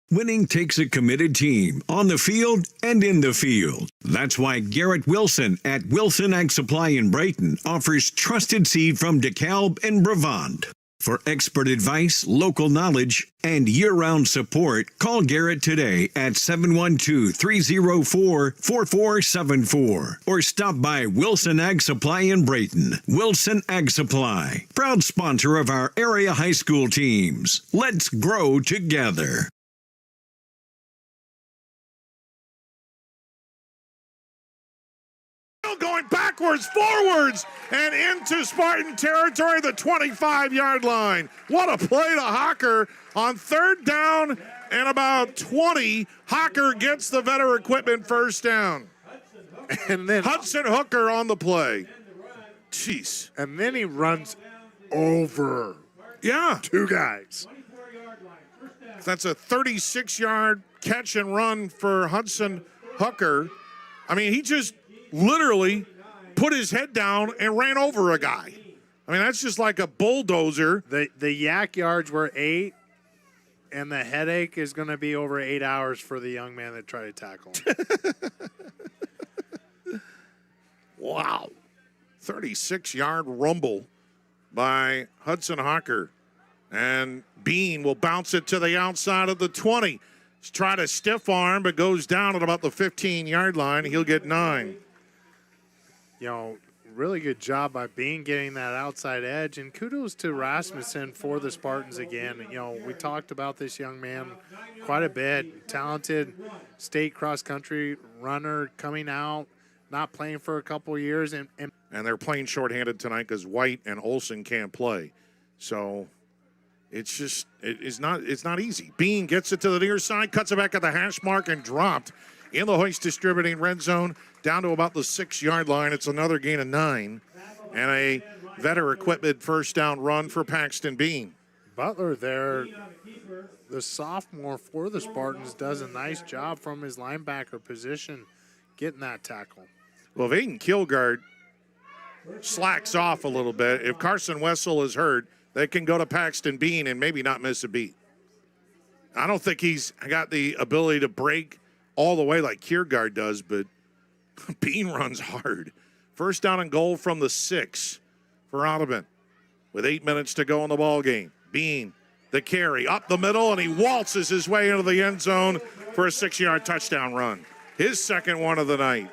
Winning takes a committed team on the field and in the field. That's why Garrett Wilson at Wilson Ag Supply in Brighton offers trusted seed from DeKalb and Brevant. For expert advice, local knowledge, and year-round support, call Garrett today at 712-304-4474 or stop by Wilson Ag Supply in Brighton. Wilson Ag Supply, proud sponsor of our area high school teams. Let's grow together. Going backwards, forwards, and into Spartan territory, the 25-yard line. What a play to Hocker on third down and about 20. Hocker gets the Vetter Equipment first down. And then Hudson Hooker on the play. Jeez. And then he runs over. Yeah. 2 guys. That's a 36-yard catch and run for Hudson Hooker. He just literally put his head down and ran over a guy. That's just like a bulldozer. The yak yards were 8, and the headache is going to be over 8 hours for the young man that tried to tackle him. Wow. 36-yard rumble by Hudson Hawker. And Bean will bounce it to the outside of the 20. He's trying to stiff arm, but goes down at about the 15-yard line. He'll get 9. Really good job by Bean getting that outside edge. And kudos to Rasmussen for the Spartans again. We talked about this young man quite a bit. Talented state cross-country runner coming out, not playing for a couple years. And they're playing shorthanded tonight because White and Olsen can't play. So it's not easy. Bean gets it to the near side, cuts it back at the hash mark, and dropped in the Hoist Distributing red zone down to about the 6-yard line. It's another gain of 9 and a Vetter equipment first down run for Paxton Bean. Butler there, the sophomore for the Spartans, does a nice job from his linebacker position getting that tackle. Well, if Aiden Kilgard slacks off a little bit, if Carson Wessel is hurt, they can go to Paxton Bean and maybe not miss a beat. I don't think he's got the ability to break all the way like Kiergaard does, but Bean runs hard. First down and goal from the 6 for Audubon with 8 minutes to go in the ball game. Bean, the carry, up the middle, and he waltzes his way into the end zone for a 6-yard touchdown run. His second one of the night.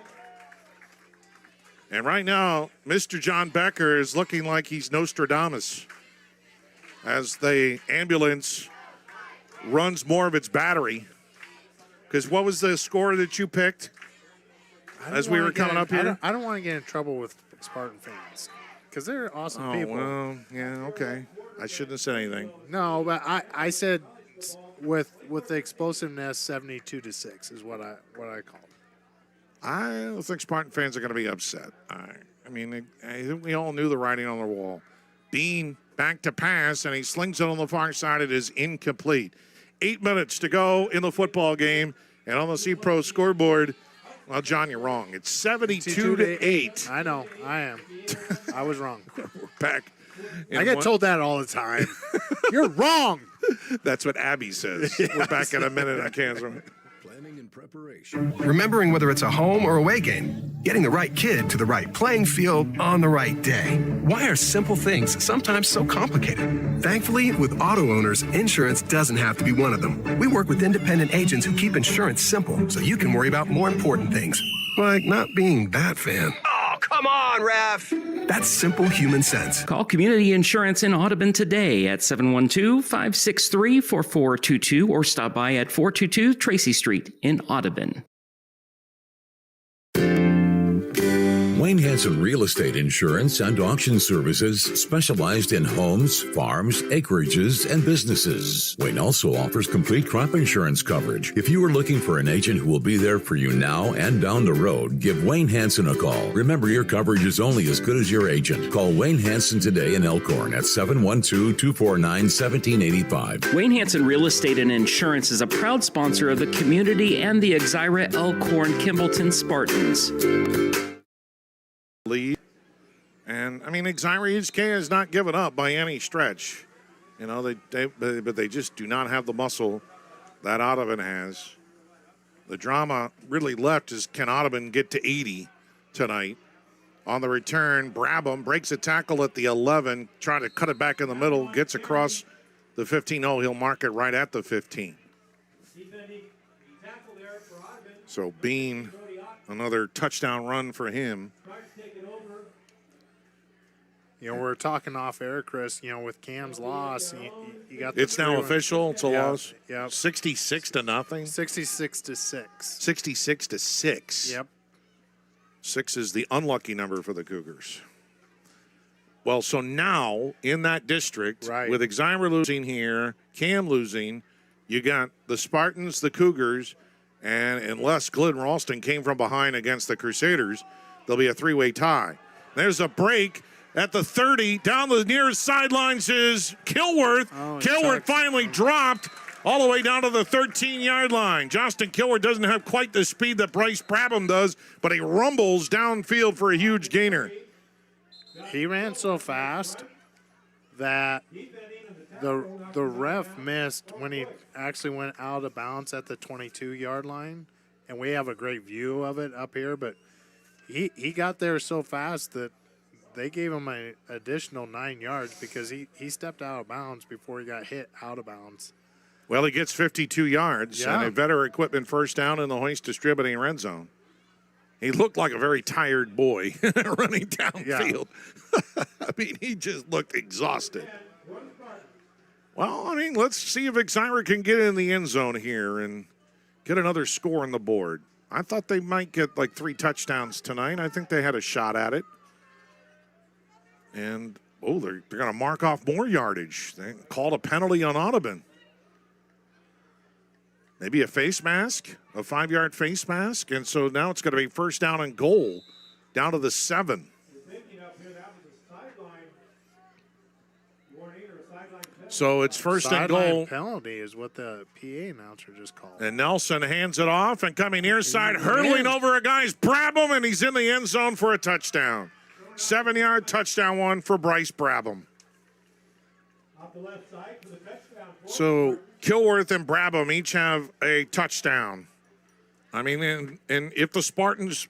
And right now, Mr. John Becker is looking like he's Nostradamus as the ambulance runs more of its battery. Because what was the score that you picked as we were coming up here? I don't want to get in trouble with Spartan fans because they're awesome people. Well, yeah, okay. I shouldn't have said anything. No, but I said with the explosiveness, 72-6 is what I called. I think Spartan fans are going to be upset. I think we all knew the writing on the wall. Bean back to pass, and he slings it on the far side. It is incomplete. 8 minutes to go in the football game, and on the C-Pro scoreboard, well, John, you're wrong. It's 72-8. I know, I am. I was wrong. We're back. I get told that all the time. You're wrong. That's what Abby says. Yes. We're back in a minute on Kansas. Planning and preparation. Remembering whether it's a home or away game, getting the right kid to the right playing field on the right day. Why are simple things sometimes so complicated? Thankfully, with auto owners, insurance doesn't have to be one of them. We work with independent agents who keep insurance simple so you can worry about more important things, like not being that fan. Oh, come on, ref! That's simple human sense. Call Community Insurance in Audubon today at 712-563-4422 or stop by at 422 Tracy Street in Audubon. Wayne Hansen Real Estate Insurance and Auction Services specialized in homes, farms, acreages, and businesses. Wayne also offers complete crop insurance coverage. If you are looking for an agent who will be there for you now and down the road, give Wayne Hansen a call. Remember, your coverage is only as good as your agent. Call Wayne Hansen today in Elkhorn at 712-249-1785. Wayne Hansen Real Estate and Insurance is a proud sponsor of the community and the Exira Elkhorn Kimballton Spartans. Lead. And Exira EHK has not given up by any stretch. But they just do not have the muscle that Audubon has. The drama really left is can Audubon get to 80 tonight? On the return, Brabham breaks a tackle at the 11, trying to cut it back in the middle, gets across the 15. Oh, he'll mark it right at the 15. So Bean, another touchdown run for him. We're talking off air, Chris. With Cam's loss, you got. It's now official. It's a loss. Yeah. 66-0. 66-6. 66-6. Yep. 6 is the unlucky number for the Cougars. Well, so now in that district, with Exira losing here, Cam losing, you got the Spartans, the Cougars, and unless Glenn Ralston came from behind against the Crusaders, there'll be a 3-way tie. There's a break. At the 30, down the nearest sidelines is Kilworth. Kilworth finally dropped all the way down to the 13-yard line. Justin Kilworth doesn't have quite the speed that Bryce Brabham does, but he rumbles downfield for a huge gainer. He ran so fast that the ref missed when he actually went out of bounds at the 22-yard line, and we have a great view of it up here, but he got there so fast that they gave him an additional 9 yards because he stepped out of bounds before he got hit out of bounds. Well, he gets 52 yards and a Vetter equipment first down in the Hoist Distributing red zone. he looked like a very tired boy running downfield. Yeah. I mean, he just looked exhausted. Well, I mean, let's see if Exira can get in the end zone here and get another score on the board. I thought they might get like 3 touchdowns tonight. I think they had a shot at it. And, they're going to mark off more yardage. They called a penalty on Audubon. Maybe a face mask, a 5-yard face mask. And so now it's going to be first down and goal down to the 7. So it's first and goal. Penalty is what the PA announcer just called. And Nelson hands it off and coming near side, hurtling over a guy's Brabham, and he's in the end zone for a touchdown. 7-yard touchdown one for Bryce Brabham. So Kilworth and Brabham each have a touchdown. I mean, and if the Spartans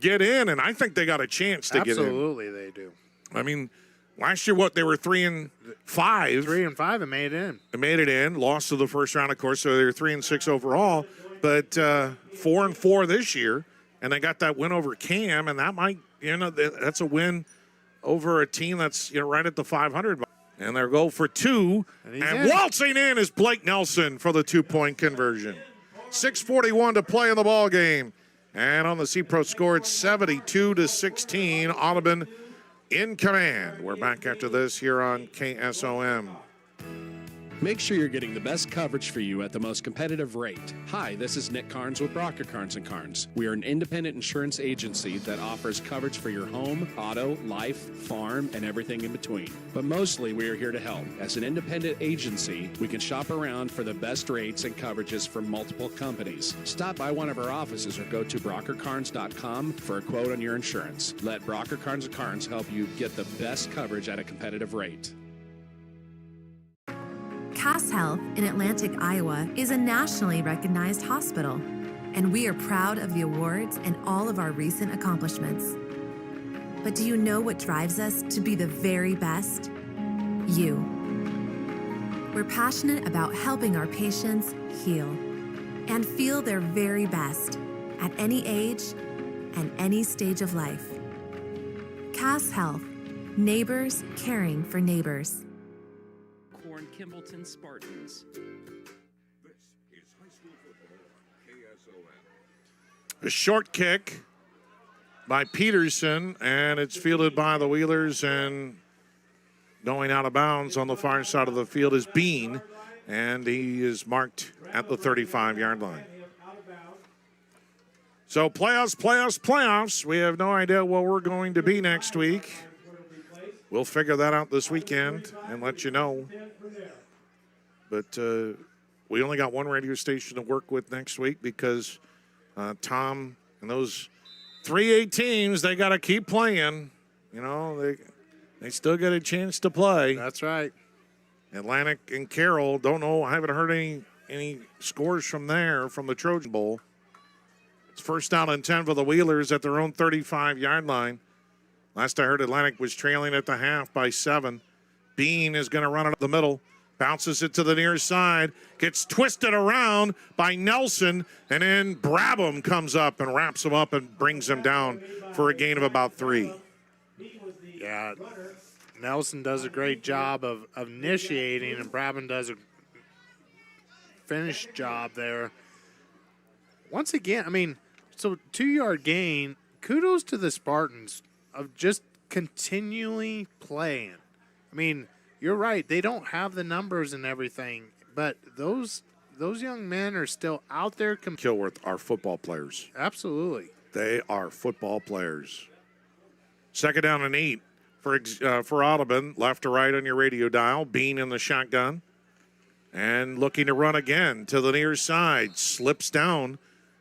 get in, and I think they got a chance to get in. Absolutely, they do. I mean, last year, they were 3-5. 3-5 and made it in. They made it in. Lost to the first round, of course, so they were 3-6 overall. But 4-4 this year, and they got that win over Cam, and that might, that's a win over a team that's right at the 500. And their goal for 2, and waltzing in is Blake Nelson for the 2-point conversion. 6:41 to play in the ball game, and on the C-Pro score, it's 72-16. Audubon in command. We're back after this here on KSOM. Make sure you're getting the best coverage for you at the most competitive rate. Hi, this is Nick Carnes with Brocker Carnes & Carnes. We are an independent insurance agency that offers coverage for your home, auto, life, farm, and everything in between. But mostly we are here to help. As an independent agency, we can shop around for the best rates and coverages from multiple companies. Stop by one of our offices or go to brockercarnes.com for a quote on your insurance. Let Brocker Carnes & Carnes help you get the best coverage at a competitive rate. Cass Health in Atlantic, Iowa is a nationally recognized hospital, and we are proud of the awards and all of our recent accomplishments. But do you know what drives us to be the very best? You. We're passionate about helping our patients heal and feel their very best at any age and any stage of life. Cass Health, neighbors caring for neighbors. Kimbleton Spartans. A short kick by Peterson, and it's fielded by the Wheelers, and going out of bounds on the far side of the field is Bean, and he is marked at the 35-yard line. So playoffs. We have no idea where we're going to be next week. We'll figure that out this weekend and let you know. But we only got one radio station to work with next week because Tom and those 3A teams, they got to keep playing. They still get a chance to play. That's right. Atlantic and Carroll, don't know. I haven't heard any scores from the Trojan Bowl. It's first down and 10 for the Wheelers at their own 35-yard line. Last I heard, Atlantic was trailing at the half by 7. Bean is going to run it up the middle. Bounces it to the near side. Gets twisted around by Nelson. And then Brabham comes up and wraps him up and brings him down for a gain of about 3. Yeah, Nelson does a great job of initiating, and Brabham does a finished job there. Once again, so 2-yard gain. Kudos to the Spartans of just continually playing. You're right. They don't have the numbers and everything, but those young men are still out there. Kilworth are football players. Absolutely. They are football players. Second down and 8 for Audubon. Left to right on your radio dial. Bean in the shotgun. And looking to run again to the near side. Slips down.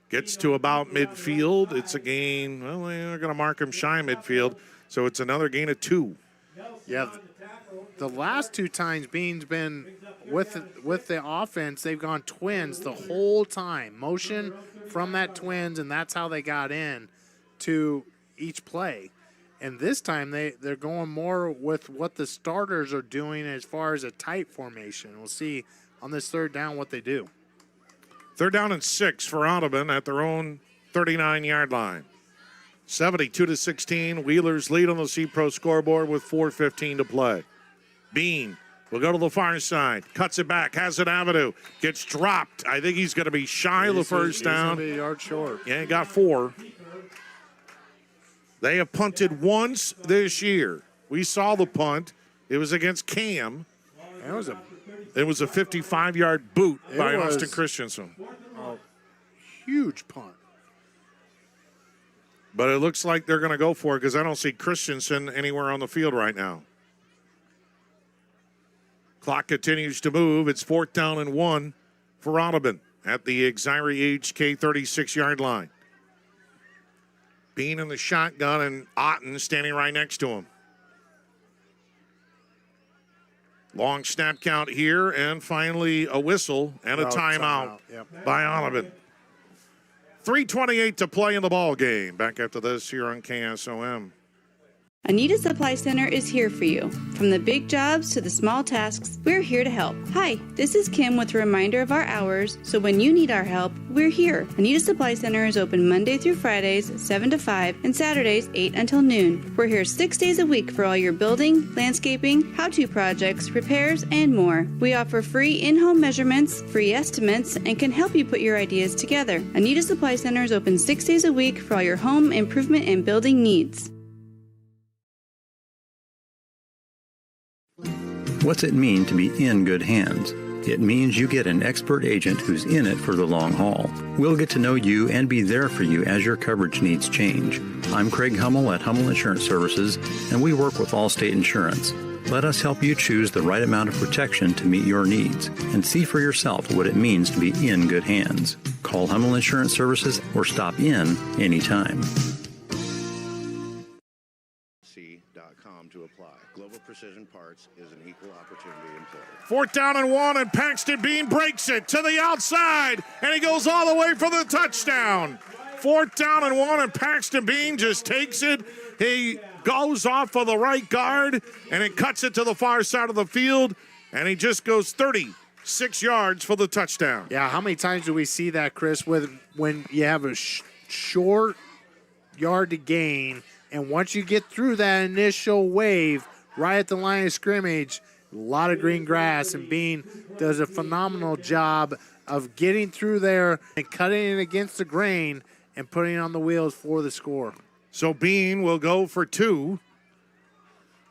Gets to about midfield. It's a gain. Well, they're going to mark him shy midfield. So it's another gain of 2. Yeah, the last 2 times Bean's been with the offense, they've gone twins the whole time. Motion from that twins, and that's how they got in to each play. And this time they're going more with what the starters are doing as far as a tight formation. We'll see on this third down what they do. Third down and 6 for Audubon at their own 39-yard line. 72-16. Wheelers lead on the C-Pro scoreboard with 4:15 to play. Bean will go to the far side. Cuts it back. Has an avenue. Gets dropped. I think he's going to be shy of the first down. He's going to be a yard short. Yeah, he got 4. They have punted once this year. We saw the punt. It was against Cam. It was a 55-yard boot by Austin Christensen. A huge punt. But it looks like they're going to go for it because I don't see Christensen anywhere on the field right now. Clock continues to move. It's 4th down and 1 for Audubon at the Exira EHK 36-yard line. Bean in the shotgun and Otten standing right next to him. Long snap count here, and finally a whistle and a timeout by Audubon. 3:28 to play in the ball game. Back after this here on KSOM. Anita Supply Center is here for you. From the big jobs to the small tasks, we're here to help. Hi, this is Kim with a reminder of our hours, so when you need our help, we're here. Anita Supply Center is open Monday through Fridays, 7 to 5, and Saturdays, 8 until noon. We're here 6 days a week for all your building, landscaping, how-to projects, repairs, and more. We offer free in-home measurements, free estimates, and can help you put your ideas together. Anita Supply Center is open 6 days a week for all your home improvement and building needs. What's it mean to be in good hands? It means you get an expert agent who's in it for the long haul. We'll get to know you and be there for you as your coverage needs change. I'm Craig Hummel at Hummel Insurance Services, and we work with Allstate Insurance. Let us help you choose the right amount of protection to meet your needs and see for yourself what it means to be in good hands. Call Hummel Insurance Services or stop in anytime. To apply. Global Precision Parts is an equal opportunity employer. 4th down and 1, and Paxton Bean breaks it to the outside, and he goes all the way for the touchdown. 4th down and 1, and Paxton Bean just takes it. He goes off of the right guard, and it cuts it to the far side of the field, and he just goes 36 yards for the touchdown. Yeah, how many times do we see that, Chris, when you have a short yard to gain, and once you get through that initial wave, right at the line of scrimmage, a lot of green grass, and Bean does a phenomenal job of getting through there and cutting it against the grain and putting it on the wheels for the score. So Bean will go for 2,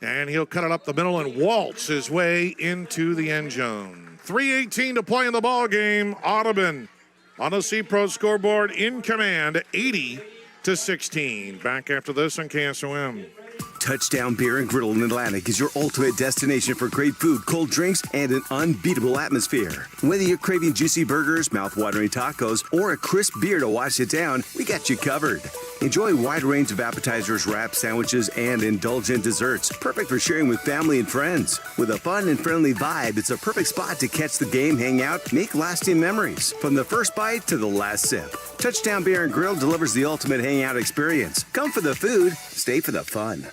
and he'll cut it up the middle and waltz his way into the end zone. 3:18 to play in the ball game. Audubon on the C-Pro scoreboard in command, 80-16. Back after this on KSOM. Touchdown Beer and Griddle in Atlantic is your ultimate destination for great food, cold drinks, and an unbeatable atmosphere. Whether you're craving juicy burgers, mouth-watering tacos, or a crisp beer to wash it down, we got you covered. Enjoy a wide range of appetizers, wraps, sandwiches, and indulgent desserts, perfect for sharing with family and friends. With a fun and friendly vibe, it's a perfect spot to catch the game, hang out, make lasting memories. From the first bite to the last sip, Touchdown Beer and Grill delivers the ultimate hangout experience. Come for the food, stay for the fun.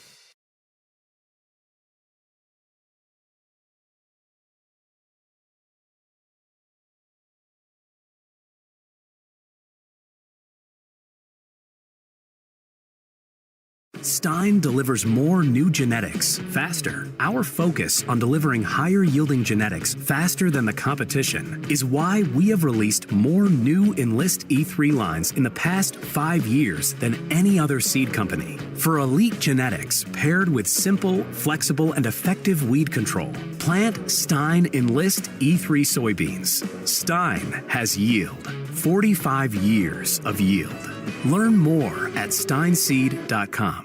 Stein delivers more new genetics faster. Our focus on delivering higher yielding genetics faster than the competition is why we have released more new Enlist E3 lines in the past 5 years than any other seed company. For elite genetics paired with simple, flexible, and effective weed control, plant Stein Enlist E3 soybeans. Stein has yield. 45 years of yield. Learn more at steinseed.com.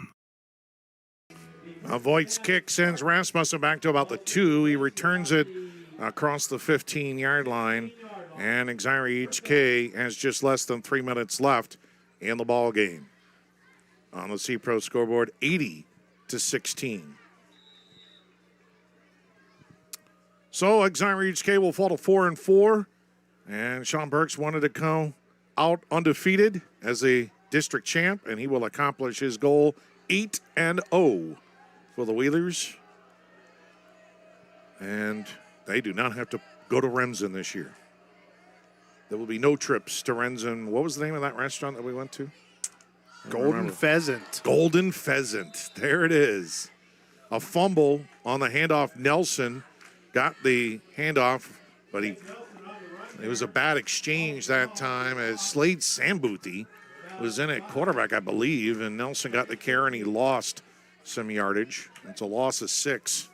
Voigt's kick sends Rasmussen back to about the 2. He returns it across the 15-yard line, and Exira EHK has just less than 3 minutes left in the ball game. On the C-Pro scoreboard, 80-16. So Exira EHK will fall to 4-4, and Sean Burks wanted to come out undefeated as a district champ, and he will accomplish his goal, 8-0 for the Wheelers. And they do not have to go to Remsen this year. There will be no trips to Remsen. What was the name of that restaurant that we went to? Golden pheasant. Golden pheasant. There it is. A fumble on the handoff. Nelson got the handoff, but it was a bad exchange that time as Slade Sambuthi was in at quarterback, I believe, and Nelson got the carry and he lost some yardage. It's a loss of 6.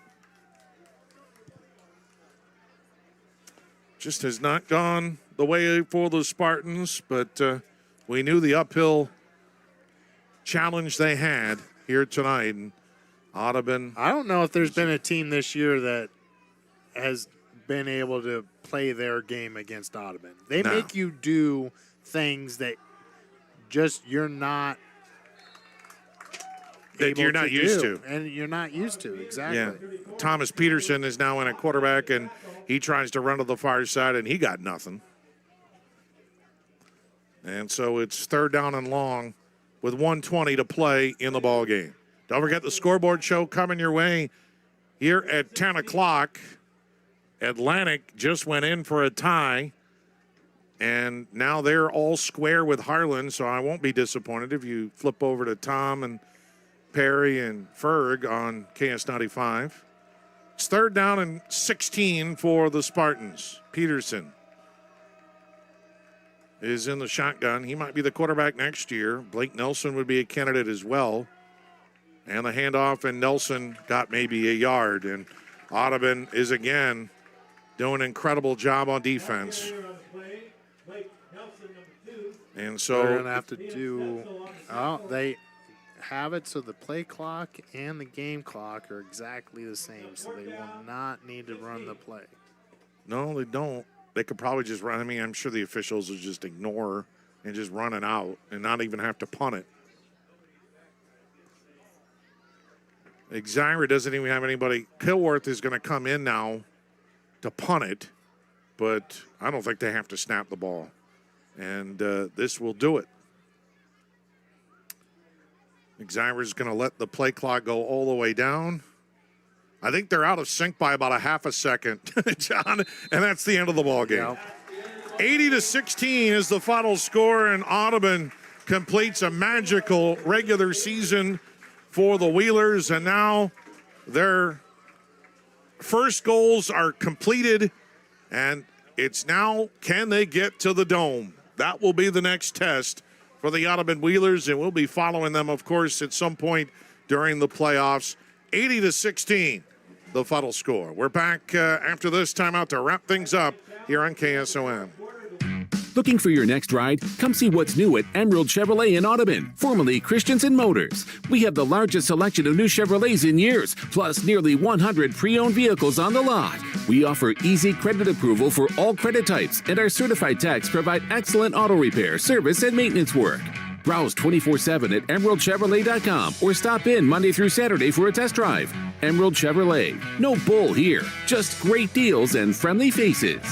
Just has not gone the way for the Spartans, but we knew the uphill challenge they had here tonight. And Audubon. I don't know if there's been a team this year that has been able to play their game against Audubon. They make you do things that just you're not used to. And you're not used to, exactly. Yeah. Thomas Peterson is now in at quarterback, and he tries to run to the far side, and he got nothing. And so it's 3rd down and long with 1:20 to play in the ball game. Don't forget the scoreboard show coming your way here at 10 o'clock. Atlantic just went in for a tie, and now they're all square with Harlan, so I won't be disappointed if you flip over to Tom and Perry and Ferg on KS95. It's 3rd down and 16 for the Spartans. Peterson is in the shotgun. He might be the quarterback next year. Blake Nelson would be a candidate as well. And the handoff, and Nelson got maybe a yard. And Audubon is again doing an incredible job on defense. And so they're going to have to do, they have it so the play clock and the game clock are exactly the same, so they will not need to run the play. No, they don't. They could probably just run. I mean, I'm sure the officials will just ignore and just run it out and not even have to punt it. Exira doesn't even have anybody. Kilworth is going to come in now to punt it, but I don't think they have to snap the ball. And this will do it. Exira is going to let the play clock go all the way down. I think they're out of sync by about a half a second, John, and that's the end of the ball game. 80-16 is the final score, and Audubon completes a magical regular season for the Wheelers, and now their first goals are completed, and it's now, can they get to the Dome? That will be the next test for the Audubon Wheelers, and we'll be following them, of course, at some point during the playoffs. 80-16, the final score. We're back after this timeout to wrap things up here on KSOM. Looking for your next ride? Come see what's new at Emerald Chevrolet in Audubon, formerly Christensen Motors. We have the largest selection of new Chevrolets in years, plus nearly 100 pre-owned vehicles on the lot. We offer easy credit approval for all credit types, and our certified techs provide excellent auto repair, service, and maintenance work. Browse 24/7 at emeraldchevrolet.com or stop in Monday through Saturday for a test drive. Emerald Chevrolet. No bull here, just great deals and friendly faces.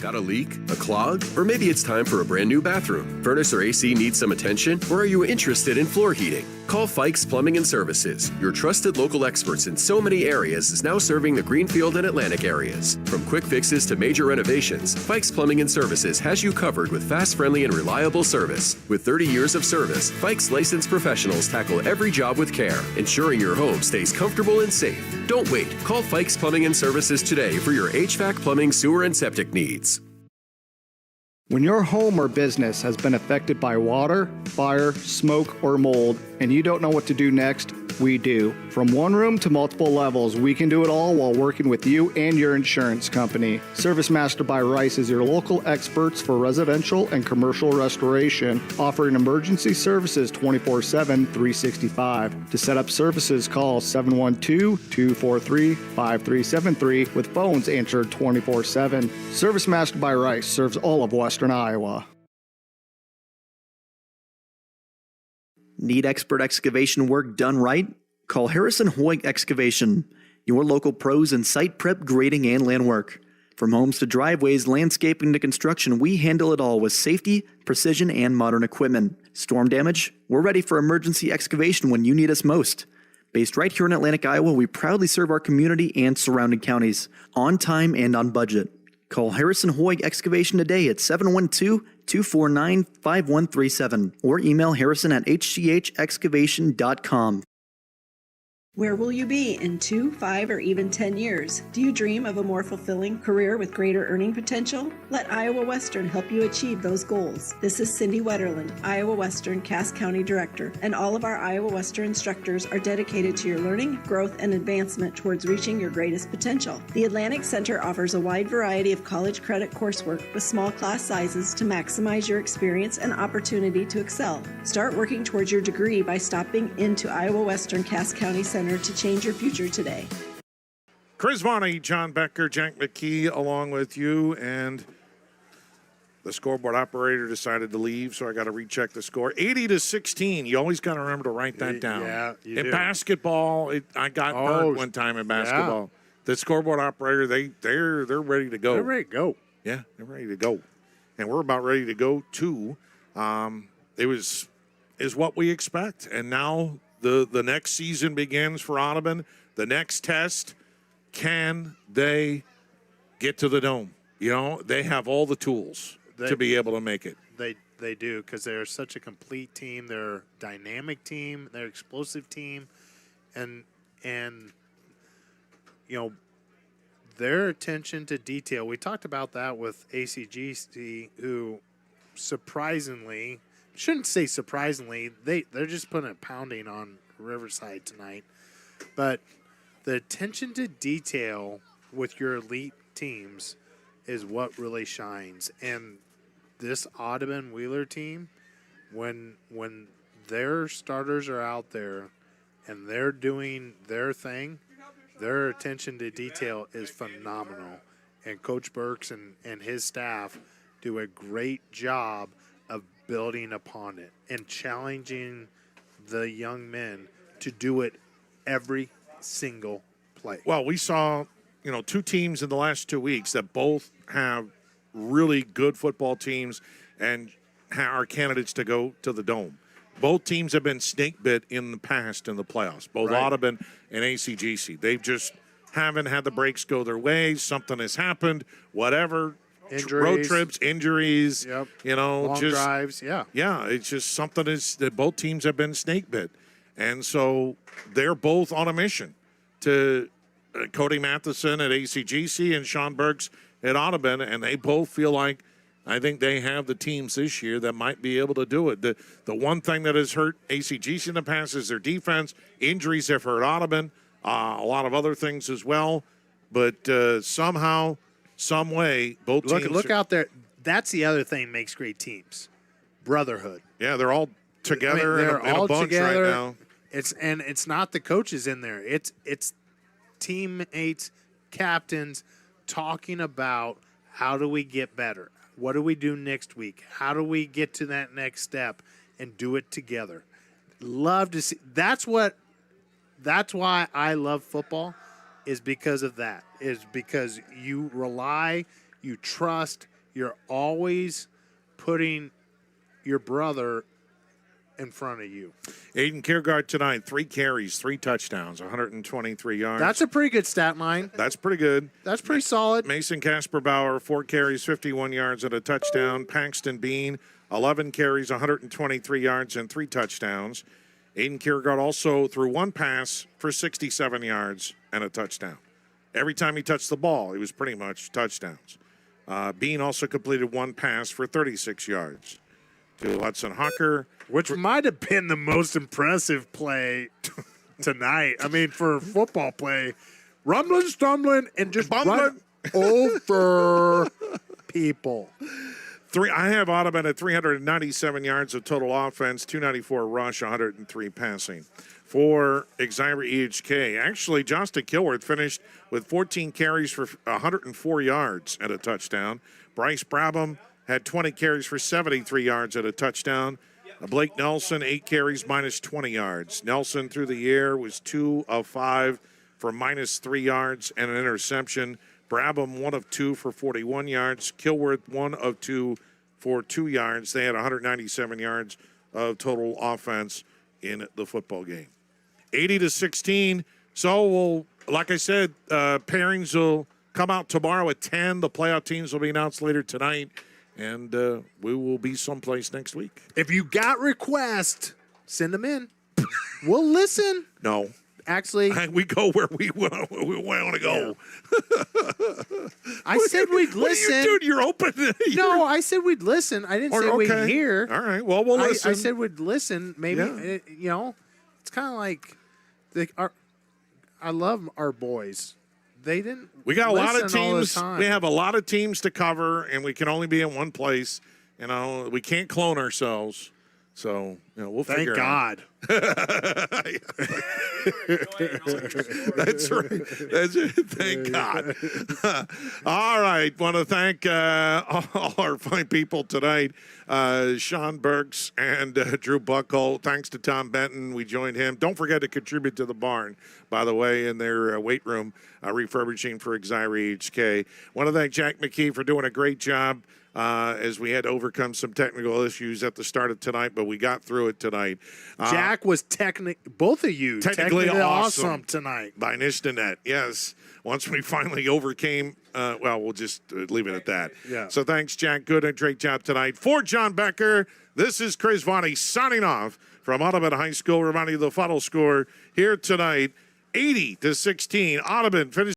Got a leak? A clog? Or maybe it's time for a brand new bathroom. Furnace or AC needs some attention? Or are you interested in floor heating? Call Fikes Plumbing and Services. Your trusted local experts in so many areas is now serving the Greenfield and Atlantic areas. From quick fixes to major renovations, Fikes Plumbing and Services has you covered with fast, friendly, and reliable service. With 30 years of service, Fikes licensed professionals tackle every job with care, ensuring your home stays comfortable and safe. Don't wait. Call Fikes Plumbing and Services today for your HVAC, plumbing, sewer, and septic needs. When your home or business has been affected by water, fire, smoke, or mold, and you don't know what to do next, we do. From one room to multiple levels, we can do it all while working with you and your insurance company. Service Master by Rice is your local experts for residential and commercial restoration, offering emergency services 24/7, 365. To set up services, call 712-243-5373 with phones answered 24/7. Service Master by Rice serves all of Western Iowa. Need expert excavation work done right? Call Harrison Hoyg Excavation, your local pros in site prep, grading, and land work. From homes to driveways, landscaping to construction, we handle it all with safety, precision, and modern equipment. Storm damage? We're ready for emergency excavation when you need us most. Based right here in Atlantic, Iowa, we proudly serve our community and surrounding counties, on time and on budget. Call Harrison Hoyg Excavation today at 712-249-5137 or email harrison@hchexcavation.com. Where will you be in 2, 5, or even 10 years? Do you dream of a more fulfilling career with greater earning potential? Let Iowa Western help you achieve those goals. This is Cindy Wetterland, Iowa Western Cass County Director, and all of our Iowa Western instructors are dedicated to your learning, growth, and advancement towards reaching your greatest potential. The Atlantic Center offers a wide variety of college credit coursework with small class sizes to maximize your experience and opportunity to excel. Start working towards your degree by stopping into Iowa Western Cass County Center to change your future today. Chris Varney, John Becker, Jack McKee, along with you, and the scoreboard operator decided to leave, so I got to recheck the score. 80-16. You always got to remember to write that down. Yeah, you in do. Basketball, I got hurt one time in basketball. Yeah. The scoreboard operator, they're ready to go. They're ready to go. Yeah, they're ready to go, and we're about ready to go too. Is what we expect, and now. The next season begins for Audubon. The next test, can they get to the Dome? You know, they have all the tools to be able to make it. They do, because they're such a complete team. They're a dynamic team. They're an explosive team. And you know, their attention to detail. We talked about that with ACGC, who surprisingly – shouldn't say surprisingly, they're just putting a pounding on Riverside tonight. But the attention to detail with your elite teams is what really shines. And this Audubon Wheeler team, when their starters are out there and they're doing their thing, their attention to detail is phenomenal. And Coach Burks and his staff do a great job of building upon it and challenging the young men to do it every single play. Well, we saw, two teams in the last 2 weeks that both have really good football teams and are candidates to go to the Dome. Both teams have been snake bit in the past in the playoffs, both Audubon and ACGC. They just haven't had the breaks go their way. Something has happened, whatever. Injuries. Road trips, injuries, long drives, Yeah, it's just something that both teams have been snake bit. And so they're both on a mission to Cody Matheson at ACGC and Sean Burks at Audubon, and they both feel like I think they have the teams this year that might be able to do it. The one thing that has hurt ACGC in the past is their defense. Injuries have hurt Audubon, a lot of other things as well. But somehow, some way, both teams. Look out there. That's the other thing makes great teams. Brotherhood. Yeah, they're all together they're in a bunch together. Right now. It's not the coaches in there. It's teammates, captains talking about how do we get better? What do we do next week? How do we get to that next step and do it together? Love to see. That's why I love football, is because of that. Is because you rely, you trust, you're always putting your brother in front of you. Aiden Kiergaard tonight, 3 carries, 3 touchdowns, 123 yards. That's a pretty good stat line. That's pretty good. That's pretty solid. Mason Kasperbauer, 4 carries, 51 yards and a touchdown. Paxton Bean, 11 carries, 123 yards and 3 touchdowns. Aiden Kiergaard also threw 1 pass for 67 yards and a touchdown. Every time he touched the ball, it was pretty much touchdowns. Bean also completed 1 pass for 36 yards. To Hudson Hucker. Which might have been the most impressive play tonight. I mean, for football play, rumbling, stumbling, and just run over people. I have Audubon at 397 yards of total offense, 294 rush, 103 passing. For Exira EHK, actually, Johnston Kilworth finished with 14 carries for 104 yards and a touchdown. Bryce Brabham had 20 carries for 73 yards and a touchdown. Blake Nelson, 8 carries, minus 20 yards. Nelson through the air was 2 of 5 for minus 3 yards and an interception. Brabham, 1 of 2 for 41 yards. Kilworth, 1 of 2 for 2 yards. They had 197 yards of total offense in the football game. 80-16. So, like I said, pairings will come out tomorrow at 10. The playoff teams will be announced later tonight, and we will be someplace next week. If you got requests, send them in. We'll listen. No. Actually, we go where we want to go. Yeah. I said we'd listen. What are you doing? You're open. No, I said we'd listen. I didn't say we'd hear. All right. Well, we'll listen. I said we'd listen. Maybe, it's kind of like I love our boys. They didn't. We got a lot of listen all the teams. time. We have a lot of teams to cover, and we can only be in one place. We can't clone ourselves. So, we'll figure it out. Thank God. That's right. That's it. Thank God. All right. Want to thank all our fine people tonight. Sean Burks and Drew Buckle. Thanks to Tom Benton. We joined him. Don't forget to contribute to the barn, by the way, in their weight room refurbishing for Exira EHK. Want to thank Jack McKee for doing a great job. As we had to overcome some technical issues at the start of tonight, but we got through it tonight. Jack was both of you technically awesome tonight. By Nishtanet, yes. Once we finally overcame, we'll just leave it at that. Yeah. So thanks, Jack. Good and great job tonight. For John Becker, this is Chris Varney signing off from Audubon High School, reminding you the final score here tonight, 80-16. Audubon finished